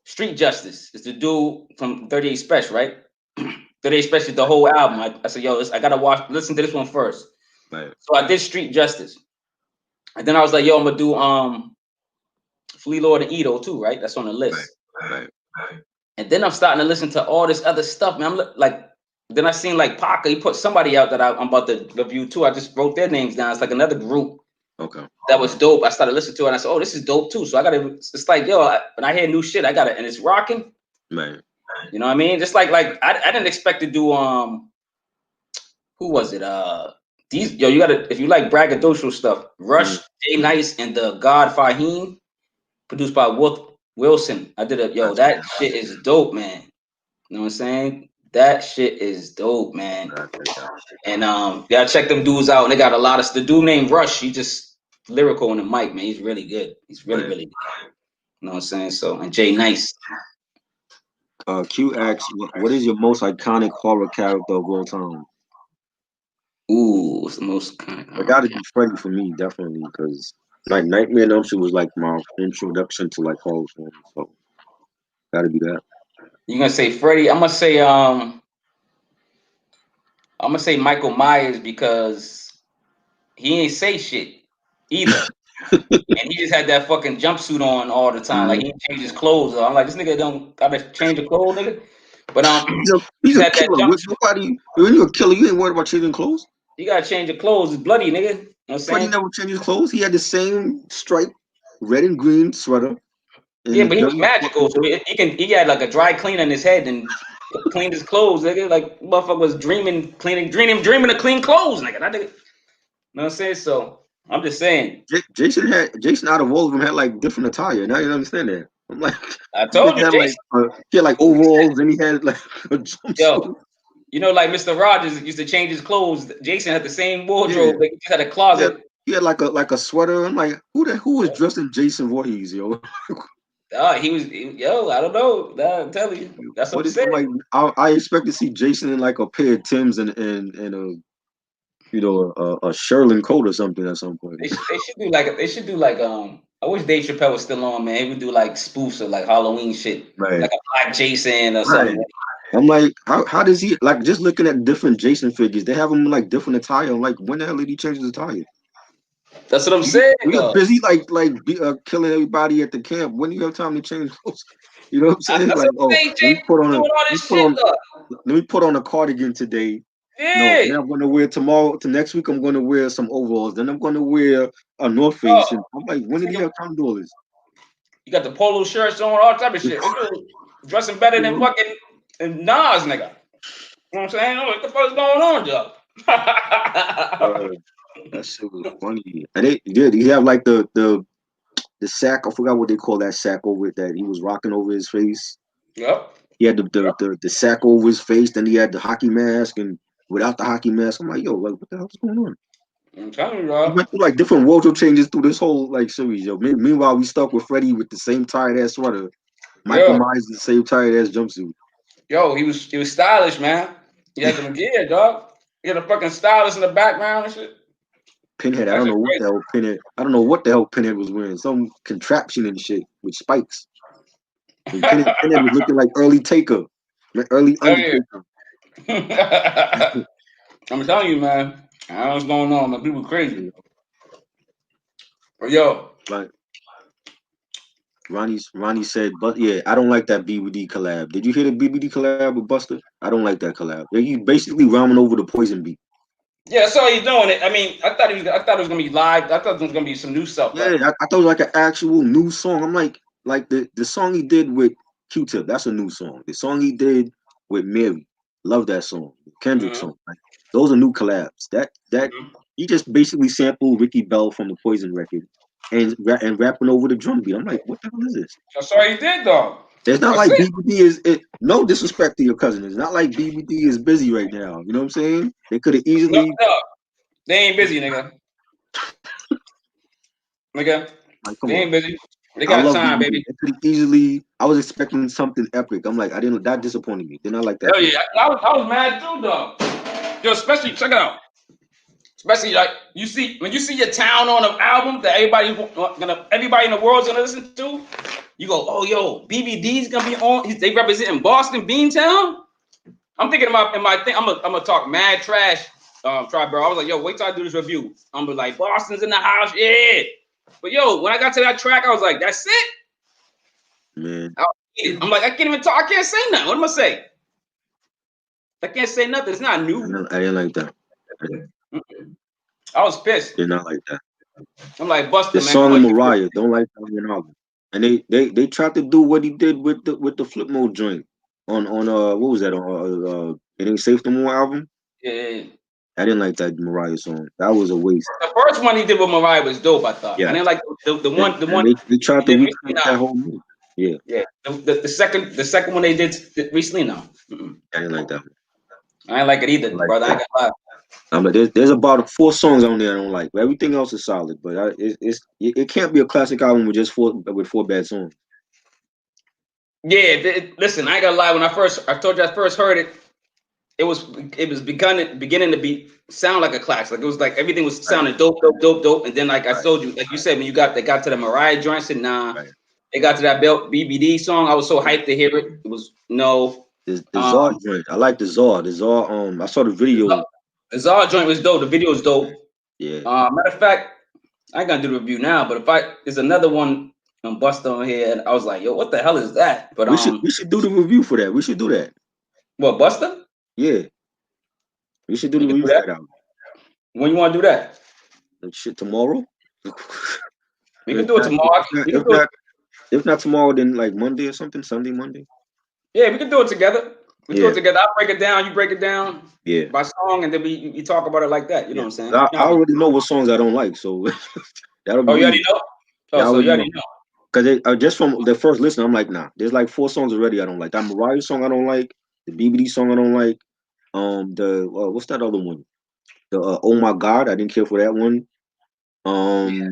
Street Justice. It's the dude from 38 Special, right? 38 Special, the whole album. I said, yo, I gotta listen to this one first. Right. So I did Street Justice. And then I was like, yo, I'm gonna do Flea Lord and Ito too, right? That's on the Right. list. Right. And then I'm starting to listen to all this other stuff, man. Then I seen like Parker, he put somebody out that I'm about to review too. I just wrote their names down. It's like another group Okay. that was dope. I started listening to it and I said, oh, this is dope too. So I gotta, it's like, yo, when I hear new shit, I gotta, and it's rocking. Right. You know what I mean? Just like I didn't expect to do who was it? These yo, you gotta if you like braggadocious stuff, Rush, Jay Nice, and the God Fahim, produced by Wilson. I did it, yo, that shit is dope, man. You know what I'm saying? That shit is dope, man. And gotta check them dudes out. And they got a lot of the dude named Rush. He just lyrical on the mic, man. He's really good. He's really, really good. You know what I'm saying? So and Jay Nice. Q asks, what is your most iconic horror character of all time? Ooh, what's the most kind It got to be Freddy for me, definitely, because like Nightmare on Elm Street was like my introduction to like horror films, so got to be that. You gonna say Freddy? I'm gonna say Michael Myers because he ain't say shit either. And he just had that fucking jumpsuit on all the time. Like he didn't change his clothes. I'm like, this nigga don't gotta change the clothes, nigga. But He's he a had that killer. jumpsuit. Nobody, when you're a killer, you ain't worried about changing clothes. You gotta change your clothes. It's bloody, nigga. You know what I'm Freddy saying? never changed his clothes. He had the same striped red and green sweater. And Yeah, but he was very magical, so he had like a dry clean in his head and cleaned his clothes, nigga. Like motherfucker was dreaming of clean clothes, nigga. That nigga. You know what I'm saying? So I'm just saying. Jason out of all of them had like different attire. Now you understand that. I'm like, I this told nigga you, had like Jason. he had like overalls, and he had like a Yo, jumpsuit. you know, like Mr. Rogers used to change his clothes. Jason had the same wardrobe. Yeah, Like he just had a he had, closet. he had like a sweater. I'm like, who was dressed in Jason Voorhees, yo? Yo, I don't know. Nah, I'm telling you. That's what What I'm is I'm saying. like? I expect to see Jason in like a pair of Timbs and a a Sherlin coat or something at some point. They should do like I wish Dave Chappelle was still on, man. He would do like spoofs of like Halloween shit. Right. Like a Black Jason or Right. something. I'm like, how does he like just looking at different Jason figures? They have him in like different attire. I'm like, when the hell did he change his attire? That's what I'm saying, When you're though. busy killing everybody at the camp, when do you have time to change clothes? You know what I'm saying? That's Like, what I'm oh, saying, let me Jay. put on Doing all this shit, though. let me put on a cardigan today. No, Yeah. then I'm gonna wear tomorrow to next week. I'm gonna wear some overalls. Then I'm gonna wear a North Face. Oh, And I'm like, when this did he nigga, have time to do all this? You got the polo shirts on, all type of shit. Dressing better than fucking Nas, nigga. You know what I'm saying? What the fuck is going on, Joe? That shit was funny. And they did. He have like the sack. I forgot what they call that sack over it that he was rocking over his face. Yep. He had the sack over his face. Then he had the hockey mask, and without the hockey mask, I'm like, yo, like, what the hell's going on? I'm telling you, He bro. went through like different wardrobe changes through this whole like series, yo. Meanwhile, we stuck with Freddie with the same tired ass sweater. Michael Myers the same tired ass jumpsuit. Yo, he was stylish, man. He had some gear, dog. He had a fucking stylist in the background and shit. Pinhead, I don't know what the hell Pinhead. I don't know what the hell Pinhead was wearing. Some contraption and shit with spikes. And Pinhead was looking like early Taker, like early Undertaker. I'm telling you, man. I don't know what's going on, man. People crazy. But yo, like Ronnie said, but yeah, I don't like that BBD collab. Did you hear the BBD collab with Buster? I don't like that collab. He basically rhyming over the Poison beat. Yeah, I saw you doing it. I mean, I thought it was gonna be live. I thought it was gonna be some new stuff. Yeah, I thought it was like an actual new song. I'm like the song he did with Q-Tip, that's a new song. The song he did with Mary, love that song. The Kendrick song, like, those are new collabs. That he just basically sampled Ricky Bell from the Poison record and rapping over the drum beat. I'm like, what the hell is this? That's all he did, though. It's not like BBD is no disrespect to your cousin. It's not like BBD is busy right now. You know what I'm saying? They could have easily. No, they ain't busy, nigga. Nigga, Like, they ain't busy. They got time, baby. They could easily. I was expecting something epic. I'm like, I didn't. That disappointed me. Did not like that. Hell yeah, I was mad too, though. Yo, especially check it out. Especially like when you see your town on an album that everybody in the world's gonna listen to, you go, oh yo, BBD's gonna be on. They representing Boston, Beantown. I'm thinking about in my thing. I'm gonna talk mad trash, try bro. I was like, yo, wait till I do this review. I'm gonna be like, Boston's in the house, yeah. But yo, when I got to that track, I was like, that's it. Man, I'm like, I can't even talk. I can't say nothing. What am I say? I can't say nothing. It's not new. I didn't like that. I was pissed. Did not like that. I'm like, Buster, the man. song of Mariah, don't like that one album. And they tried to do what he did with the flip mode joint on what was that on It Ain't Safe No More album? Yeah. I didn't like that Mariah song. That was a waste. The first one he did with Mariah was dope, I thought. Yeah. I didn't like the one. They tried to recreate that whole movie. Yeah. Yeah. The second one they did recently, no. I didn't like that one. I ain't like it either, brother. I ain't gonna lie. I'm like, there's about 4 songs on there I don't like, but everything else is solid. But it can't be a classic album with just 4 bad songs. Yeah, listen, I ain't gonna lie. When I told you I first heard it, it was beginning to sound like a classic. Like it was like everything was sounding dope, and then like I told you, like you said, when they got to the Mariah joint, I said nah. They got to that BBD song. I was so hyped to hear it. It was no. The Czar joint, I like the Czar. The Czar. I saw the video. The Czar joint was dope. The video was dope. Yeah. Matter of fact, I ain't gonna do the review now, but there's another one on Buster on here, and I was like, yo, what the hell is that? But we should do the review for that. We should do that. What, Buster? Yeah. We should do the review for that album. When you want to do that? Shit, tomorrow. We can do it tomorrow. If not tomorrow, then like Monday or something. Sunday, Monday. Yeah, we can do it together. We do it together. I'll break it down. You break it down. Yeah. By song, and then you talk about it like that. You know what I'm saying? I already know what songs I don't like, so that'll be. Oh, you already know. So you already know. Because just from the first listen, I'm like, nah. There's like 4 songs already I don't like. That Mariah song I don't like. The BBD song I don't like. What's that other one? The Oh My God, I didn't care for that one. Yeah,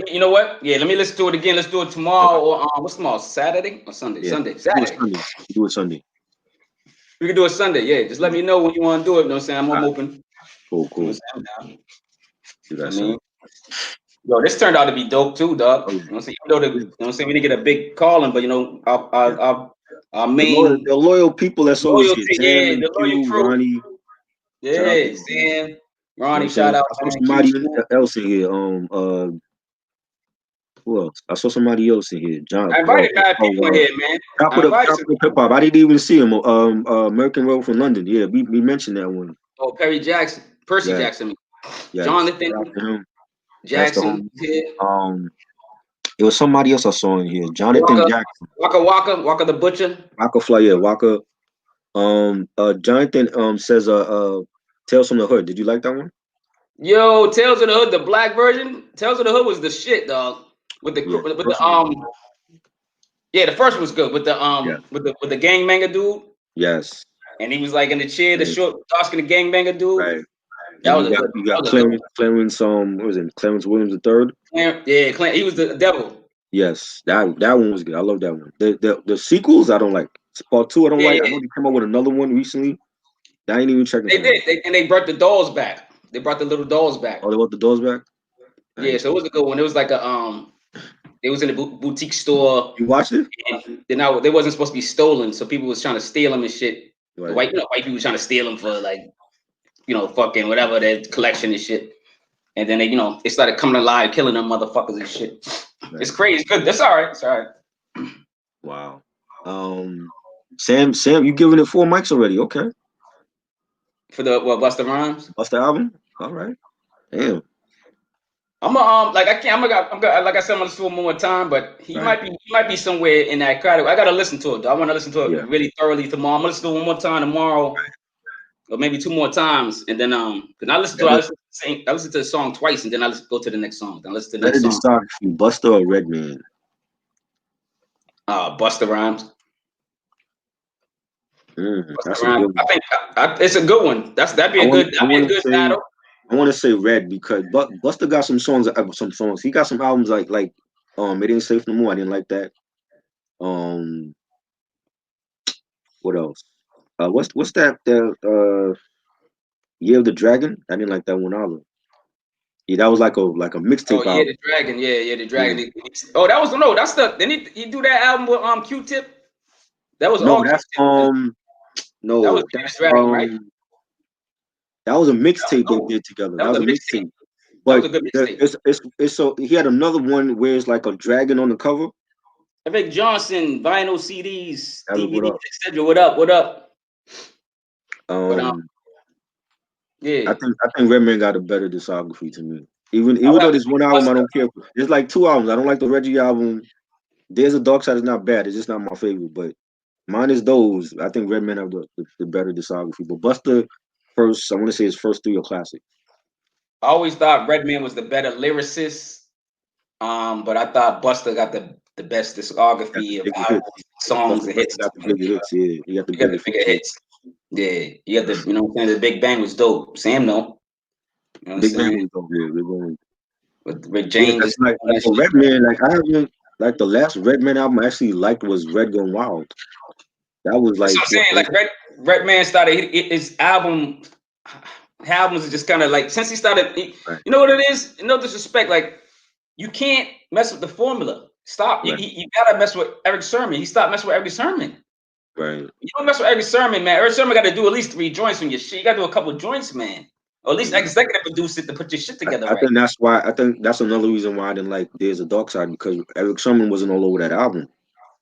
you know what? Yeah, let me listen to it again. Let's do it tomorrow or what's tomorrow? Saturday or Sunday? Yeah. Sunday. Saturday. Do it Sunday. We can do it Sunday. Yeah, just let me know when you want to do it. You know what I'm saying? I'm open. Cool. You know what I mean? Yo, this turned out to be dope too, dog. You know what I'm saying? Even though we didn't get a big calling, but you know, our main the loyal people that's always here. The loyal crew. Ronnie. Yeah, Sam. Ronnie, shout out. I saw somebody else in here. Who else? I saw somebody else in here. John. I invited 5 people in here, man. Top of hip hop. I didn't even see him. American Road from London. Yeah, we mentioned that one. Oh, Percy Jackson. Yeah. Jonathan Jackson. Here. It was somebody else I saw in here. Jonathan Walker, Jackson. Walker the Butcher. Waka Fly, yeah, Waka. Jonathan says Tales from the Hood. Did you like that one? Yo, Tales of the Hood, the black version. Tales of the Hood was the shit, dog. With the Yeah, with first the one. yeah, the first one was good with the Yeah. with the gangbanger dude, Yes. and he was like in the chair, the Right. short, dark skinned gangbanger dude. Right. That And was a good. you That got was a good Clarence what was it? Clarence Williams the third. one. Yeah, Clint, he was the devil. Yes, that one was good. I love that one. The sequels I don't like. Part two I don't Yeah, like. I know they came out with another one recently. I ain't even checking they for that. did, and they brought the dolls back. They brought the little dolls back. Oh, they want the doors back. I Yeah, ain't so it checking. was a good one. It was like a it was in a boutique store, You watched it? and they wasn't supposed to be stolen, so people was trying to steal them and shit. The Right. white people trying to steal them for like fucking whatever their collection and shit. And then they started coming alive, killing them motherfuckers and shit. Right. It's crazy. It's good. That's all right. It's all right. Wow. Sam, you giving it 4 mics already? Okay. For the Busta Rhymes. That's the album. All right. Damn. I'm like I can't. I'm gonna like I said, I'm gonna listen to him one more time, but he Right. might be somewhere in that category. I gotta listen to it though. I want to listen to it Yeah. really thoroughly tomorrow. I'm gonna listen to it one more time tomorrow, or maybe 2 more times, and then because I listen to the song twice, and then I go to the next song. Then I listen to the Better next song. discography, Busta or Redman? Busta Rhymes. That's Busta a Rhymes. good I one. think it's a good one. That'd be I a want good I want to say battle. I want to say Red because Busta got some songs. He got some albums like It Ain't Safe No More. I didn't like that. What else? What's that? The Year of the Dragon. I didn't like that one either. Yeah, that was like a Oh mixtape yeah, album. the Dragon. Yeah, the Yeah. Dragon. Oh, that was no. That's the. Didn't he do that album with Q-Tip? That was No, all that's Q-Tip. That was no, the that's Dragon, right? that was a mixtape they did together. That That was was a a mixtape. mixtape. That was But a good mixtape. it's so he had another one where it's like a dragon on the cover. Eric Johnson, vinyl CDs, That was what DVD, up. etc. What up? What up? But yeah. I think Redman got a better discography to me. Even I would though have to there's one pick album I Busta. don't care for. There's like 2 albums. I don't like the Reggie album. There's a Dark Side is not bad. It's just not my favorite. But mine is those. I think Redman have the better discography. But Busta first, I want to say his first 3 are classic. I always thought Redman was the better lyricist. But I thought Busta got the best Got the discography of bigger albums, hits. songs, and hits. Busta got the bigger hits. Yeah, he got the You got bigger the bigger features. hits. Yeah, you got the what I'm saying, the Big Bang was dope. Sam no. You know what I'm Big Bang saying? was over there. Big Bang. With Rick Yeah, James because and all that for shit. Redman, I haven't like the last Redman album I actually liked was Red Gone Wild. That was That's like what I'm saying. Like Redman started his albums are just kind of like since he started. right, You know what it is? No disrespect. Like you can't mess with the formula. Stop. right, You gotta mess with Eric Sermon. He stopped messing with Eric Sermon. right. You don't mess with Eric Sermon, man. Eric Sermon got to do at least 3 joints on your shit. You got to do a couple of joints, man. Or at least Yeah. executive produce it to put your shit together I right. think that's why. I think that's another reason why I didn't like There's a Dark Side because Eric Sermon wasn't all over that album.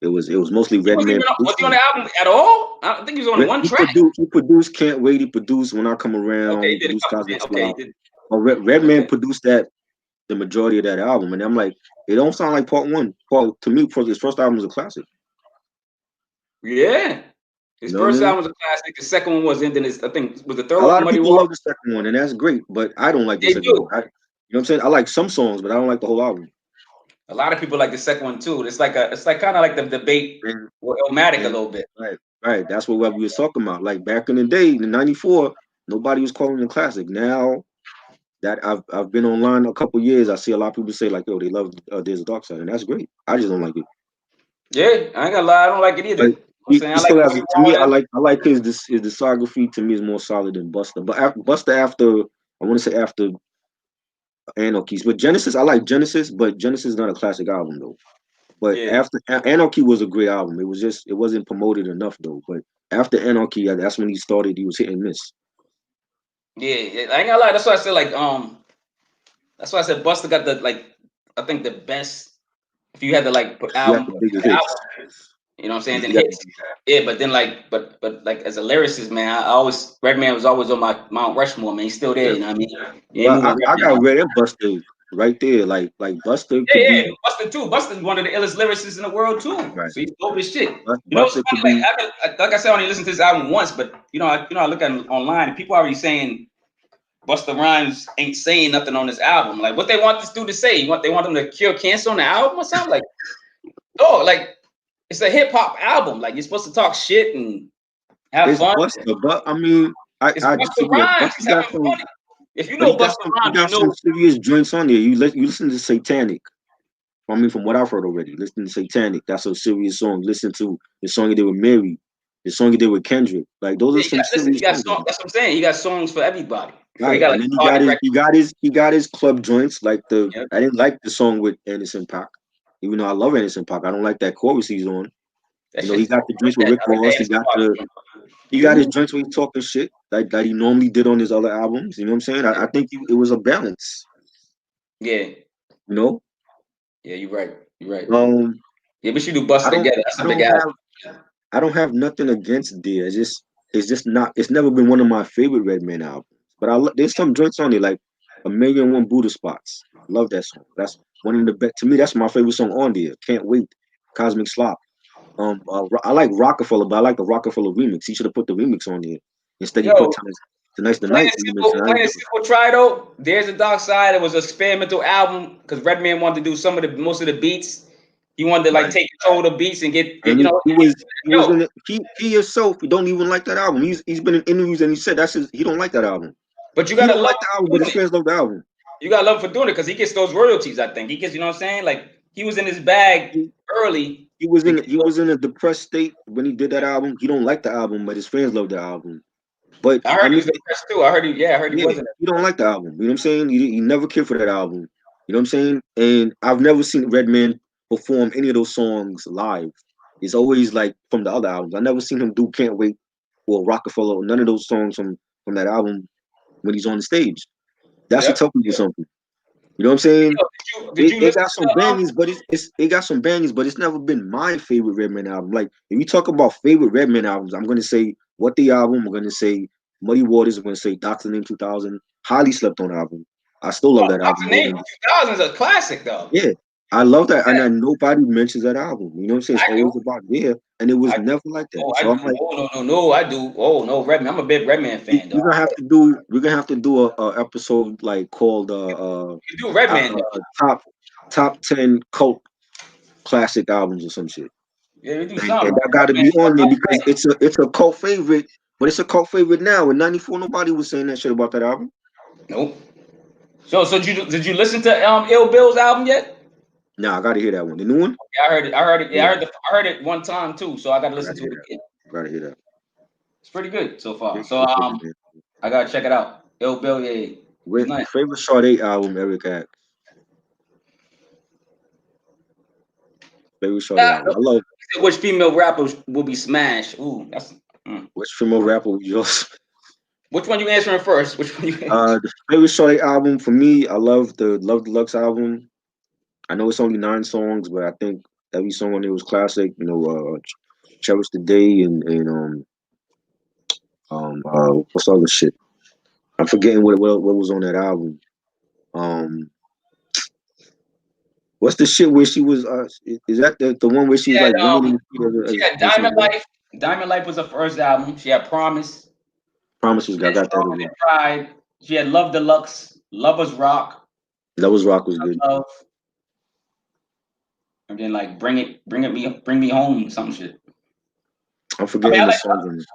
It was mostly Redman Was he on producing. the album at all? I don't think he was on one track. He produced Can't Wait. He produced When I Come Around. Okay, He he did a produced couple. Cosmic Okay, he Slop. did. But Redman Okay. produced the majority of that album, and I'm like, it don't sound like part one. To me, his first album was a classic. Yeah. His You know what I first mean? album was a classic. The second one was, and then I think was the third A lot one of Muddy people Water. love the second one, and that's great. But I don't like the They second do. one. You know what I'm saying? I like some songs, but I don't like the whole album. A lot of people like the second one too. It's like kind of like the debate with Illmatic a little bit. Right. That's what we was talking about. Like back in the day, in '94, nobody was calling it a classic. Now that I've been online a couple years, I see a lot of people say like, "Yo, they love There's a Dark Side," and that's great. I just don't like it. Yeah, I ain't gonna lie, I don't like it either. But I'm saying he I like still has Muddy it. To me, Water. I like his discography. To me, is more solid than Busta. But Busta after I want to say after Anarchies, but Genesis, I like Genesis, but Genesis is not a classic album though. But Yeah. after Anarchy was a great album. It wasn't promoted enough though. But after Anarchy, that's when he started. He was hit and miss. Yeah, I ain't gonna lie. That's why I said like that's why I said Busta got I think the best. If you had to like put He got album, the bigger hits. you know what I'm saying? Then He got hits. Yeah, but then but like as a lyricist, man, Redman was always on my Mount Rushmore, man. He's still there, you know what I mean? You ain't Well, moving I got Redman. Red and Busta. right there. Like Buster Yeah, could yeah, be Buster too. Buster's one of the illest lyricists in the world too. right. So he's dope as shit. You know, it's Buster funny. could Like be like I said, I only listened to this album once, but I look at it online, and people are already saying Busta Rhymes ain't saying nothing on this album. Like, what they want this dude to say? They want him to cure cancer on the album or something? Like, oh, like it's a hip hop album. Like you're supposed to talk shit and have it's fun. Buster, but I mean, It's I Busta disagree. Rhymes. Buster He's got having some, fun. If you but know Busta he Rhymes, you got some know. serious joints on there. You listen to Satanic. I mean, from what I've heard already, listen to Satanic. That's a serious song. Listen to the song he did with Mary, the song he did with Kendrick. Like those are Yeah, some listen, serious he got songs. songs. That's what I'm saying. He got songs for everybody. So he Right, got and like then party records. he got his club joints. Like Yep. I didn't like the song with Anderson .Paak, even though I love Anderson .Paak. I don't like that chorus he's on. That You know, he shit's got dope. the joints with Rick I like that Ross. Anderson part. He got his You? joints where he's talking shit that he normally did on his other albums. You know what I'm saying? I think it was a balance. Yeah. You know, Yeah, you're right. You're right. um, Yeah, we should do Buster I don't together. That's I a big don't album. have I don't have nothing against Deer. It's just not. It's never been one of my favorite Redman albums. But there's some joints on it like A Million and One Buddha Spots. Love that song. That's one of the best. To me, that's my favorite song on there. Can't wait. Cosmic Slop. I like Rockefeller, but I like the Rockefeller remix. He should have put the remix on there instead. He put Yo, Tonight's the Night remix. And I plain didn't and give simple try though. There's a Dark Side. It was an experimental album because Redman wanted to do most of the beats. He wanted to like right. take control of the beats and get And you know. he was Yo, in it. He himself he don't even like that album. He's been in interviews and he said he don't like that album. but you He gotta don't love like the him album, for but his doing it. fans love the album. You gotta love him for doing it because he gets those royalties. I think he gets. You know what I'm saying? Like he was in his bag He, early. he was in a depressed state when he did that album. He don't like the album, but his fans love the album. But I I heard he mean, was depressed too. I heard he. Yeah, I heard he yeah, wasn't. he don't like the album. You know what I'm saying? He never cared for that album. You know what I'm saying? And I've never seen Redman perform any of those songs live. It's always like from the other albums. I never seen him do Can't Wait or Rockefeller or none of those songs from that album when he's on the stage. That should Yeah. tell people something. You know what I'm saying? Did you It listen got to some bangers, but it got some bangers, but it's never been my favorite Redman album. Like if you talk about favorite Redman albums, I'm gonna say What the Album. I'm gonna say Muddy Waters. I'm gonna say Doctor Name 2000. Highly slept on album. I still love that album Dr. more Name than 2000 is a classic though. yeah. I love that, and nobody mentions that album. You know what I'm saying? It's I do. always about there, and it was I never like that. Oh, I So I'm do. like, Oh no, I do. Oh no, Redman. I'm a big Redman fan, dog. we're gonna have to do a episode like called You do Redman though. top 10 cult classic albums or some shit. Yeah, we do And something. that got to Redman, be on there because Redman. it's a cult favorite, but it's a cult favorite now. In '94, nobody was saying that shit about that album. Nope. So did you listen to Ill Bill's album yet? Nah, I got to hear that one. The new one. Yeah, I heard it. I heard it. Yeah, Yeah, I heard it one time too. So I got to I listen got to to hear it that. again. Got to hear that. It's pretty good so Yeah, far. So it's good, man. I gotta check it out. Ill Bill, yeah, he's With nice. favorite Sade album, Eric had. Favorite Sade Ah, album. I love which female rappers will be smashed? Ooh, that's. which female rapper was yours. Which one you answering first? Which one you? The favorite Sade album for me, I love the Love Deluxe album. I know it's only 9 songs, but I think every song on there was classic. You know, Cherish the Day and what's the other shit? I'm forgetting what was on that album. Um, what's the shit where she was? Is that the one where she She was had like women in the she street had Diamond Life. Diamond Life was her first album. She had Promise. Promise was She I had got that Stronger as Than well. Pride. She had Love Deluxe. Lovers Rock. That was Rock was good. Love. And then like bring me home, some shit. I'm I mean, forgetting the songs on it.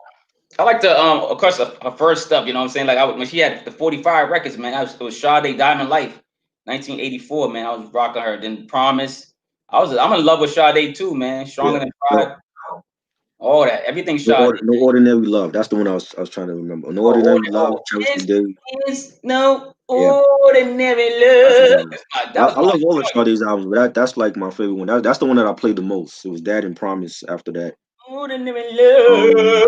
I like the of course her first stuff. You know what I'm saying? Like when she had the 45 records, man. It was Sade Diamond Life, 1984. Man, I was rocking her. Then Promise. I'm in love with Sade too, man. Yeah. Stronger Than No, Pride. All that, everything Sade. No Ordinary Love. That's the one I was trying to remember. No Oh, Ordinary Love, Cherish the this Day. is no Yeah, ordinary that's a love. good one. That was I my love all of joint. Sade's albums, but that's like my favorite one. That's the one that I played the most. It was that and Promise after that. Ordinary Um, love.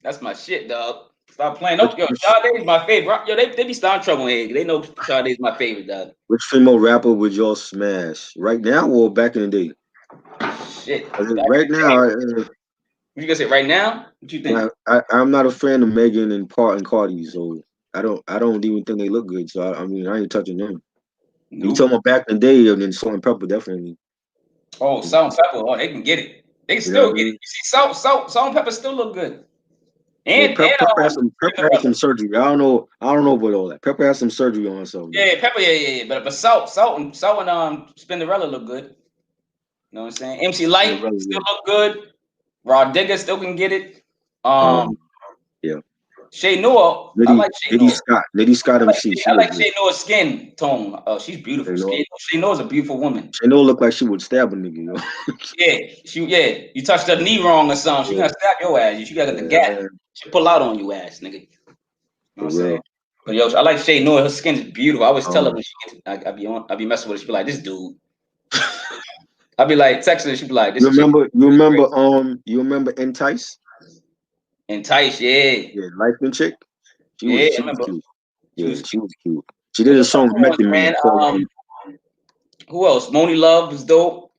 That's my shit, dog. Stop playing. which, Nope, yo, which Sade's my favorite. Yo, they be starting trouble here. They know Sade's my favorite, dog. which female rapper would y'all smash right now or back in the day? Shit. 'Cause Back right in the day. now, What you gonna say right now? What you think? I'm not a fan of Megan and Cardi, so I don't even think they look good. So I mean, I ain't touching them. You talking about back in the day, and then Salt and Pepper definitely. Oh, Salt and Pepper. Oh, they can get it. They can still get it. You see, Salt and Pepper still look good. And Pepper had some surgery. I don't know about all that. Pepper has some surgery on herself. Yeah, Pepper, yeah. But Salt and Spinderella look good. You know what I'm saying? MC Light still look good. Raw Digger still can get it. Yeah. Shay Noah, I like Shay Noah. Lady Scott MC. I like Shay Noah's skin tone. Oh, she's beautiful. Shay Noah's a beautiful woman. Shay Noah look like she would stab a nigga, yo. Yeah. You touched her knee wrong or something, she gonna stab your ass. She gotta get the gat. She pull out on you ass, nigga. You know what I'm saying? But yo, I like Shay Noah. Her skin is beautiful. I always tell her when she gets, I be messing with her. She be like, this dude. I be like texting her. She be like, this. You remember Entice? Entice, yeah. Yeah, light-skinned chick. She was cute. Yeah, she was cute. She did a song with Method Man called who else? Moni Love was dope.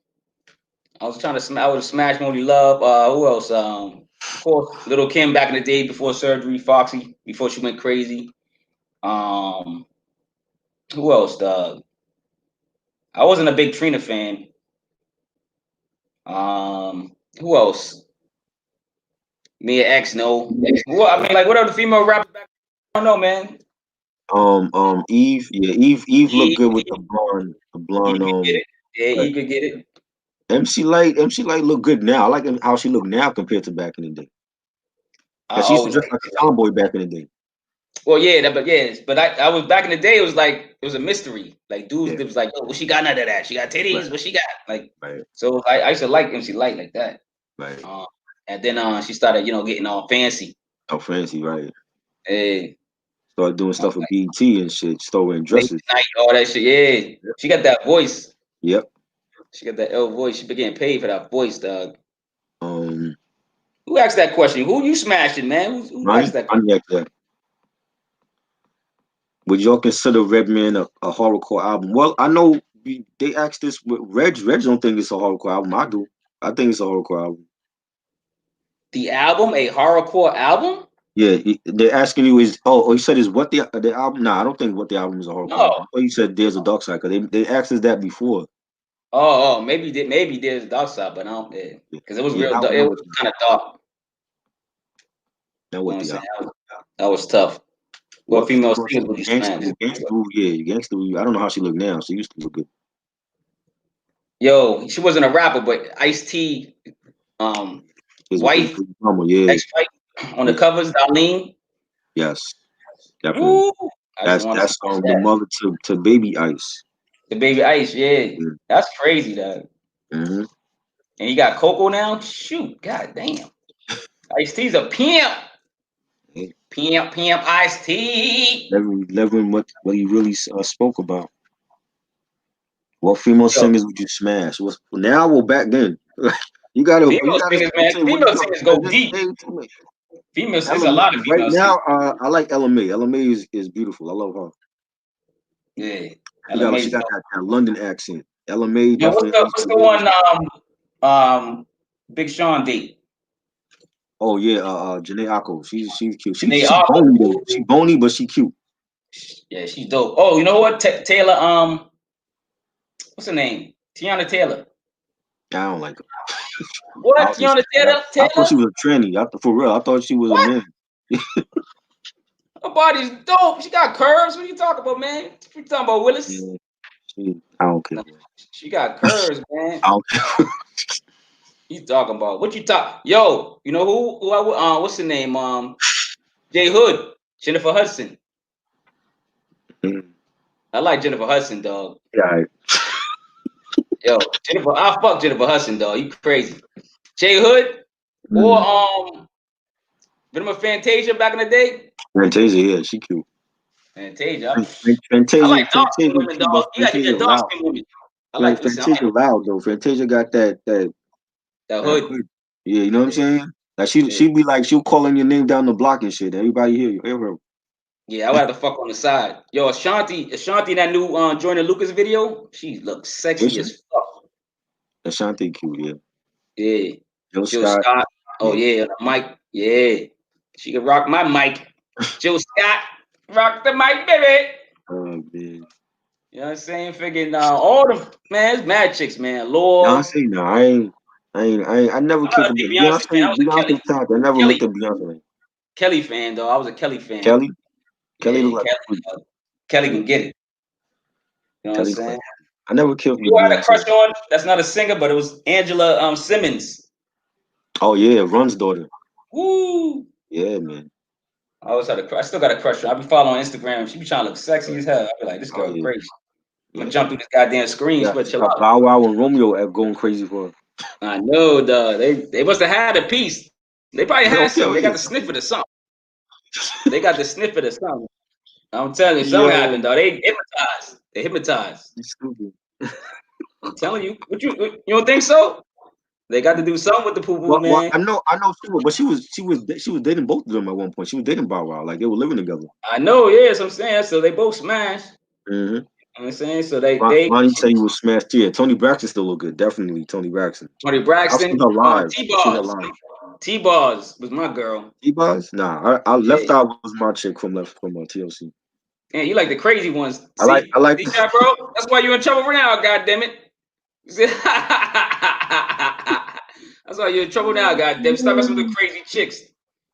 I would have smashed Moni Love. Who else? Of course, Little Kim back in the day before surgery. Foxy before she went crazy. Who else, dog? I wasn't a big Trina fan. Who else? Mia X, no. Well, I mean, like, what other female rappers back? I don't know, man. Eve. Yeah, Eve looked good with the blonde. Eve could get it. MC Light look good now. I like how she look now compared to back in the day. She used to dress like a tomboy back in the day. Well, but I was back in the day. It was a mystery. Like dudes, it was like, oh, what she got? None of that. She got titties. What she got? Like, so I used to like MC Light like that. Right. And then she started, getting all fancy. Oh, fancy, right? Hey. Started doing stuff with BET and shit. Started wearing dresses. Night, all that shit. Yeah. Yep. She got that voice. Yep. She got that L voice. She been getting paid for that voice, dog. Who asked that question? Who you smashing, man? Who asked that question? Would y'all consider Redman a horrorcore album? Well, I know they asked this with Reg. Reg don't think it's a horrorcore album. I do. I think it's a horrorcore album. The album, a horrorcore album? Yeah, they're asking you you said is what the album? Nah, I don't think what the album is a horrorcore. No. You said there's a dark side because they asked us that before. Maybe there's a dark side, but I don't because it was real. It was kind of dark. That was the album. That was tough. What female singers would you smash? Gangsta. I don't know how she look now. She used to look good. Yo, she wasn't a rapper, but Ice-T, wife, ex-wife on the covers, Darlene. Yes, definitely. Ooh, that's the mother to Baby Ice. The Baby Ice, yeah. That's crazy, dog. Mm-hmm. And he got Coco now. Shoot, god damn. Ice-T's a pimp. Pimp, Ice-T. Living what he really spoke about. What female singers would you smash? Now or back then? You gotta. Female singers go deep. Females, there's a lot of female singers. Right now, I like LMA. LMA is beautiful. I love her. Yeah, she got that London accent. LMA. Yeah, what's the one? Big Sean date. Oh yeah, Janae Akko. She's cute. She's bony though. She bony, but she cute. Yeah, she's dope. Oh, you know what? Taylor. What's her name? Tiana Taylor. I don't like her. What? Tiana Taylor? I thought she was a tranny. For real, I thought she was a man. Her body's dope. She got curves. What are you talking about, man? What you talking about, Willis? Yeah, I don't care. She got curves, man. I don't care. You talking about what you talk? Yo, you know who what's the name? J Hood, Jennifer Hudson. I like Jennifer Hudson, dog. Yeah. Yo, I fuck Jennifer Hudson, dog. You crazy? J Hood or remember Fantasia back in the day? Fantasia, yeah, she cute. Fantasia. Fantasia. I like dark skin women, dog. You gotta get dark skin women. I like Fantasia loud though. Fantasia got that hood. Yeah, you know what I'm saying? Like she'd be like she'll calling your name down the block and shit. Everybody hear her. Yeah, I would have to fuck on the side. Yo, Ashanti, that new Jordan Lucas video, she looks sexy as fuck. Ashanti cute, yeah. Yeah. Jill Scott. Oh yeah, the mic. Yeah. She can rock my mic. Jill Scott, rock the mic, baby. Oh man. You know what I'm saying? Figuring all the man, it's mad chicks, man. Lord, Beyonce, no, I never I'm cared not for a big Beyonce. Beyonce fan. I was a Beyonce talented. I never looked Kelly at Beyonce. Kelly fan though. I was a Kelly fan. Kelly, Kelly Yeah, look like a Kelly. freak. Kelly can get it. You know what I'm Kelly look saying? like. I never cared for You had a crush Beyonce. on? That's not a singer, but it was Angela Simmons. Oh yeah, Run's daughter. Woo! Yeah, man. I always had a crush. I still got a crush on her. I be following Instagram. She be trying to look sexy as hell. I be like, this Oh girl yeah, crazy. I'm gonna yeah. jump through this goddamn screen. She Yeah, better she chill got out. Bow Wow and Romeo going crazy for her. I know, dog. They must have had a piece. They probably had Hell some. They got yeah. the sniff of the something. They got the sniff of the something. I'm telling you, something Yo, happened, dog. They hypnotized. They hypnotized. you stupid. I'm telling you. You don't think so? They got to do something with the poo poo, Well, man. I know she was, but she was dating both of them at one point. She was dating Bow Wow, like they were living together. I know, yeah, that's what I'm saying. So they both smashed. Mm-hmm. You know what I'm saying? So they Ronnie said he was smashed. Yeah, Tony Braxton still look good. Definitely Tony Braxton. Tony I've seen Braxton, her live. I've seen her T-Bars. live. T-Bars was my girl. T-Bars? Nah, I Yeah. Left Eye was my chick from TLC. Man, you like the crazy ones. I like See that, bro? That's why you're in trouble right now, goddammit. That's why you're in trouble now, goddammit. Stop messing with the crazy chicks.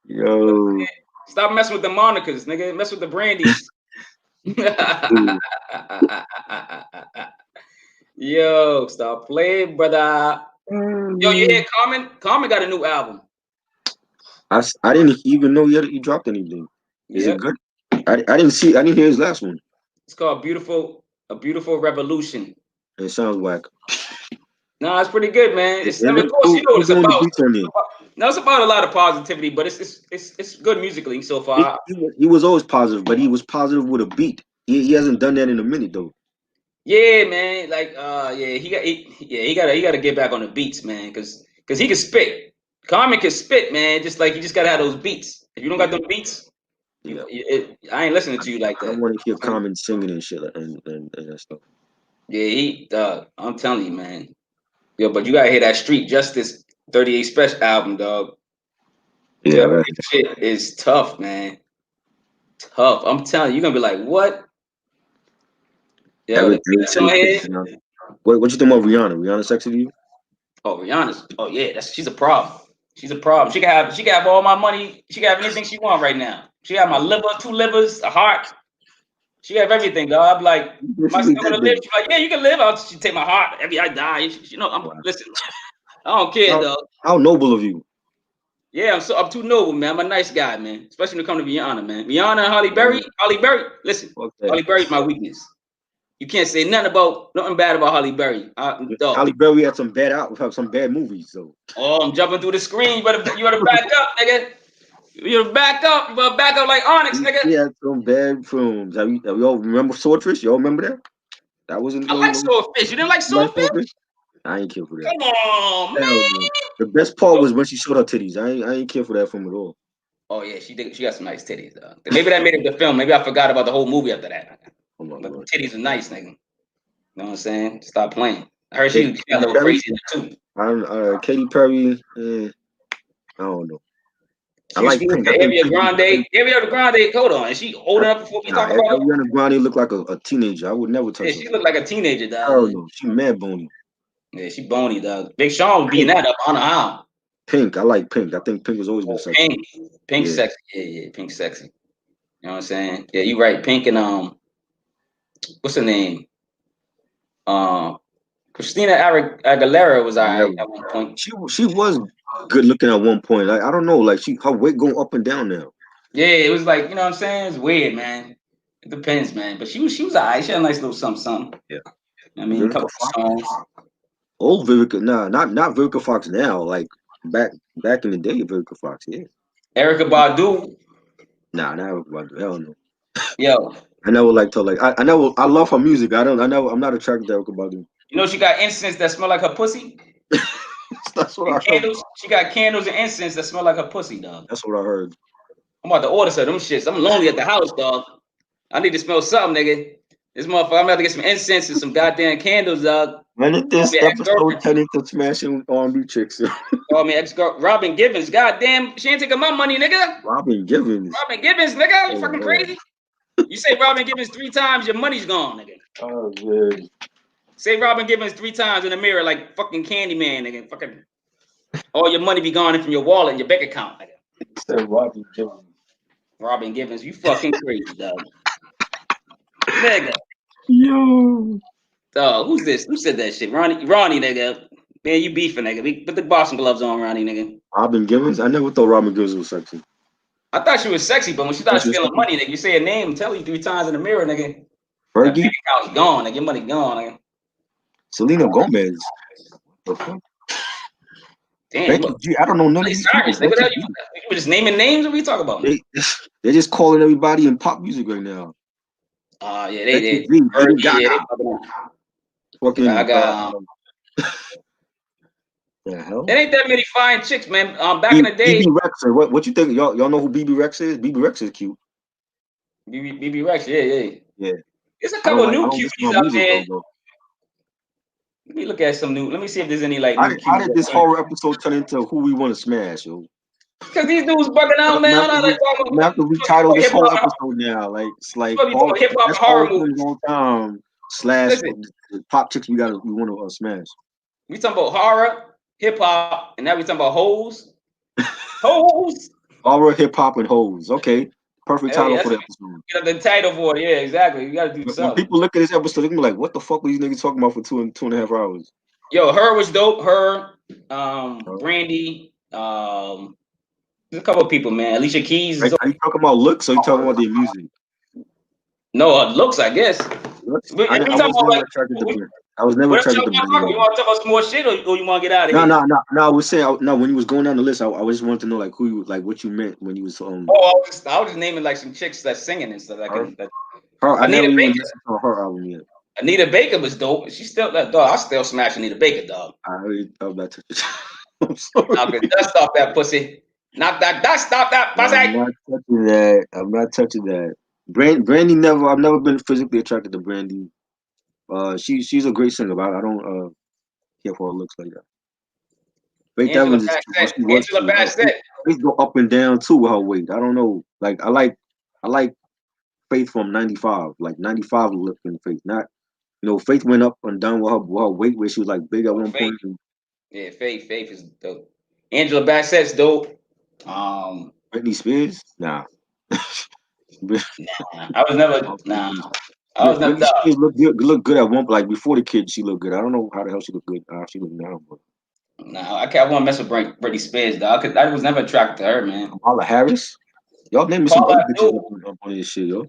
yo. Stop messing with the Monicas, nigga. Mess with the Brandies. Yo, stop playing, brother. Yo, you hear Common? Common got a new album. I didn't even know he dropped anything. Is it Yep. good? I didn't hear his last one. It's called A Beautiful Revolution. It sounds whack. No, it's pretty good, man. Is I mean, of it? course, you know what Who's it's doing the about. beats on there? No, it's about a lot of positivity, but it's good musically so far. He was always positive, but he was positive with a beat. He hasn't done that in a minute though. Yeah, man. Like, yeah, he got to get back on the beats, man, because he can spit. Common can spit, man. Just like you just gotta have those beats. If you don't got them beats, Yeah. I ain't listening to you like I don't that. want to hear Common singing and shit and that stuff. Yeah, I'm telling you, man. Yo, but you gotta hear that Street Justice 38 Special album, dog. Yeah, Yo, right. that shit is tough, man. Tough. I'm telling you, you're gonna be like, what? Yo, the beats on here. What you think about Rihanna? Rihanna sexy to you? Oh, Rihanna's. Oh yeah, she's a problem. She's a problem. She can have all my money. She can have anything she want right now. She have my liver, 2 livers, a heart. She have everything, dog. I'm like, am I She still gonna live? She's like, yeah, you can live. She take my heart. Every I die. Listen. I don't care, dog. How noble of you. Yeah, I'm too noble, man. I'm a nice guy, man. Especially when it comes to Rihanna, man. Rihanna and Holly Berry. Holly Berry, listen. Okay. Holly Berry's my weakness. You can't say nothing bad about Holly Berry. Dog. Holly Berry had some bad movies, so. Oh, I'm jumping through the screen. You better back up, nigga. You better back up. You better back up like Onyx, nigga. He had some bad films. Have you all remember Swordfish? Y'all remember that? That wasn't. I like Swordfish. You didn't like Swordfish? I ain't care for that. Come on, man. Hell no. The best part was when she showed her titties. I ain't care for that film at all. Oh yeah, she did. She got some nice titties, though. Maybe that made it the film. Maybe I forgot about the whole movie after that. Oh my But the Lord. titties are nice, nigga. You know what I'm saying? Stop playing. I heard she got a little crazy in it too. Katy Perry. I don't know. I like Pink. Ariana Grande. Hold on, is she old enough before we talk about her? Ariana Grande look like a teenager. I would never touch her. Yeah, she looked like a teenager, dog. Hell no. She mad bony. Yeah, she bony, dog. Big Sean was beating that up on her arm. Pink. I like Pink. I think Pink has always been sexy. Pink sexy. Yeah, Pink sexy. You know what I'm saying? Yeah, you right. Pink and what's her name? Christina Aguilera was alright at one point. She was good looking at one point. Like I don't know, like her weight going up and down now. Yeah, it was like, you know what I'm saying? It's weird, man. It depends, man. But she was alright. She had a nice little something. Yeah. I mean, a couple of songs. Old Vivica, not Vivica Fox now. Like back in the day, Vivica Fox, yeah. Erykah Badu. Nah, not Erykah Badu. Hell no. Yo. I never liked her. Like I love her music. I'm not attracted to Erykah Badu. You know she got incense that smell like her pussy? That's what I heard. Candles. She got candles and incense that smell like her pussy, dog. That's what I heard. I'm about to order some of them shits. I'm lonely at the house, dog. I need to smell something, nigga. This motherfucker, I'm about to get some incense and some goddamn candles, dog. When did this episode turn into smashing R&B chicks? Oh, man, ex-girl Robin Givens. Goddamn, she ain't taking my money, nigga. Robin Givens, nigga. You fucking crazy? You say Robin Givens 3 times, your money's gone, nigga. Oh man. Say Robin Givens 3 times in the mirror like fucking Candyman, nigga. Fucking all your money be gone from your wallet and your bank account, nigga. Said Robin Givens. Robin Givens, you fucking crazy, dog. Nigga. Yo. Dog, who's this? Who said that shit? Ronnie, nigga. Man, you beefing, nigga. Put the boxing gloves on, Ronnie, nigga. Robin Givens? I never thought Robin Givens was sexy. I thought she was sexy, but when she started stealing money, nigga, you say her name, tell you 3 times in the mirror, nigga. That Fergie? bank account's gone, nigga. Your money gone, nigga. Selena Gomez. The fuck? Damn, Becky G. I don't know none of these people. Cyrus, nigga, you were just naming names. What are we talking about? They're just calling everybody in pop music right now. Yeah, they did. Lady Gaga. Fucking. I got. The hell? It ain't that many fine chicks, man. Back in the day. BB Rex. What you think? Y'all know who BB Rex is? BB Rex is cute. BB Rex, yeah. There's a couple new cuties out there. Let me look at some new. Let me see if there's any like. How did this horror episode turn into who we want to smash, yo? Because these dudes bugging out, man. I'm gonna have to retitle this whole episode now. Like it's like hip hop horror movies all time / pop chicks we want to smash. We talking about horror, hip hop, and now we talking about hoes. Hoes. Horror, hip hop, and hoes. Okay, perfect title for the episode. You know, the title for it, yeah, exactly. You gotta do something. When people look at this episode, they're gonna be like, "What the fuck were these niggas talking about for 2.5 hours?" Yo, her was dope. Her, Brandy, there's a couple of people, man. Alicia Keys. Are you talking about looks or you talking about their music? No, looks, I guess. I was never attracted to Brandy. You want to talk about some more shit or you want to get out of here? No. I was saying, when you was going down the list, I just wanted to know like who you like, what you meant when you was I was just naming like some chicks that's singing and stuff. I never even listened to her album yet. Anita Baker was dope. She's still that dog. I still smash Anita Baker, dog. I'm not touching. I'm sorry. Knock the dust off that pussy. Knock that dust off that pussy. I'm not touching that. Brandy never. I've never been physically attracted to Brandy. She's a great singer, but I don't care for her looks like that. Faith Evans Angela Bassett. Faith go up and down too with her weight. I don't know. Like I like Faith from '95. Like '95 looking Faith, not. Faith went up and down with her weight, where she was like big at one point. Yeah, Faith is dope. Angela Bassett's dope. Britney Spears? Nah. I was never. Britney Spears looked good at one, like before the kid, she looked good. I don't know how the hell she looked good. She looked now, but. No, I can't want to mess with Britney Spears, dog. I was never attracted to her, man. Kamala Harris? Y'all naming some other bitches up on this shit, yo.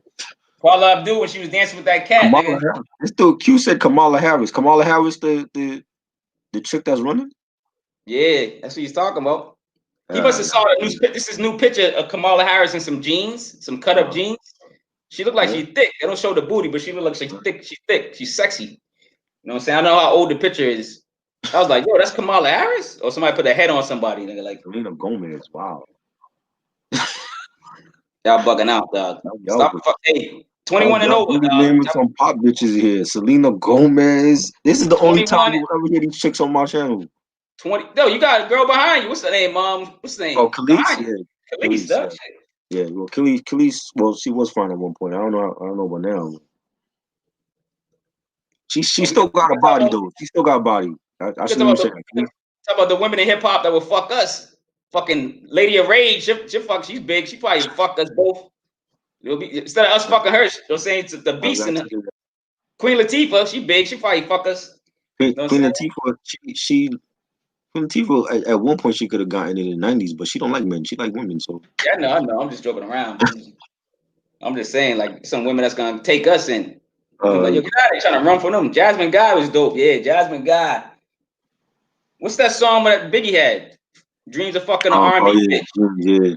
Paula Abdul when she was dancing with that cat. Kamala Harris. This dude Q said Kamala Harris. Kamala Harris, the chick that's running? Yeah, that's what he's talking about. He must have saw this new picture of Kamala Harris in some jeans, some cut up jeans. She looked like she's thick. They don't show the booty, but she look like she's thick. She's thick. She's sexy. You know what I'm saying? I know how old the picture is. I was like, yo, that's Kamala Harris? Or somebody put their head on somebody. Nigga, like Selena Gomez. Wow. Y'all bugging out, dog. Stop. Hey, 21 and over, dog. Naming some pop bitches here. Selena Gomez. This is the only time you ever hear these chicks on my channel. 20. No, you got a girl behind you. What's the name, Mom? What's the name? Oh, Khalees. Yeah. Khalees. Yeah. Well, Khalees. Well, she was fine at one point. I don't know about now. She still got a body though. She still got a body. I shouldn't even say that. Talk about the women in hip hop that will fuck us. Fucking Lady of Rage. She's big. She probably fuck us both. It'll be instead of us fucking her. You're saying it's the beast in Queen Latifah. She big. She probably fuck us. Queen Latifah. Queen Latifah at one point she could have gotten it in the '90s, but she don't like men. She like women. So yeah, I know. I'm just joking around. I'm just saying, like some women that's gonna take us in. Like, yo, get out of here, trying to run from them. Jasmine Guy was dope. Yeah, Jasmine Guy. What's that song that Biggie had? Dreams of fucking an R&B bitch. Yeah.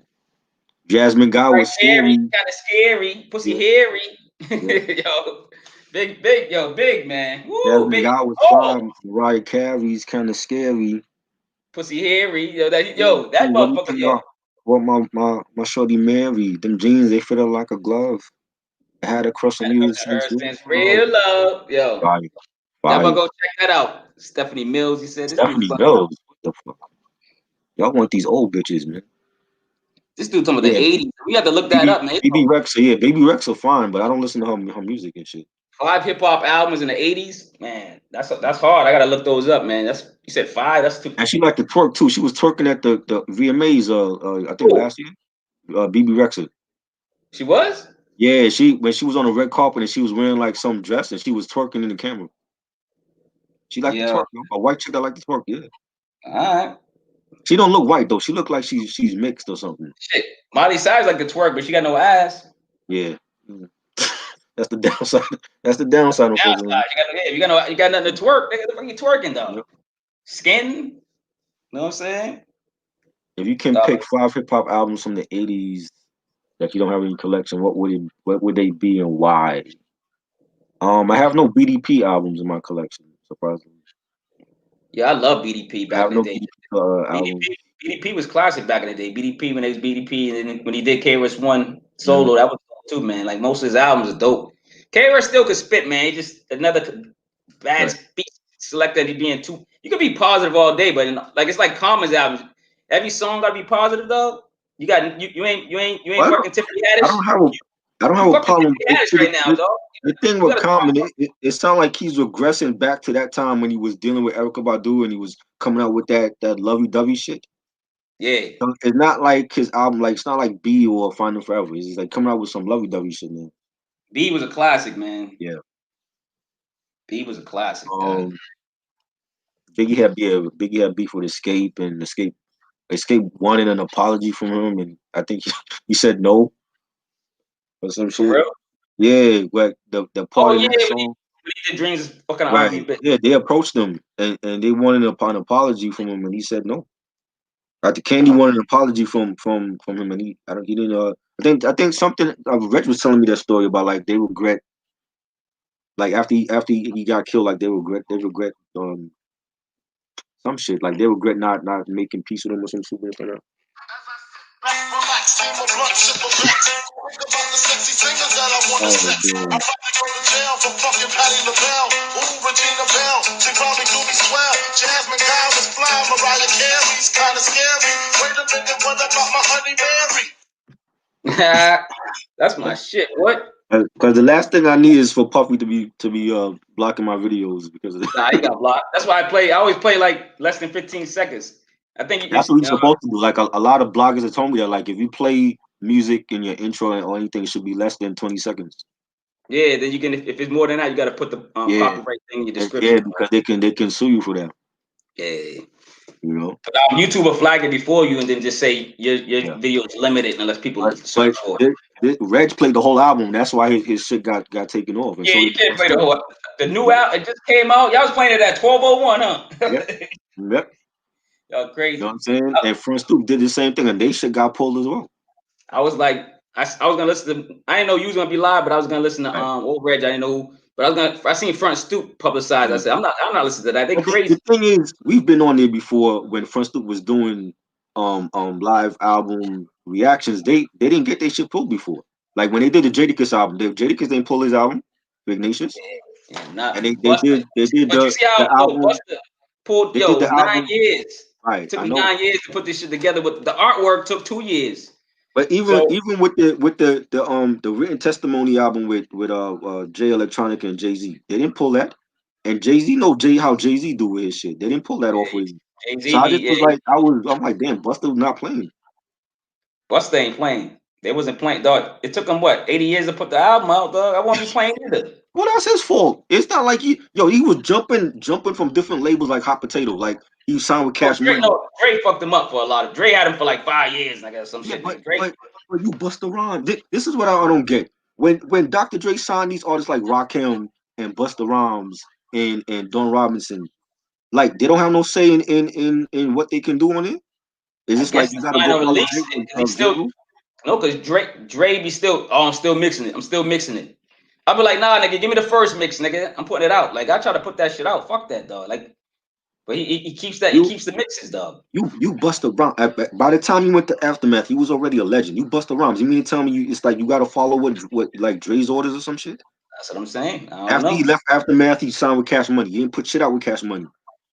Jasmine Guy was scary. Kind of scary. Pussy hairy. Yo, big man. Woo, Jasmine Guy was fine. Mariah Carey's kind of scary. Pussy hairy. That motherfucker. Yo. Well, my shorty Mary, them jeans they fit her like a glove. I had a crush on you since real love. Yo. Bye. I'm gonna go check that out. Stephanie Mills, he said. Stephanie Mills. What the fuck? Y'all want these old bitches, man. This dude talking about the Yeah, 80s. We have to look that up, man. Baby Rexa, yeah, Baby Rexa fine, but I don't listen to her music and shit. 5 hip hop albums in the 80s, man. That's hard. I gotta look those up, man. You said 5. That's too. And she liked to twerk too. She was twerking at the VMAs. I think last year. BB Rexa. She was. Yeah, when she was on the red carpet and she was wearing like some dress and she was twerking in the camera. She liked to Yeah. twerk. A white chick that like to twerk. Yeah. All right. She don't look white though. She look like she's mixed or something. Shit. Miley Cyrus like to twerk, but she got no ass. Yeah. That's the downside. That's the downside. Downside. You got nothing to twerk. Nigga, the fuck you twerking though? Yep. Skin. You know what I'm saying? If you can pick 5 hip hop albums from the 80s that you don't have any collection, what would they be and why? I have no BDP albums in my collection, surprisingly. Yeah, I love BDP back in the day. BDP was classic back in the day. BDP when they was BDP, and then when he did KRS-One solo, that was dope too, man. Like most of his albums are dope. KRS still could spit, man. He just another bad speech selector. He being too. You could be positive all day, but it's like Common's albums. Every song gotta be positive, though. You ain't fucking Tiffany Haddish. I don't have a problem right now, dog. The thing with Common, it sounds like he's regressing back to that time when he was dealing with Erykah Badu and he was coming out with that lovey-dovey shit. Yeah. So it's not like his album, like it's not like B or Finding Forever. He's like coming out with some lovey-dovey shit now. B was a classic, man. Yeah. B was a classic. Biggie had beef with Escape, and Escape wanted an apology from him, and I think he said no or some shit. For real? Yeah, like the part in that song. When he did Dreams is fucking right. Yeah, they approached him and they wanted an apology from him, and he said no. After Candy wanted an apology from him, and he didn't. I think something. Reg was telling me that story about like they regret, like after he got killed, like they regret some shit, like they regret not making peace with him or some shit like that. That's my shit. What? Because the last thing I need is for Puffy to be blocking my videos because of Nah, he got blocked. That's why I always play like less than 15 seconds. I think that's what you're supposed to do. Like a lot of bloggers have told me that, like if you play music in your intro or anything, it should be less than 20 seconds. Yeah, then you can. If it's more than that, you got to put the copyright thing in your description. Yeah, because they can sue you for that. Yeah. You know, but YouTube will flag it before you, and then just say your video is limited unless people search for it. Reg played the whole album. That's why his shit got taken off. And yeah, so you can't play the whole. The new album it just came out. Y'all was playing it at 12:01, huh? Yep. Y'all crazy. You know what I'm saying? And Front Stoop did the same thing, and they shit got pulled as well. I was like, I was gonna listen to. I didn't know you was gonna be live, but I was gonna listen to old Reg. I didn't know who. But I seen Front Stoop publicized. I said, I'm not listening to that. They crazy. The thing is, we've been on there before when Front Stoop was doing live album reactions. They didn't get their shit pulled before. Like when they did the Jadakiss album, Jadakiss didn't pull his album, Big Nations. Yeah, and they did the album. Buster pulled 9 years. Right. It took me 9 years to put this shit together, but the artwork took 2 years. But even with the written testimony album with Jay Electronica and Jay-Z, they didn't pull that. And Jay-Z know how Jay-Z do with his shit. They didn't pull that off with him. So I just was like, I'm like, damn, Busta was not playing. Busta ain't playing. They wasn't playing, dog. It took them 80 years to put the album out, dog. I won't be playing either. Well, that's his fault. It's not like he was jumping from different labels like Hot Potato. Like he signed with Cash Money. No, Dre fucked him up for a lot of. Dre had him for like 5 years, I guess some shit. But you Busta Rhymes. This is what I don't get. When Dr. Dre signed these artists like Rakim and Busta Rhymes and Don Robinson, like they don't have no say in what they can do on it. It's just like you gotta go release it. No, because Dre be still. Oh, I'm still mixing it. I'm still mixing it. I'll be like, nah, nigga, give me the first mix, nigga. I'm putting it out. Like I try to put that shit out. Fuck that, dog. Like, but he keeps that. He keeps the mixes, dog. You Busta Rhymes. By the time you went to Aftermath, he was already a legend. You Busta Rhymes. You mean to tell me it's like you gotta follow what like Dre's orders or some shit? That's what I'm saying. After he left Aftermath, he signed with Cash Money. He didn't put shit out with Cash Money.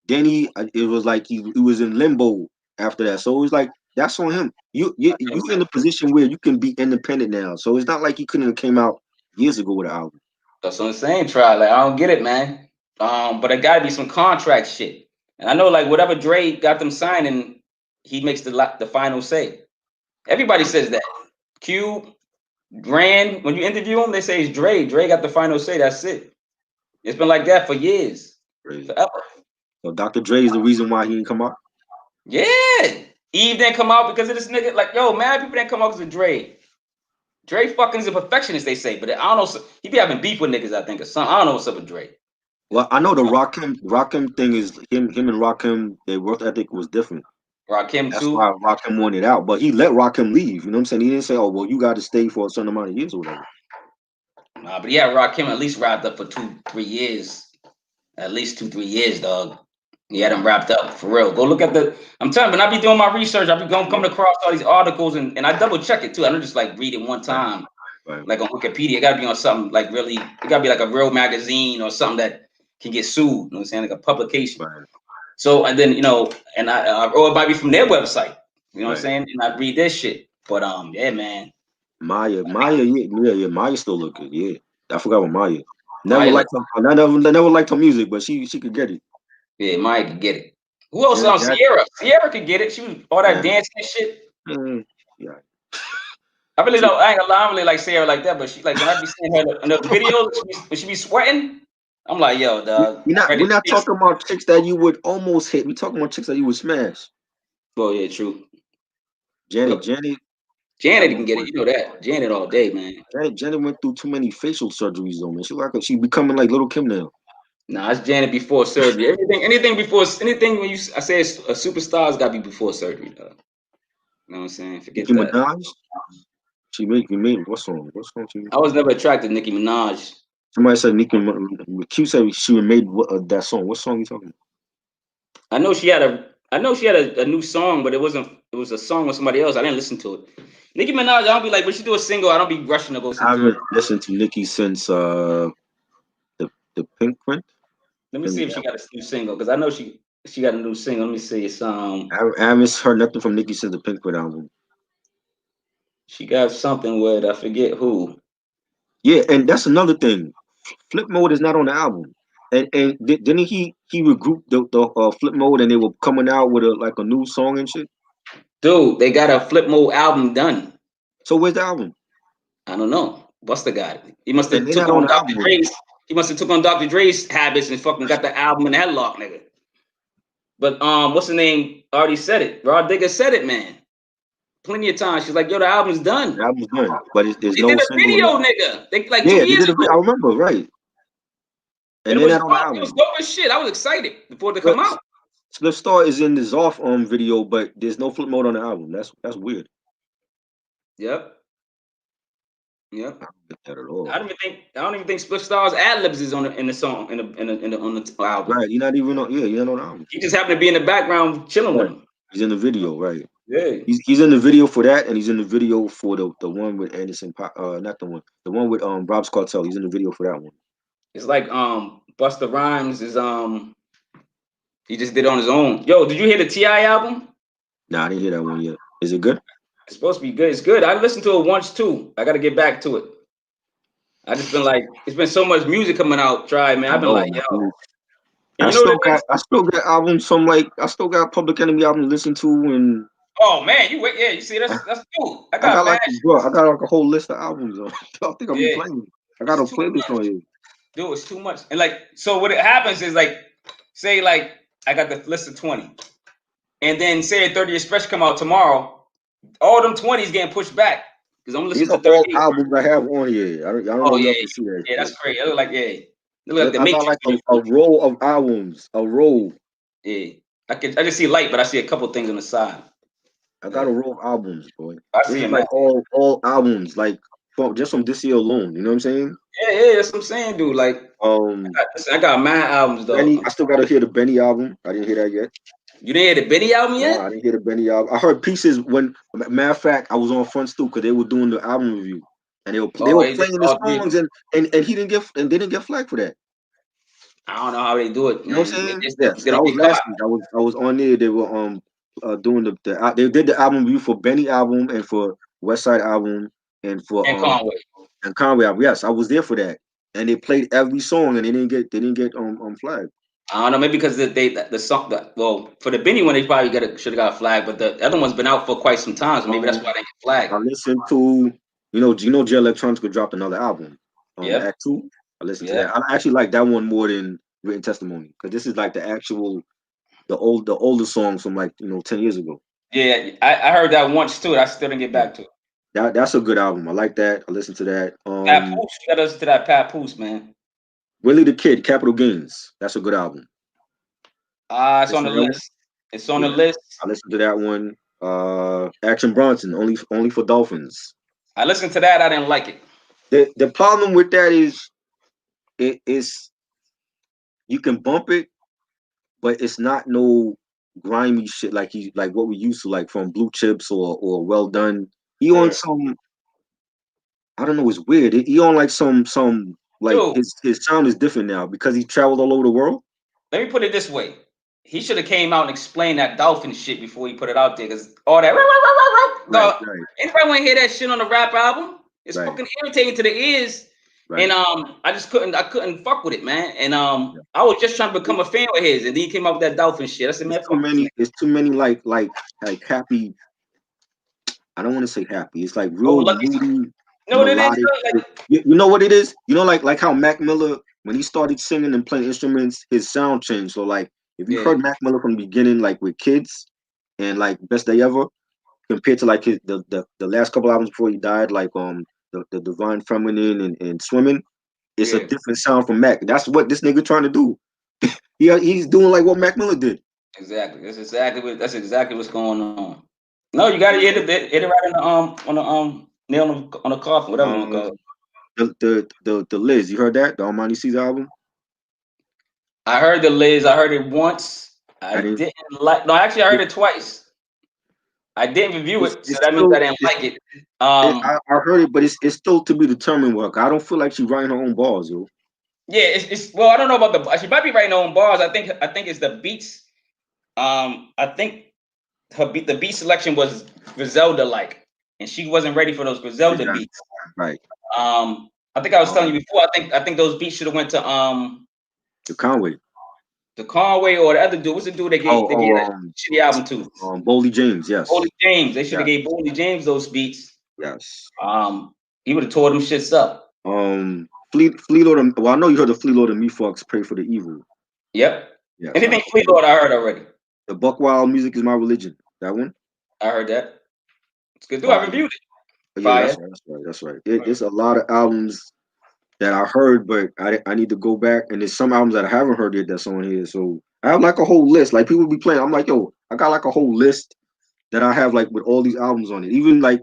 Then it was like he was in limbo after that. So it was like That's on him. You in a position where you can be independent now. So it's not like you couldn't have came out years ago with an album. That's what I'm saying, try. Like, I don't get it, man. But it gotta be some contract shit. And I know, like, whatever Dre got them signing, he makes the final say. Everybody says that. Cube, Grand, when you interview him, they say it's Dre. Dre got the final say. That's it. It's been like that for years. Crazy. Forever. So Dr. Dre is the reason why he didn't come out. Yeah. Eve didn't come out because of this nigga. Like, yo, mad people didn't come out because of Dre. Dre fucking is a perfectionist, they say, but I don't know. He be having beef with niggas, I think, or something. I don't know what's up with Dre. Well, I know the Rakim thing is him and Rakim, their work ethic was different. Rakim That's too. why Rakim wanted out, but he let Rakim leave. You know what I'm saying? He didn't say, "Oh, well, you got to stay for a certain amount of years or whatever." Nah, but yeah, Rakim at least wrapped up for 2-3 years. At least 2-3 years, dog. He had him wrapped up for real. Go look at the. I'm telling you, when I be doing my research, I be coming across all these articles and I double check it too. I don't just like read it one time, Right. like on Wikipedia. It gotta be on something like really. It gotta be like a real magazine or something that can get sued. You know what I'm saying? Like a publication. Right. So and then and or it might be from their website. You know what I'm Right. saying? And I read this shit. But yeah, man. Maya, yeah, Maya still look good. Yeah, I forgot what Maya. Never Maya liked her. Never liked her music, but she could get it. Yeah, Maya could get it. Who else? Janet Sierra. Sierra could get it. She was all that Yeah. dancing and shit. Yeah. I really don't. I ain't gonna lie. I don't really like Sierra like that. But she like when I be seeing her in the videos, when she be sweating, I'm like, yo, dog. We're not talking about chicks that you would almost hit. We're talking about chicks that you would smash. Oh yeah, true. Janet Janet can get it. You know that. Janet all day, man. Janet went through too many facial surgeries though, man. She becoming like Little Kim now. Nah, it's Janet before surgery. Anything before anything when I say a superstar's got to be before surgery, dog. You know what I'm saying? Forget Nicki that. Minaj. She made what song? What song she made? I was never attracted to Nicki Minaj. Somebody said Q said she made that song. What song you talking about? I know she had a new song, but it was a song with somebody else. I didn't listen to it. Nicki Minaj, I don't be like, when she do a single, I don't be rushing to go listen I to it. haven't listened to Nicki since the Pink Print. Let me see if she got a new single, because I know she got a new single. Let me see. It's I haven't heard nothing from Nicki since the Pink Print album. she got something with I forget who. Yeah, and that's another thing. Flip Mode is not on the album. And didn't he regrouped the Flip Mode and they were coming out with a new song and shit? Dude, they got a Flip Mode album done. So where's the album? I don't know. Busta got it. He must have And they took not on on the Dr. album. Dre's. He must have took on Dr. Dre's habits and fucking got the album in headlock, nigga. But what's the name? Already said it. Rod Digger said it, man. Plenty of times. She's like, yo, the album's done. The album's done, but there's They no did a single. video, nigga. They like Yeah, 2 they years did ago. I remember, right. And it they're was not on the dope. album. It was dope as shit. I was excited before they come out. Spliff Star is in the Zoff video, but there's no Flip Mode on the album. That's weird. Yep. I don't get that at all. I don't even think Spliff Star's ad libs is in the song on the album. Right, you're not even on. Yeah, you're not on the album. He just happened to be in the background chilling with him. He's in the video, right? Yeah. He's in the video for that, and he's in the video for the one with Anderson. Not the one with Rob's Cartel. He's in the video for that one. It's like Busta Rhymes is he just did it on his own. Yo, did you hear the T.I. album? Nah, I didn't hear that one yet. Is it good? It's supposed to be good. It's good. I listened to it once too. I got to get back to it. I just been like, it's been so much music coming out. Try, man. I've been like, yo. And I still got albums from I still got Public Enemy album to listen to, and oh man, you see that's cool. I got like a whole list of albums. I think I'll be playing. I got a playlist on here. Dude, it's too much. And like, so what it happens is like, say like I got the list of 20, and then say a 30th special come out tomorrow. All them 20s getting pushed back because I'm listening to 30 albums I have on here. I don't know if you can see that. Yeah, that's crazy. I look like They look like I got like a row of albums. A row. Yeah, I just see light, but I see a couple things on the side. I got a row of albums, boy. I see them like all albums, like just from this year alone. You know what I'm saying? Yeah, that's what I'm saying, dude. Like, I got mad albums though. I still gotta hear the Benny album. I didn't hear that yet. You didn't hear the Benny album yet? No, I didn't hear the Benny album. I heard pieces when, matter of fact, I was on Front Stoop because they were doing the album review and they were playing the songs and he didn't get they didn't get flack for that. I don't know how they do it. You know what I'm saying? Yes, I was last week. I was on there. They were doing they did the album review for Benny album and for West Side album and for And Conway. and Conway album. Yes, I was there for that, and they played every song, and they didn't get flagged. I don't know, maybe because the song well, for the Benny one they probably should have got flagged, but the other one's been out for quite some time, so maybe that's why they get flagged. I listened to J Electronica dropped another album, Yep. Act 2. I listened to Yep. that. I actually like that one more than Written Testimony because this is like the older songs from like 10 years ago. Yeah, I heard that once too. I still didn't get back to it. That's a good album. I like that. I listened to that. Papoose, you gotta listen to that Papoose, man. Willie the Kid, Capital Gains. That's a good album. It's on the list. It's on the list. I listened to that one. Action Bronson, only for Dolphins. I listened to that. I didn't like it. The problem with that is it is you can bump it, but it's not no grimy shit like what we used to like from Blue Chips or Well Done. He on some, I don't know, it's weird. He on like some like Dude, his sound is different now because he traveled all over the world. let me put it this way. He should have came out and explained that dolphin shit before he put it out there, because all that Right. anybody want to hear that shit on the rap album? It's fucking irritating to the ears. Right. And I couldn't fuck with it, man. And I was just trying to become a fan of his, and then he came up with that dolphin shit. I said, man, it's too many like happy. I don't want to say happy. It's like real moody. No, it is. You know what it is? You know, like how Mac Miller, when he started singing and playing instruments, his sound changed. So like if you heard Mac Miller from the beginning, like with Kids and like Best Day Ever, compared to like the last couple albums before he died, like the Divine Feminine and Swimming, it's a different sound from Mac. That's what this nigga trying to do. He's doing like what Mac Miller did. Exactly. That's exactly what's going on. No, you gotta hit it right on the nail on the coffin, whatever you call it. The Liz, you heard that? The Almighty Caesar album? I heard the Liz. I heard it once. I didn't like. No, actually, I heard it twice. I didn't review it, so that means I didn't like it. I heard it, but it's still to be determined. Work. I don't feel like she's writing her own bars, yo. Yeah, it's well, I don't know about she might be writing her own bars. I think it's the beats. I think the beat selection was Griselda like, and she wasn't ready for those Griselda beats. Right. I think I was telling you before. I think those beats should have went to Conway. The Conway or the other dude. What's the dude they gave a shitty album to? Boldy James, yes. Boldy James. They should have gave Boldy James those beats. Yes. He would have tore them shits up. Fleet Lord. Well, I know you heard the Fleet Lord and Me Fox Pray for the Evil. Yep. Yes, anything Fleet Lord I heard already. The Buck Wild Music Is My Religion. That one. I heard that. It's good. I reviewed it. Yeah, that's right. It's a lot of albums that I heard, but I need to go back. And there's some albums that I haven't heard yet that's on here. So I have like a whole list. Like people be playing. I'm like, yo, I got like a whole list that I have like with all these albums on it. Even like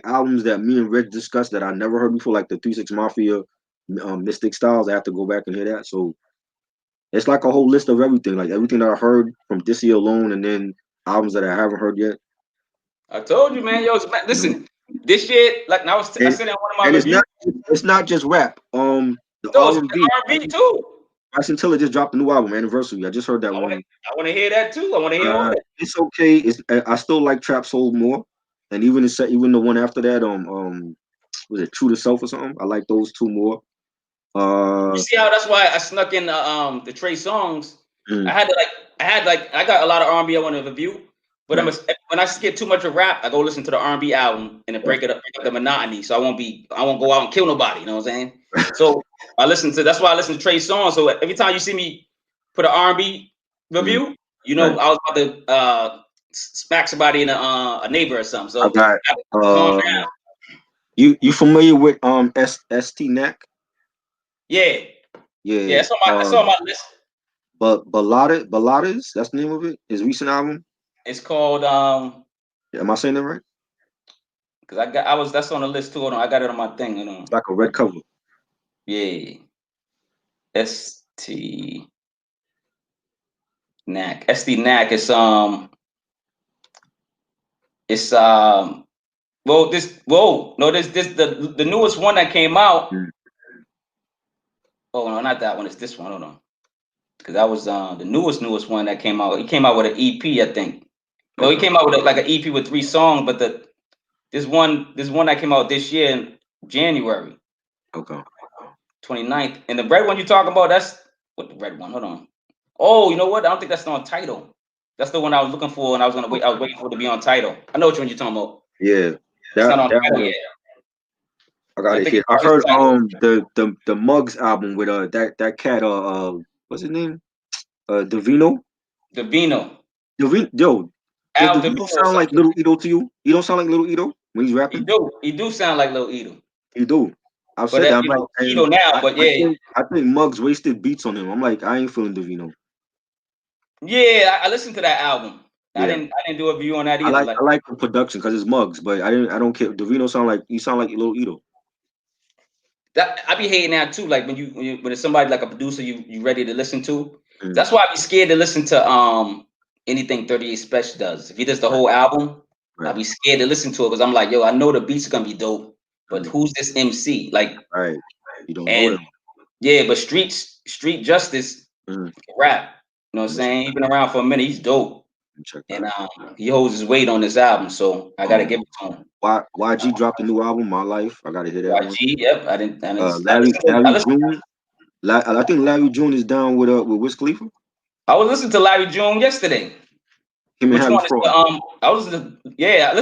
albums that me and Reg discussed that I never heard before, like the 3 6 Mafia, Mystic Styles. I have to go back and hear that. So it's like a whole list of everything. Like everything that I heard from this year alone, and then albums that I haven't heard yet. I told you, man. Yo, listen. This year, like I said in one of my reviews, it's not just rap. The R&B too. Bryson Tiller just dropped a new album, Anniversary. I just heard that one. I want to hear that too. I want to hear all that. It's okay. I still like Trap Soul more, and even the one after that, was it True to Self or something? I like those two more. You see how that's why I snuck in the Trey songs. I got a lot of R&B I want to review. But when I get too much of rap, I go listen to the R&B album and then break up the monotony. So I won't go out and kill nobody. You know what I'm saying? So that's why I listen to Trey songs. So every time you see me put an R&B review, you know I was about to smack somebody in a neighbor or something. So calm down. You familiar with ST Knack? Yeah. That's on my list. But Ballades, that's the name of it. His recent album. It's called am I saying that right? Because that's on the list too. Hold on, I got it on my thing. Hold on. It's like a red cover. Yeah. ST Knack. ST Knack is the newest one that came out. Oh no, not that one. It's this one. Hold on. Because that was the newest one that came out. He came out with an EP, I think. Well, he came out with like an EP with 3 songs, but this one that came out this year in January. Okay. 29th. And the red one you're talking about, that's what the red one. Hold on. Oh, you know what? I don't think that's on title. That's the one I was looking for, and I was waiting for it to be on title. I know which one you're talking about. Yeah. It's not on That title one. yet. I got I it think here. I it's heard title. the Muggs album with that cat what's his name? Davino. Davino. Yo, does Al Davino Davino or sound like something. Little Ito to you? You don't sound like Little Ito when he's rapping? He do sound like Lil Ito. You do. I've But said that. I'm you like, know, Ito and now, but yeah. I think Muggs wasted beats on him. I'm like, I ain't feeling Davino. Yeah, I listened to that album. Yeah. I didn't do a review on that I either. like the production because it's Muggs, but I don't care. Davino sound like Little Ito. That I be hating that too. Like when it's somebody like a producer you ready to listen to. That's why I be scared to listen to anything 38 Special does. If he does the whole album, I be scared to listen to it because I'm like, yo, I know the beats are gonna be dope, but who's this MC? Like, right? You don't know him. Yeah, but Street Justice rap. You know what I'm saying? He's been around for a minute. He's dope. And he holds his weight on this album, so I gotta give it to him. YG dropped a new album, My Life. I gotta hear that one. YG, yep. I didn't. Larry June. I think Larry June is down with Wiz Khalifa. I was listening to Larry June yesterday. Him Which and one Harry is Fraud. I was listening to, I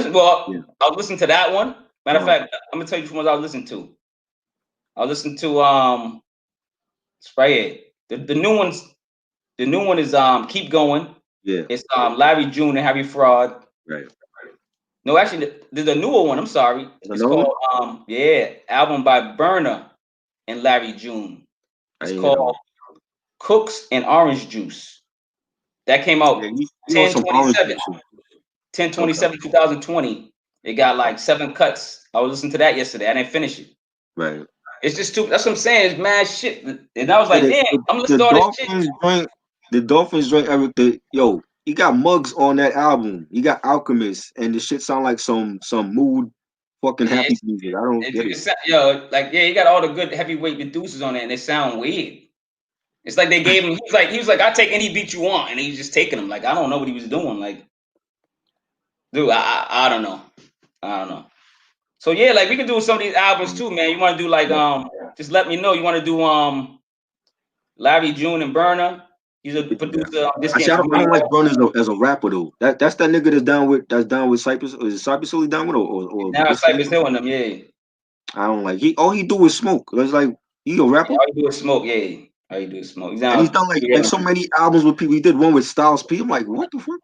was listening to that one. Matter of fact, I'm gonna tell you which ones I was listening to. I was listening to it's right here. The new ones. The new one is Keep Going. Yeah. It's Larry June and Harry Fraud. Right. No, actually, there's a newer one. I'm sorry. It's called album by Burner and Larry June. It's called Cooks and Orange Juice. That came out 10/27/2020. It got like 7 cuts. I was listening to that yesterday. I didn't finish it. Right. It's just too. That's what I'm saying. It's mad shit. And I was like, damn, I'm listening to all this shit. The Dolphins joint everything. Yo, he got Muggs on that album. He got Alchemist, and the shit sound like some mood fucking happy music. I don't get it. He got all the good heavyweight producers on it, and they sound weird. It's like they gave him. He was like, I take any beat you want, and he's just taking them. Like I don't know what he was doing. Like, dude, I don't know. I don't know. So yeah, like we can do some of these albums too, man. You want to do like just let me know. You want to do Larry June and Burner. He's a producer. I don't like Burner as a rapper though. That's that nigga that's down with Cypress. Is it Cypress Hill down with or now Cypress Hill and them? Yeah. I don't like all he do is smoke. It's like he a rapper. All he do is smoke. Yeah. All he do is smoke. And he's done like so many albums with people. He did one with Styles P. I'm like, what the fuck?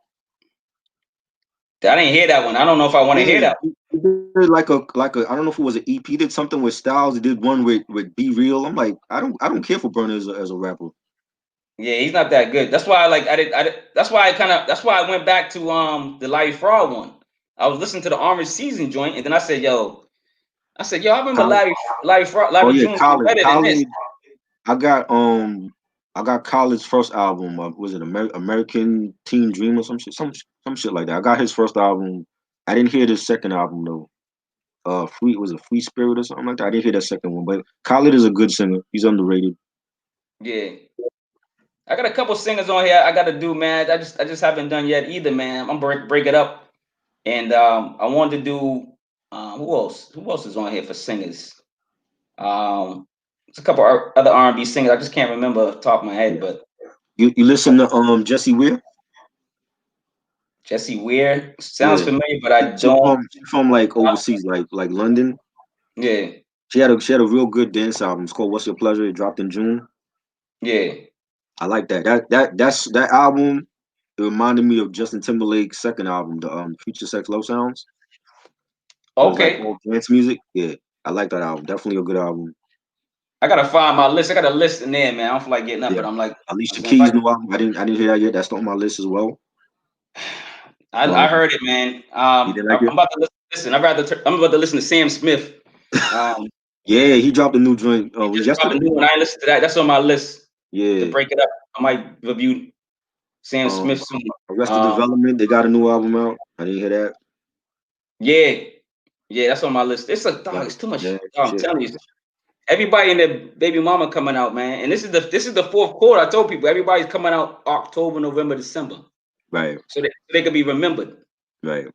I didn't hear that one. I don't know if I want to hear that. He did like a I don't know if it was an EP. He did something with Styles. He did one with Be Real. I'm like, I don't care for Burner as a rapper. Yeah, he's not that good. That's why that's why I went back to the Larry Fraud one. I was listening to the Orange Season joint, and then I said, yo, I remember Larry Fraud, Larry June better than this. I got Khaled's first album. Was it American Teen Dream or some shit like that? I got his first album. I didn't hear the second album though. Free Spirit or something like that. I didn't hear that second one, but Khaled is a good singer. He's underrated. Yeah, I got a couple singers on here I got to do, man. I just haven't done yet either, man. I'm gonna break it up, and I wanted to do who else? Who else is on here for singers? There's a couple other R&B singers. I just can't remember off the top of my head, but you listen to Jessie Ware? Jessie Ware sounds familiar, but I don't. She's from like overseas, like London. Yeah. She had a real good dance album. It's called What's Your Pleasure. It dropped in June. Yeah. I like that. That album. It reminded me of Justin Timberlake's second album, the Future Sex Love Sounds. Okay. Like dance music. Yeah, I like that album. Definitely a good album. I gotta find my list. I got a list in there, man. I don't feel like getting up, but I'm like, Alicia Keys' new album. I didn't hear that yet. That's on my list as well. I heard it, man. I'm about to listen. I'm about to listen to Sam Smith. Yeah, he dropped a new joint. Yesterday. I ain't listened to that. That's on my list. Yeah. To break it up, I might review Sam Smith soon. Arrested Development. They got a new album out. I didn't hear that. Yeah, that's on my list. It's it's too much. I'm telling you. Everybody and their baby mama coming out, man. And this is the fourth quarter. I told people everybody's coming out October, November, December. Right. So they could be remembered. Right.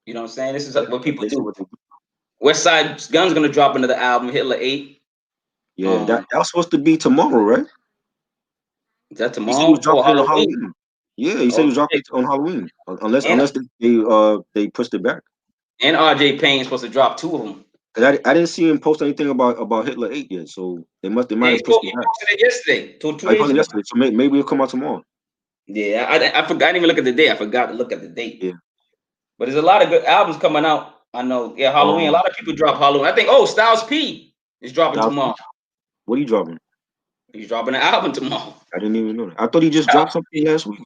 You know what I'm saying? This is Yeah, what that's people basically do. what they do. West Side Gun's gonna drop another album, Hitler 8. Yeah, that was supposed to be tomorrow, right? Is that He said he was tomorrow? Oh, dropping it on Halloween. Halloween. Yeah, he said he Oh was dropping shit. it on Halloween, unless And they pushed it back. and RJ Payne's supposed to drop 2 of them. 'Cause I didn't see him post anything about Hitler 8 yet, so they might Yeah, have pushed it he back. posted it yesterday, 2 I days posted ago. yesterday, so maybe it'll come out tomorrow. Yeah, I forgot. I didn't even look at the date. I forgot to look at the date. Yeah. But there's a lot of good albums coming out. I know. Yeah, Halloween. A lot of people drop Halloween. I think. Oh, Styles P is dropping tomorrow. What are you dropping? He's dropping an album tomorrow. I didn't even know that. I thought he just Styles dropped something last week.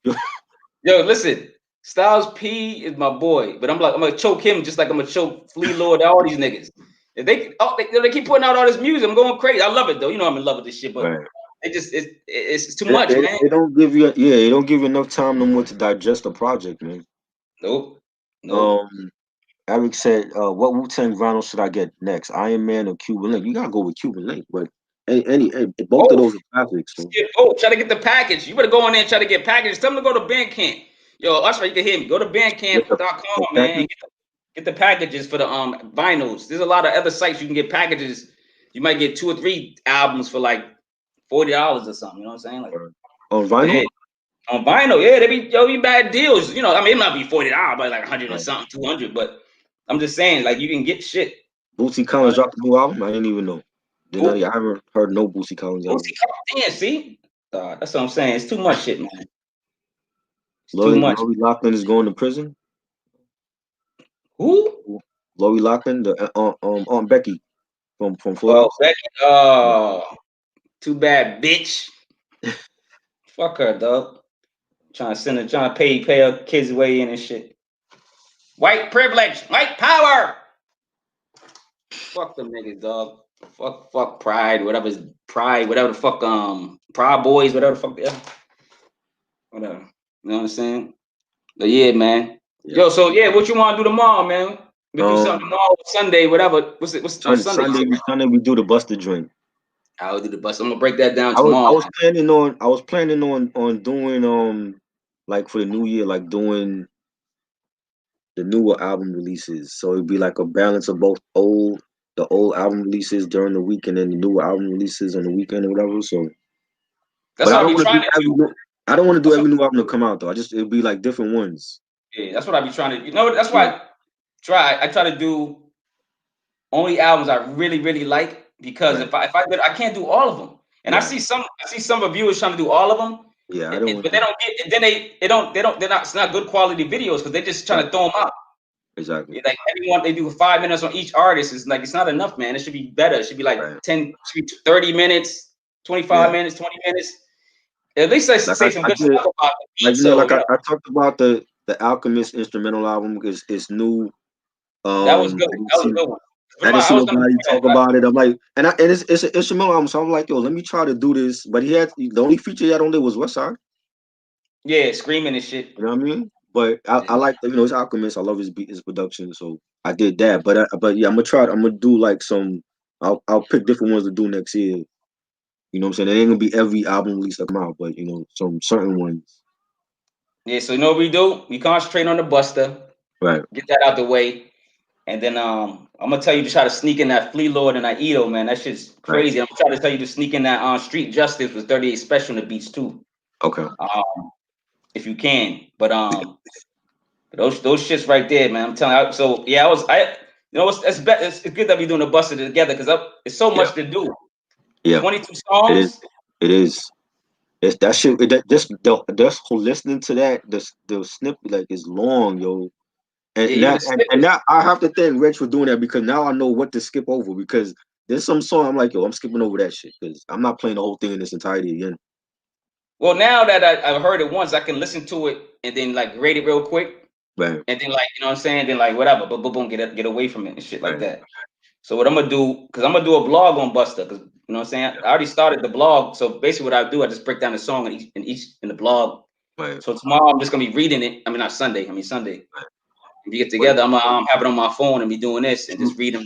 Yo, listen. Styles P is my boy, but I'm gonna choke him just like I'm gonna choke Flea Lord, all these niggas. If they keep putting out all this music, I'm going crazy. I love it though. You know I'm in love with this shit, but Right. it's too much, man. They don't give you they don't give you enough time no more to digest the project, man. Nope. Eric said, what Wu-Tang vinyl should I get next? Iron Man or Cuban Link? You gotta go with Cuban Link, but both of those are classics. So. Try to get the package. You better go in there and try to get packages. Tell them to go to Bandcamp. Yo, that's right. You can hear me. Go to bandcamp.com, man. Get the packages for the vinyls. There's a lot of other sites you can get packages. You might get 2 or 3 albums for like $40 or something. You know what I'm saying? Like on vinyl? Yeah, on vinyl, yeah, they be bad deals. You know, I mean, it might be $40, but like 100 or something, 200. But I'm just saying, like, you can get shit. Bootsy Collins dropped a new album. I didn't even know. I haven't heard no Bootsy Collins album. Yeah, see, that's what I'm saying. It's too much shit, man. It's too much. Lori Loughlin is going to prison. Who? Lori Loughlin, the Aunt Becky from Full Oh, House. Becky. Too bad, bitch. Fuck her, dog. Trying to pay her kids way in and shit. White privilege, white power. Fuck them niggas, dog. Fuck pride, whatever the fuck, Proud Boys, whatever the fuck they are. Whatever. You know what I'm saying? But yeah, man. Yeah. Yo, so yeah, what you want to do tomorrow, man? We do something tomorrow, Sunday, whatever. What's on Sunday? Sunday we do the Buster joint. I'll do the bust. I'm gonna break that down tomorrow. I was planning on doing like for the new year, like doing the newer album releases. So it'd be like a balance of both the old album releases during the week and then the newer album releases on the weekend or whatever. So that's what I be trying to do. I don't want to do every new album to come out though. It'd be like different ones. Yeah, that's what I be trying to. You know, that's why I try to do only albums I really, really like, because if I can't do all of them. And I see some reviewers trying to do all of them. Yeah, I don't. But they don't get. Then they're not. It's not good quality videos because they're just trying to throw them out. Exactly. Like everyone, they do 5 minutes on each artist. It's like it's not enough, man. It should be better. It should be like 30 minutes, 25 minutes, 20 minutes. At least say some good stuff about it. I talked about the Alchemist instrumental album because it's new. That was good. That was a good one. I didn't see nobody talk about it. I'm like, and it's an instrumental album, so I'm like, yo, let me try to do this. But the only feature he had on there was Westside. Yeah, screaming and shit. You know what I mean? But I like, it's Alchemist. I love his production, so I did that. But yeah, I'm gonna do like some. I'll pick different ones to do next year. You know what I'm saying? It ain't gonna be every album release that come out, but some certain ones. Yeah, so you know what we do? We concentrate on the Buster. Right. Get that out the way. And then I'm gonna tell you to try to sneak in that Flea Lord and that Ito, man. That shit's crazy. Right. I'm gonna try to tell you to sneak in that Street Justice with 38 Special in the beats too. Okay. If you can. But those shits right there, man. I'm telling you. So yeah, it's good that we doing the Buster together because it's so much to do. Yeah. 22 songs. It is. It's that shit. That's listening to that. The snippet like is long, yo. And now I have to thank Rich for doing that because now I know what to skip over because there's some song I'm like, yo, I'm skipping over that shit because I'm not playing the whole thing in its entirety again. Well, now that I've heard it once, I can listen to it and then like rate it real quick. Right. And then like, you know what I'm saying? Then like whatever, but boom, get away from it and shit like that. So what I'm gonna do, because I'm gonna do a blog on Buster, because you know what I'm saying? I already started the blog. So basically what I do, I just break down the song in the blog. Right. So tomorrow I'm just gonna be reading it. I mean not Sunday, Sunday. Right. We get together. I'm gonna have it on my phone and be doing this and just read them.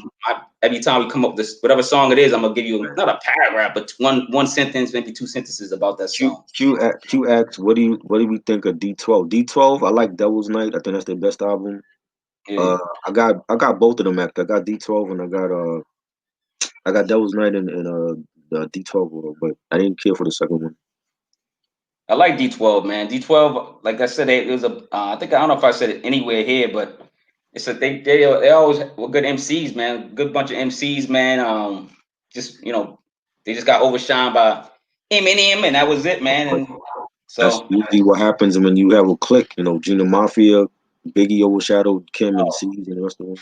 Every time we come up with this, whatever song it is, I'm gonna give you not a paragraph, but one sentence, maybe 2 sentences about that song. Q asks, what do we think of D12? D12, I like Devil's Night. I think that's their best album. Yeah. I got both of them actually. I got D12 and I got Devil's Night and the D12 world, but I didn't care for the second one. I like D12, man. D12, like I said, it was a. I think I don't know if I said it anywhere here, but it's a they always were good MCs, man. Good bunch of MCs, man. Just they just got overshined by Eminem, and that was it, man. And That's so usually what happens when you have a clique. Gina Mafia, Biggie overshadowed Kim and C's and the rest of them.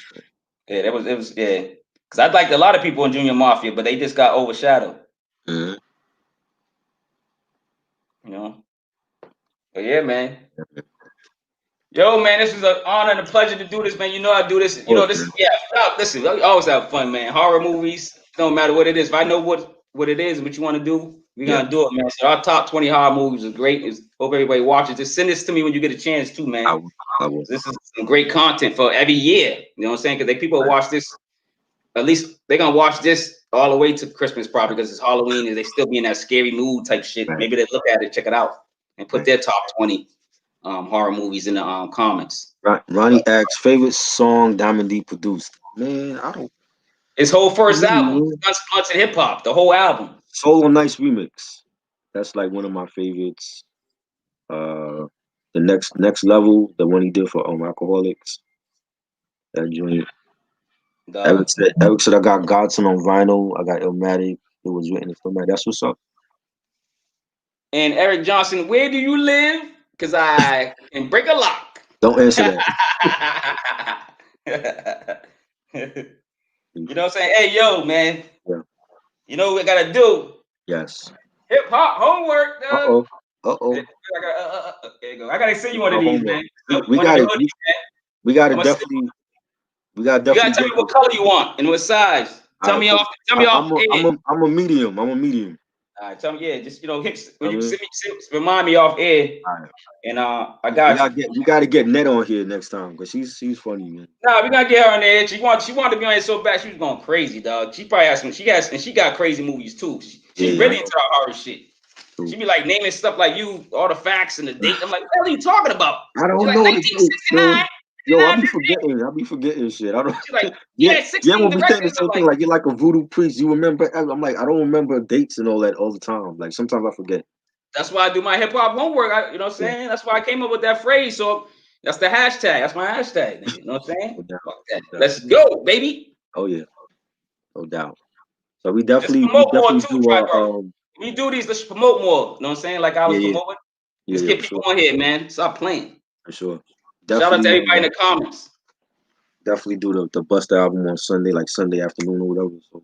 yeah, it was yeah. Because I liked a lot of people in Junior Mafia, but they just got overshadowed. Mm-hmm. But yeah, man. Yo, man, this is an honor and a pleasure to do this, man. I do this. Listen, we always have fun, man. Horror movies, don't matter what it is. If I know what it is and what you want to do, we're gonna do it, man. So our top 20 horror movies is great. Hope everybody watches. Just send this to me when you get a chance too, man. I will. This is some great content for every year. You know what I'm saying? Because people watch this. At least they're gonna watch this all the way to Christmas, probably because it's Halloween and they still be in that scary mood type shit. Right. Maybe they look at it, check it out, and put their top 20 horror movies in the comments. Ronnie asks, favorite song Diamond D produced. Man, I don't. His whole first album, Blunts and Hip Hop, the whole album. Solo Nights remix. That's like one of my favorites. The next level, the one he did for Alcoholics. That joint. Eric said I got Godson on vinyl. I got Illmatic. It was written in Illmatic. That's what's up. And Eric Johnson, where do you live? Because I can break a lock. Don't answer that. You know what I'm saying? Hey, yo, man. Yeah. You know what we gotta do? Yes. Hip hop homework, dog. Uh-oh. There you go. I gotta send you one of these, man. We got it. We got to definitely. You gotta tell me what color you want and what size. Tell me off. I'm a medium. All right, tell me, just when you remind me off air. All right. And I got you. We gotta get Net on here next time because she's funny, man. Nah, we gotta get her on there. She wanted to be on here so bad. She was going crazy, dog. She probably has some. She got crazy movies too. She's really into that horror shit. True. She be like naming stuff like all the facts and the date. I'm like, what are you talking about? I don't know. 1969. Yo, I be forgetting shit. I don't. She's like, when we think the same thing, like you're like a voodoo priest. You remember? I'm like, I don't remember dates and all that all the time. Like sometimes I forget. That's why I do my hip hop homework. You know what I'm saying? That's why I came up with that phrase. So that's the hashtag. That's my hashtag. You know what I'm saying? Let's go, baby. Oh yeah, no doubt. So we definitely do. We do these. Let's promote more. You know what I'm saying? Like I was promoting. Let's get people on here, man. Stop playing. For sure. Shout out to everybody in the comments. Definitely do the Busta album on Sunday, like Sunday afternoon or whatever. So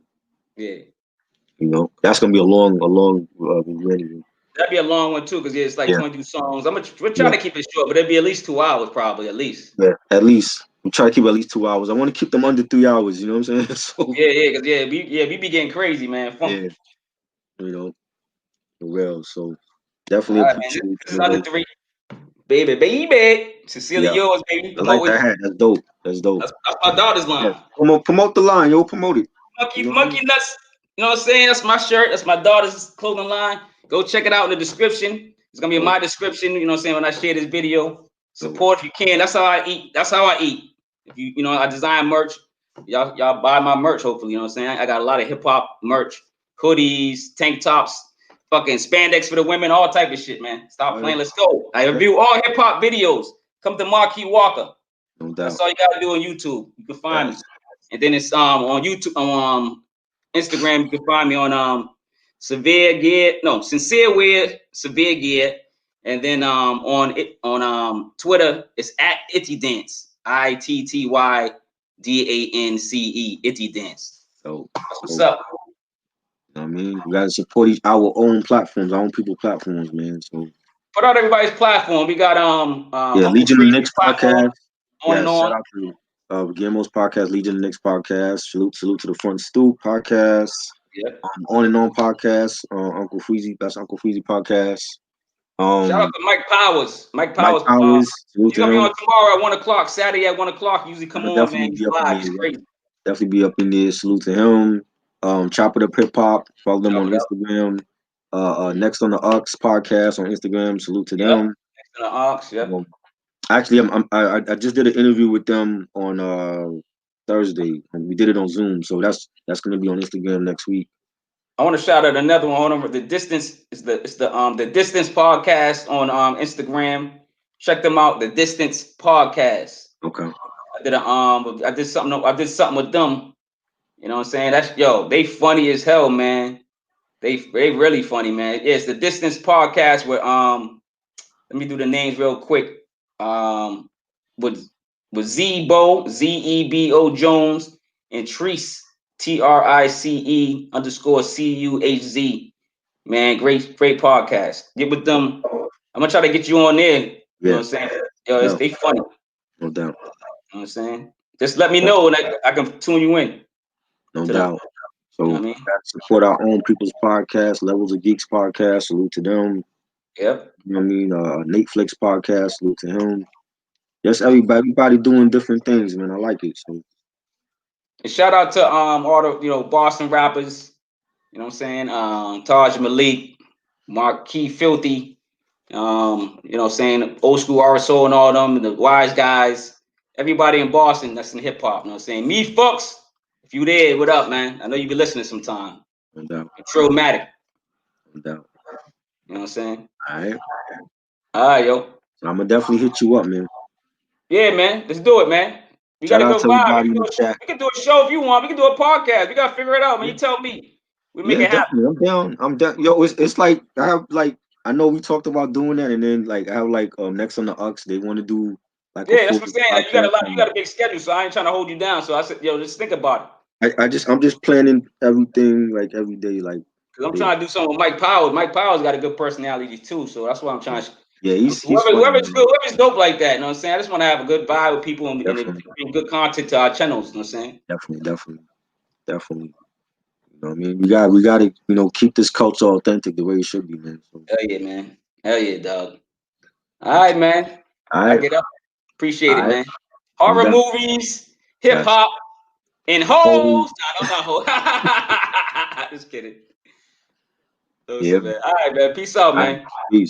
yeah, that's gonna be a long review. That'd be a long one too, because it's like 22 songs. We're trying to keep it short, but it'd be at least 2 hours, probably at least. Yeah, at least we try to keep at least 2 hours. I want to keep them under 3 hours. You know what I'm saying? So, we be getting crazy, man. Yeah, for real. So definitely appreciate it. This is under 3. Baby. Sincerely yours, baby. I like that hat. That's dope. That's my daughter's line. Yeah. Promote the line, yo. Promote it. Monkey nuts. You know what I'm saying? That's my shirt. That's my daughter's clothing line. Go check it out in the description. It's gonna be in my description. You know what I'm saying? When I share this video, support if you can. That's how I eat. If you I design merch. Y'all buy my merch. Hopefully, you know what I'm saying. I got a lot of hip hop merch, hoodies, tank tops, fucking spandex for the women, all type of shit, man. Stop playing. Let's go. I review all hip hop videos. Come to Marquis Walker. No doubt. That's all you gotta do on YouTube. You can find me. And then it's on YouTube, on Instagram. You can find me on Sincere Wear, Severe Gear, and then on Twitter it's at Itty Dance, ITTYDANCE, Itty Dance. So that's what's up. I mean, we gotta support our own platforms, our own people's platforms, man. So put out everybody's platform. We got Legion of the Knicks podcast. Shout out to Guillermo's podcast, Legion of the Knicks podcast. Salute to the Front Stoop podcast. Yep. On and On podcast. Uncle Freezy, that's Uncle Freezy podcast. Shout out to Mike Powers. Mike Mike Powers. Powers, salute He's to gonna be him. on tomorrow at 1 o'clock. Saturday at 1 o'clock. Usually I'm come gonna on, man. definitely He's be up in live. there. He's crazy. Definitely be up in there. Salute to him. Chop It Up Hip Hop. Follow them on Yep. Instagram. Next on the Ux podcast on Instagram. Salute to Yep. them. Next to the Ox. Yep. Actually, I just did an interview with them on Thursday, and we did it on Zoom. So that's gonna be on Instagram next week. I want to shout out another one. Hold on. The Distance is the Distance podcast on Instagram. Check them out. The Distance podcast. Okay. I did something with them. You know what I'm saying? They funny as hell, man. They really funny, man. Yeah, it's the Distance podcast where let me do the names real quick. With Zebo, Zebo Jones, and Trice, TRICE_CUHZ. Man, great podcast. Get with them. I'm gonna try to get you on there. You know what I'm saying? Yo, they funny. No doubt. You know what I'm saying? Just let me know and I can tune you in. No doubt. So you know what I mean? gotta support our own people's podcast, Levels of Geeks podcast. Salute to them. Yep. You know what I mean? Netflix podcast. Salute to him. Just everybody doing different things, man. I like it. So And shout out to all the Boston rappers. You know what I'm saying? Taj Malik, Marquis Filthy. You know what I'm saying? Old school RSO and all them, and the wise guys. Everybody in Boston that's in hip hop. You know what I'm saying? Me folks, if you there, what up, man? I know you be listening sometime. no doubt. Trillmatic. No doubt. You know what I'm saying? All right. All right, yo. So I'm gonna definitely hit you up, man. Yeah, man. Let's do it, man. We Shout got a out good to vibe. everybody in the chat. We can do a show if you want. We can do a podcast. We gotta figure it out, man. Yeah. You tell me. We make Yeah, it happen. definitely. I'm down. Yo, it's like I know we talked about doing that, and then like I have next on the Ux, they want to do like a Yeah, that's full what I'm saying. podcast. You got a big schedule, so I ain't trying to hold you down. So I said, yo, just think about it. I'm just planning everything like every day, like. Cause I'm trying to do something with Mike Powers. Mike Powers got a good personality too, so that's why I'm trying to. Yeah, he's funny, whoever's dope like that, you know what I'm saying? I just want to have a good vibe with people and bring good content to our channels, you know what I'm saying? Definitely. You know what I mean? We got to keep this culture authentic the way it should be, man. So. Hell yeah, man. Hell yeah, dog. All right, man. All right. I get up. Appreciate it, man. I'm Horror done. movies, hip hop, and hoes. No. Just kidding. Yeah. Man. All right, man. Peace out, man. Peace.